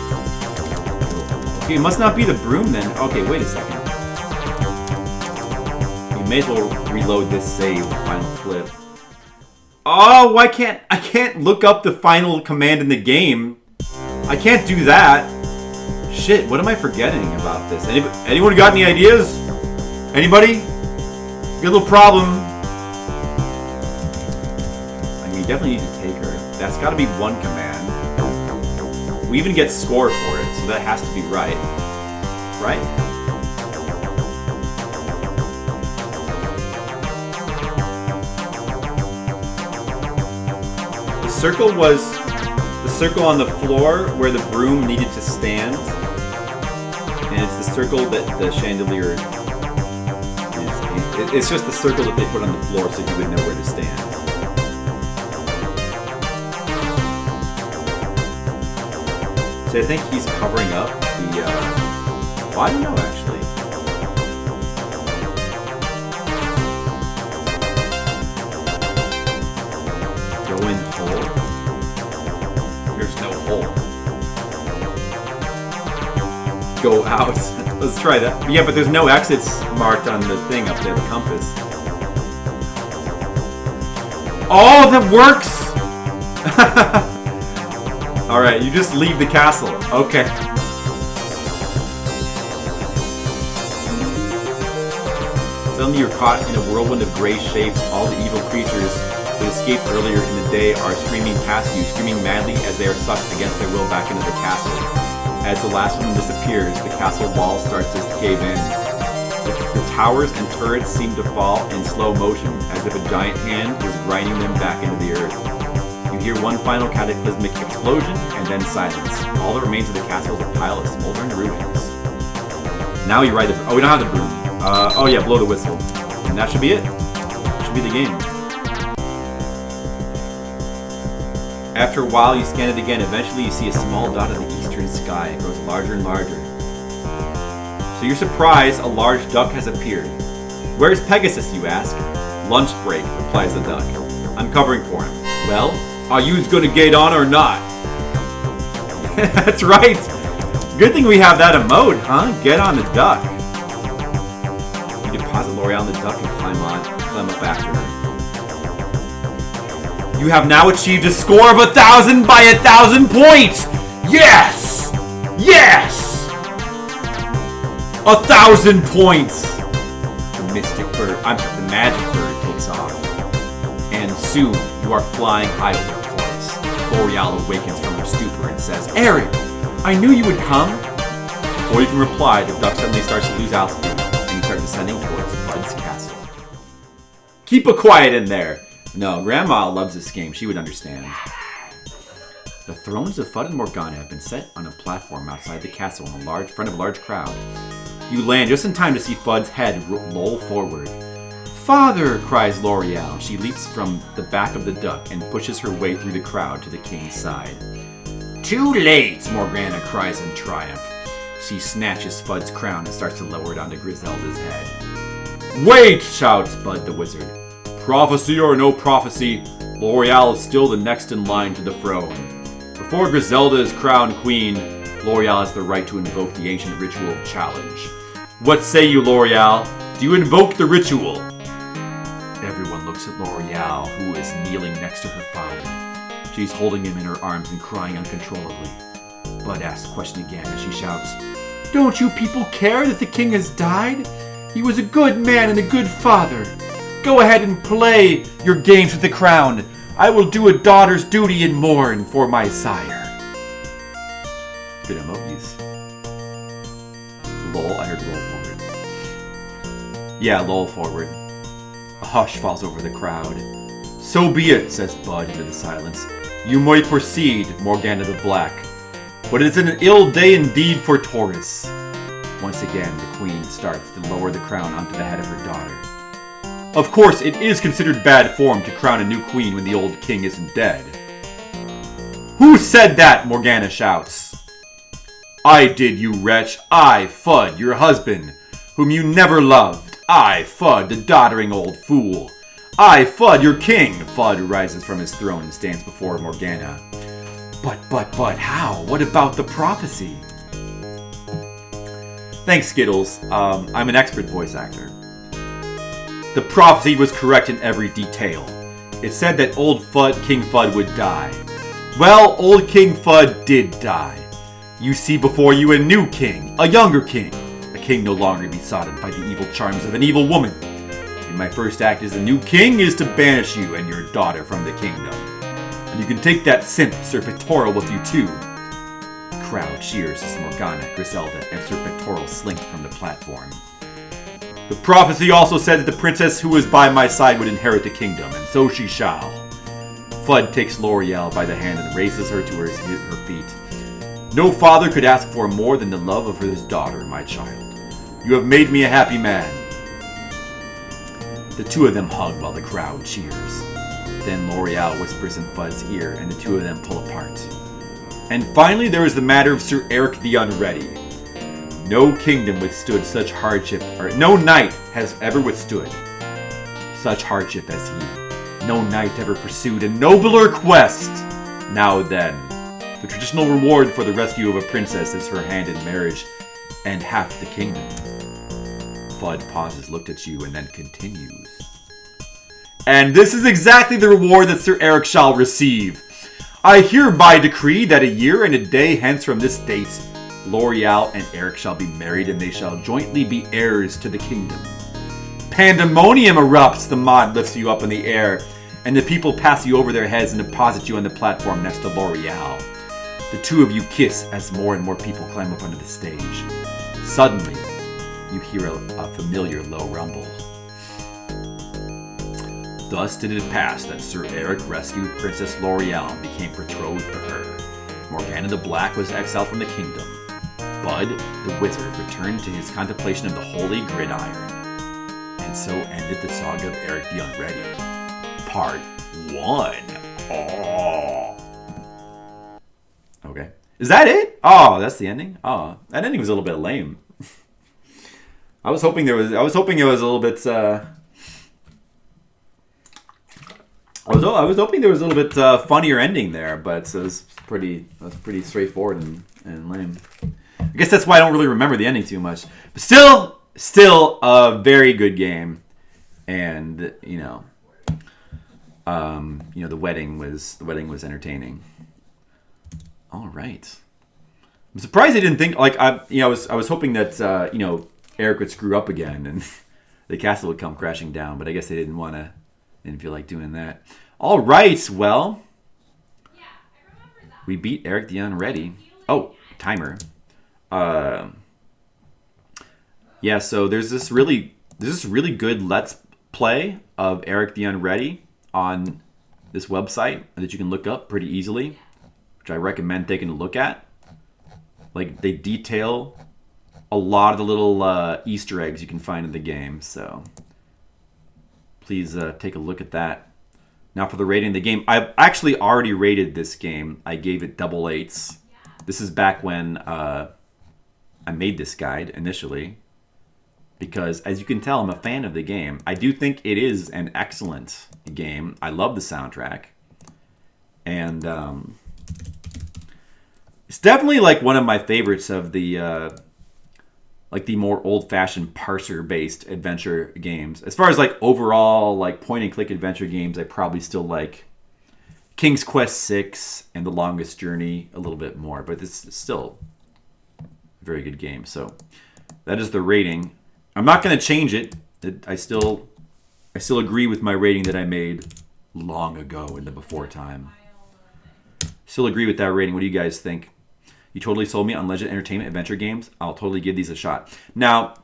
Okay, it must not be the broom then. Okay, wait a second. You may as well reload this save, final flip. Oh, I can't look up the final command in the game. I can't do that. Shit, what am I forgetting about this? Anyone got any ideas? Anybody? Got a little problem. I mean, you definitely need to take her. That's got to be one command. We even get score for it, so that has to be right. Right? The circle was the circle on the floor where the broom needed to stand. And it's the circle that the chandelier is. It's just the circle that they put on the floor so you would know where to stand. So I think he's covering up the, well, I don't know actually. Go in hole. There's no hole. Go out. Let's try that. Yeah, but there's no exits marked on the thing up there, the compass. Oh, that works! Alright, you just leave the castle. Okay. Suddenly you're caught in a whirlwind of gray shapes. All the evil creatures that escaped earlier in the day are streaming past you, screaming madly as they are sucked against their will back into the castle. As the last of them disappears, the castle wall starts to cave in. The towers and turrets seem to fall in slow motion, as if a giant hand was grinding them back into the earth. You hear one final cataclysmic explosion, and then silence. All that remains of the castle is a pile of smoldering ruins. Now you ride the... Oh, we don't have the broom. Oh yeah, blow the whistle. And that should be it. That should be the game. After a while, you scan it again. Eventually, you see a small dot in the eastern sky. It grows larger and larger. To your surprise, a large duck has appeared. Where's Pegasus, you ask? Lunch break, replies the duck. I'm covering for him. Well, are yous gonna get on or not? That's right. Good thing we have that emote, huh? Get on the duck. You deposit L'Oreal on the duck and climb up after her. You have now achieved a score of 1,000 by 1,000 points! Yes! Yes! 1,000 points! The magic bird takes off. And soon, you are flying high over the forest. L'Oreal awakens from her stupor and says, Eric, I knew you would come! Before you can reply, the duck suddenly starts to lose altitude, and you start descending towards Bud's castle. Keep it quiet in there! No, Grandma loves this game. She would understand. The thrones of Fudd and Morgana have been set on a platform outside the castle in front of a large crowd. You land just in time to see Fudd's head roll forward. Father! Cries L'Oreal. She leaps from the back of the duck and pushes her way through the crowd to the king's side. Too late! Morgana cries in triumph. She snatches Fudd's crown and starts to lower it onto Griselda's head. Wait! Shouts Bud the wizard. Prophecy or no prophecy, L'Oreal is still the next in line to the throne. Before Griselda is crowned queen, L'Oreal has the right to invoke the ancient ritual challenge. What say you, L'Oreal? Do you invoke the ritual? Everyone looks at L'Oreal, who is kneeling next to her father. She's holding him in her arms and crying uncontrollably. Bud asks the question again as she shouts, Don't you people care that the king has died? He was a good man and a good father. Go ahead and play your games with the crown. I will do a daughter's duty and mourn for my sire. Good emojis. Lol, I heard lol forward. Yeah, lol forward. A hush falls over the crowd. So be it, says Bud into the silence. You might proceed, Morgana the Black. But it's an ill day indeed for Taurus. Once again, the queen starts to lower the crown onto the head of her daughter. Of course, it is considered bad form to crown a new queen when the old king isn't dead. Who said that? Morgana shouts. I did, you wretch. I, Fudd, your husband, whom you never loved. I, Fudd, the doddering old fool. I, Fudd, your king. Fudd rises from his throne and stands before Morgana. But, how? What about the prophecy? Thanks, Skittles. I'm an expert voice actor. The prophecy was correct in every detail. It said that old Fudd, King Fudd, would die. Well, old King Fudd did die. You see before you a new king, a younger king, a king no longer besotted by the evil charms of an evil woman. And my first act as the new king is to banish you and your daughter from the kingdom. And you can take that simp Serpentoral with you too. The crowd cheers as Morgana, Griselda, and Serpentoral slink from the platform. The prophecy also said that the princess who was by my side would inherit the kingdom, and so she shall. Fudd takes L'Oreal by the hand and raises her to her feet. No father could ask for more than the love of his daughter, my child. You have made me a happy man. The two of them hug while the crowd cheers. Then L'Oreal whispers in Fudd's ear, and the two of them pull apart. And finally, there is the matter of Sir Eric the Unready. No kingdom withstood such hardship, or no knight has ever withstood such hardship as he. No knight ever pursued a nobler quest. Now then, the traditional reward for the rescue of a princess is her hand in marriage and half the kingdom. Fudd pauses, looked at you, and then continues. And this is exactly the reward that Sir Eric shall receive. I hereby decree that a year and a day hence from this date, L'Oreal and Eric shall be married, and they shall jointly be heirs to the kingdom. Pandemonium erupts, the mod lifts you up in the air, and the people pass you over their heads and deposit you on the platform next to L'Oreal. The two of you kiss as more and more people climb up onto the stage. Suddenly, you hear a familiar low rumble. Thus did it pass that Sir Eric rescued Princess L'Oreal and became betrothed to her. Morgana the Black was exiled from the kingdom. Bud, the wizard, returned to his contemplation of the holy gridiron. And so ended the saga of Eric the Unready. Part 1. Oh. Okay. Is that it? Oh, that's the ending? Oh, that ending was a little bit lame. I was hoping it was a little bit I was hoping there was a little bit funnier ending there, but it was pretty straightforward and lame. I guess that's why I don't really remember the ending too much. But still a very good game, and the wedding was entertaining. All right, I'm surprised they didn't think I was hoping that Eric would screw up again and the castle would come crashing down, but I guess they didn't feel like doing that. All right, well, we beat Eric the Unready. Oh, timer. So there's this really good Let's Play of Eric the Unready on this website that you can look up pretty easily, which I recommend taking a look at. Like, they detail a lot of the little Easter eggs you can find in the game, so please take a look at that. Now for the rating of the game, I've actually already rated this game. I gave it double 8s. This is back when I made this guide initially, because as you can tell, I'm a fan of the game. I do think it is an excellent game. I love the soundtrack, and it's definitely like one of my favorites of the more old-fashioned parser-based adventure games. As far as like overall like point-and-click adventure games, I probably still like King's Quest VI and The Longest Journey a little bit more, but it's still a very good game. So that is the rating. I'm not going to change it. I still agree with my rating that I made long ago in the before time. Still agree with that rating. What do you guys think? You totally sold me on Legend Entertainment adventure games. I'll totally give these a shot. Now,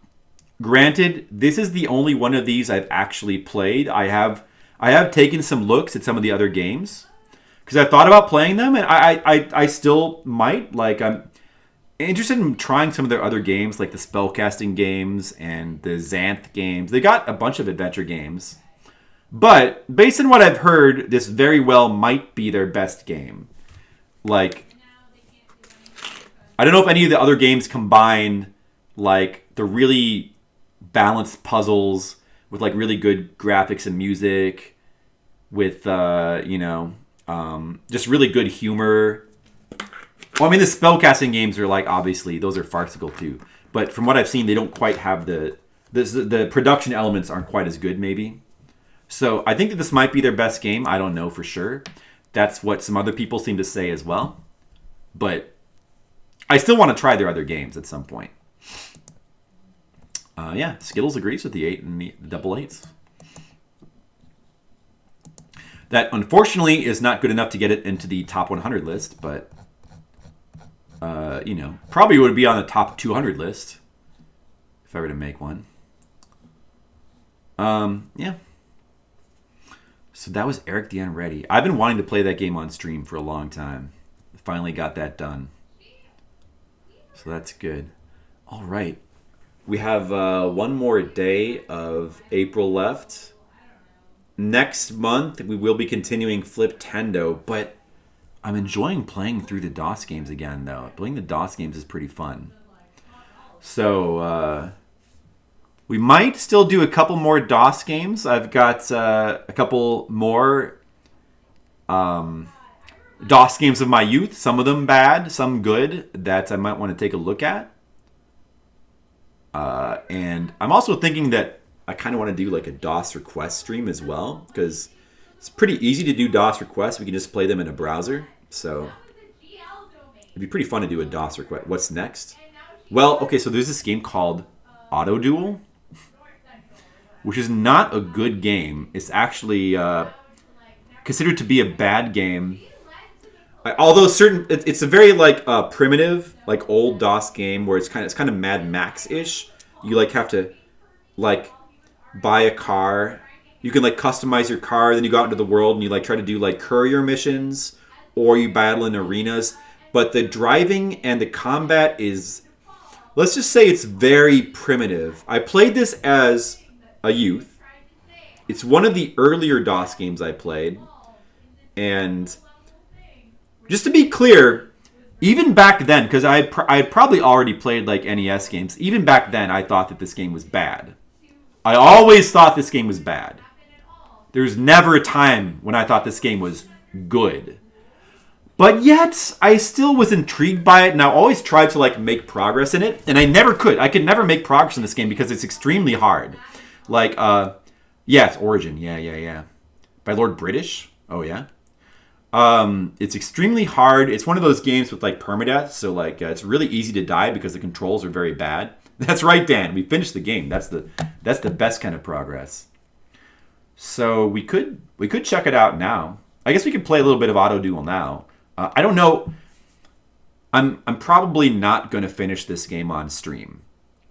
granted, this is the only one of these I've actually played. I have taken some looks at some of the other games because I thought about playing them, and I still might. Like, I'm interested in trying some of their other games, like the spellcasting games and the Xanth games. They got a bunch of adventure games. But based on what I've heard, this very well might be their best game. Like, I don't know if any of the other games combine, like, the really balanced puzzles with, like, really good graphics and music, with, just really good humor. Well, I mean, the spellcasting games are, like, obviously, those are farcical, too. But from what I've seen, they don't quite have the production elements aren't quite as good, maybe. So I think that this might be their best game. I don't know for sure. That's what some other people seem to say as well. But I still want to try their other games at some point. Yeah, Skittles agrees with the 8 and the double 8s. That, unfortunately, is not good enough to get it into the top 100 list, but, probably would be on the top 200 list if I were to make one. Yeah. So that was Eric the Unready. I've been wanting to play that game on stream for a long time. Finally got that done. So that's good. All right. We have one more day of April left. Next month, we will be continuing Fliptendo, but I'm enjoying playing through the DOS games again, though. Playing the DOS games is pretty fun. So, we might still do a couple more DOS games. I've got a couple more DOS games of my youth. Some of them bad, some good, that I might want to take a look at. And I'm also thinking that I kind of want to do like a DOS request stream as well, because it's pretty easy to do DOS requests. We can just play them in a browser. So it'd be pretty fun to do a DOS request. What's next? Well, okay, so there's this game called Auto Duel, which is not a good game. It's actually considered to be a bad game. Although it's a very like primitive, like old DOS game where it's kind of Mad Max-ish. You like have to like buy a car. You can like customize your car. Then you go out into the world and you like try to do like courier missions, or you battle in arenas. But the driving and the combat is, let's just say, it's very primitive. I played this as a youth. It's one of the earlier DOS games I played, and just to be clear, even back then, because I had probably already played like NES games, even back then I thought that this game was bad. I always thought this game was bad. There's never a time when I thought this game was good. But yet, I still was intrigued by it, and I always tried to like make progress in it, and I never could. I could never make progress in this game because it's extremely hard. Like, it's Origin, yeah. By Lord British? Oh, yeah. It's extremely hard. It's one of those games with like permadeath, so like it's really easy to die because the controls are very bad. That's right, Dan. We finished the game. That's the best kind of progress. So we could check it out now. I guess we could play a little bit of Auto Duel now. I don't know. I'm probably not going to finish this game on stream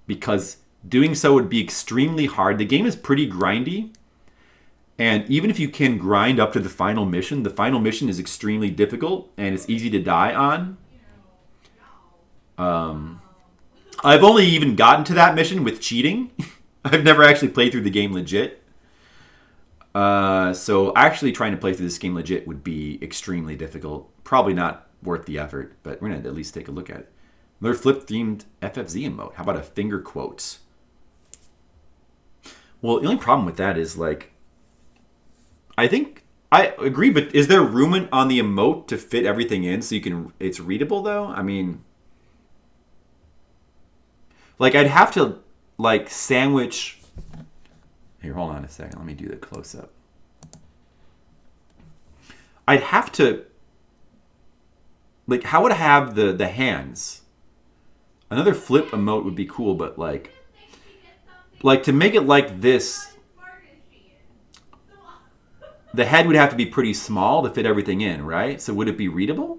because doing so would be extremely hard. The game is pretty grindy. And even if you can grind up to the final mission is extremely difficult and it's easy to die on. I've only even gotten to that mission with cheating. I've never actually played through the game legit. So actually trying to play through this game legit would be extremely difficult. Probably not worth the effort, but we're going to at least take a look at it. Another flip-themed FFZ emote. How about a finger quotes? Well, the only problem with that is like, I think I agree, but is there room on the emote to fit everything in so it's readable though? I mean, like I'd have to like sandwich. Here, hold on a second. Let me do the close up. I'd have to like, how would I have the hands? Another flip emote would be cool, but like like to make it like this, the head would have to be pretty small to fit everything in, right? So would it be readable?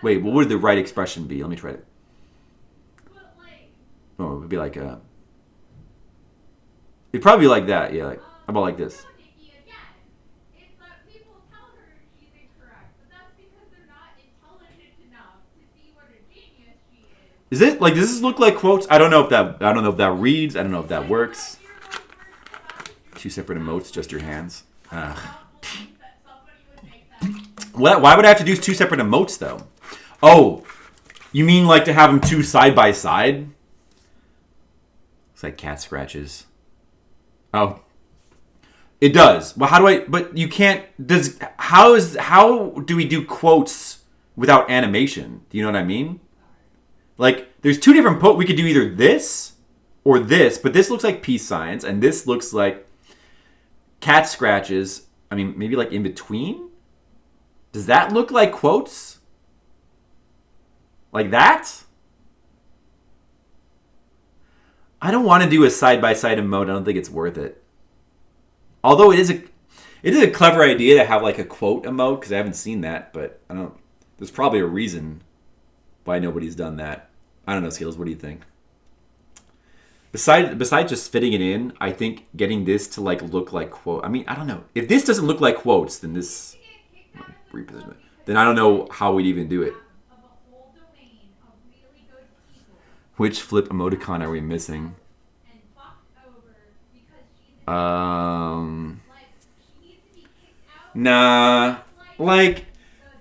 Wait, what would the right expression be? Let me try it. Oh, it would be like a... It'd probably be like that, yeah. Like, how about like this? Is it like, does this look like quotes? I don't know if that reads. I don't know if that works. 2 separate emotes, just your hands. Why would I have to do 2 separate emotes though? Oh, you mean like to have them 2 side by side? It's like cat scratches. Oh, it does. Well, how do I? But you can't. How do we do quotes without animation? Do you know what I mean? Like, there's 2 different we could do either this or this, but this looks like peace signs, and this looks like cat scratches. I mean, maybe like in between. Does that look like quotes? Like that? I don't want to do a side-by-side emote. I don't think it's worth it. Although it is a clever idea to have like a quote emote, because I haven't seen that, but I don't. There's probably a reason why nobody's done that. I don't know, Skills. What do you think? Besides just fitting it in, I think getting this to like look like quote. I mean, I don't know. If this doesn't look like quotes, then this reposition it. Then I don't know how we'd even do it. Which flip emoticon are we missing? Nah. Like,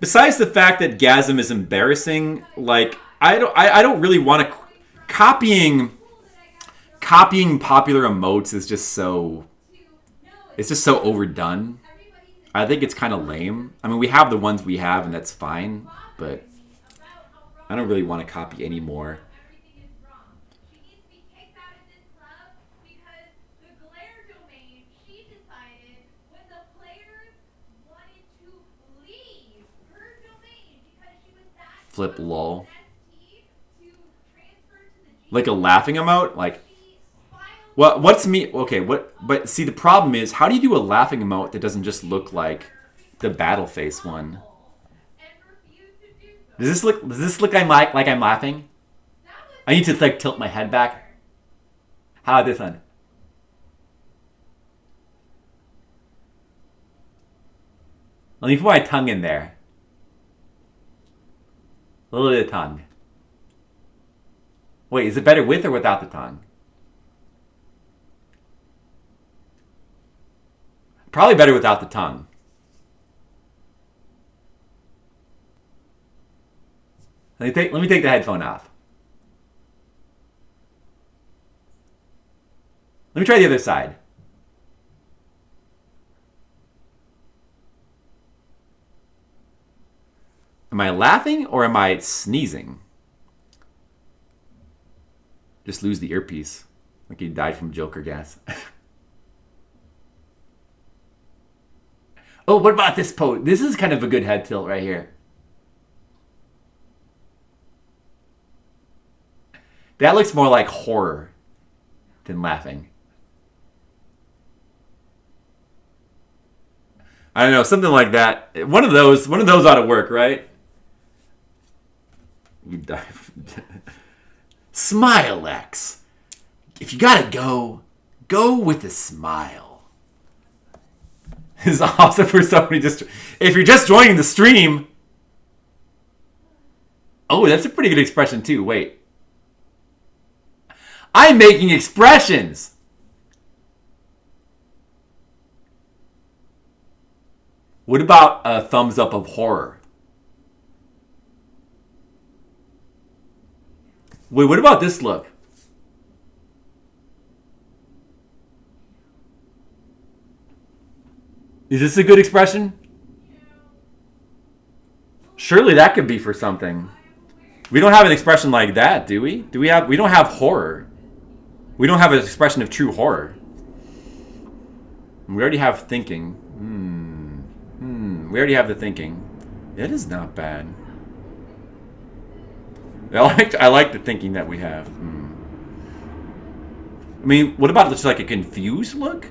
besides the fact that Gasm is embarrassing, like I don't really want to copying popular emotes is just so overdone. I think it's kind of lame. I mean, we have the ones we have, and that's fine, but I don't really want to copy any more. Flip lol. Like a laughing emote? Like, what's me? Okay, what? But see, the problem is, how do you do a laughing emote that doesn't just look like the battle face one? Does this look like I'm laughing? I need to like tilt my head back. How about this one? Let me put my tongue in there. A little bit of tongue. Wait, is it better with or without the tongue? Probably better without the tongue. Let me take the headphone off. Let me try the other side. Am I laughing or am I sneezing? Just lose the earpiece. Like he died from Joker gas. Oh, what about this pose? This is kind of a good head tilt right here. That looks more like horror than laughing. I don't know, something like that. One of those ought to work, right? You die. Smile, X. If you gotta go with a smile. This is awesome for somebody if you're just joining the stream. Oh, that's a pretty good expression too. Wait. I'm making expressions. What about a thumbs up of horror? Wait, what about this look? Is this a good expression? Surely that could be for something. We don't have an expression like that, do we? We don't have horror. We don't have an expression of true horror. We already have thinking. We already have the thinking. It is not bad. I like the thinking that we have. I mean, what about just like a confused look?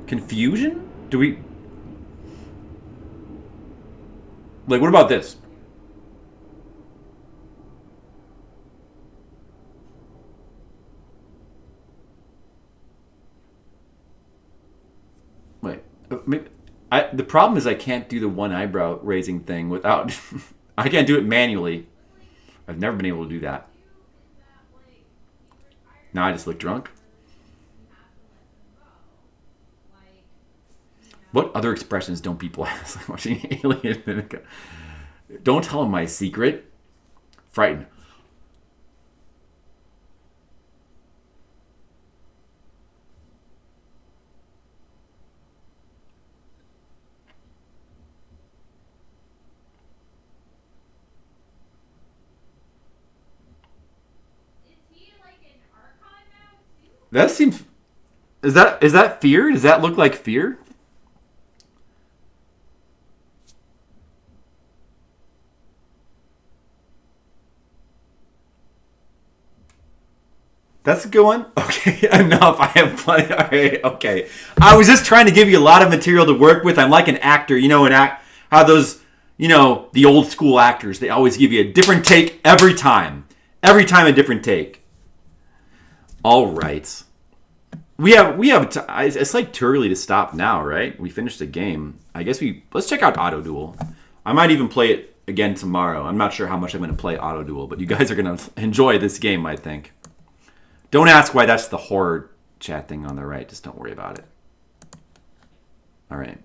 Confusion? Do we... Like, what about this? Wait. The problem is I can't do the one eyebrow raising thing without... I can't do it manually. I've never been able to do that. Now I just look drunk. What other expressions don't people have? Like watching Alien. Don't tell them my secret. Frightened. That seems... Is that fear? Does that look like fear? That's a good one. Okay, enough. I have plenty. All right, okay. I was just trying to give you a lot of material to work with. I'm like an actor, you know, how those, you know, the old school actors, they always give you a different take every time. Every time a different take. All right. We have. It's like too early to stop now, right? We finished the game. I guess let's check out Auto Duel. I might even play it again tomorrow. I'm not sure how much I'm going to play Auto Duel, but you guys are going to enjoy this game, I think. Don't ask why that's the horror chat thing on the right. Just don't worry about it. All right.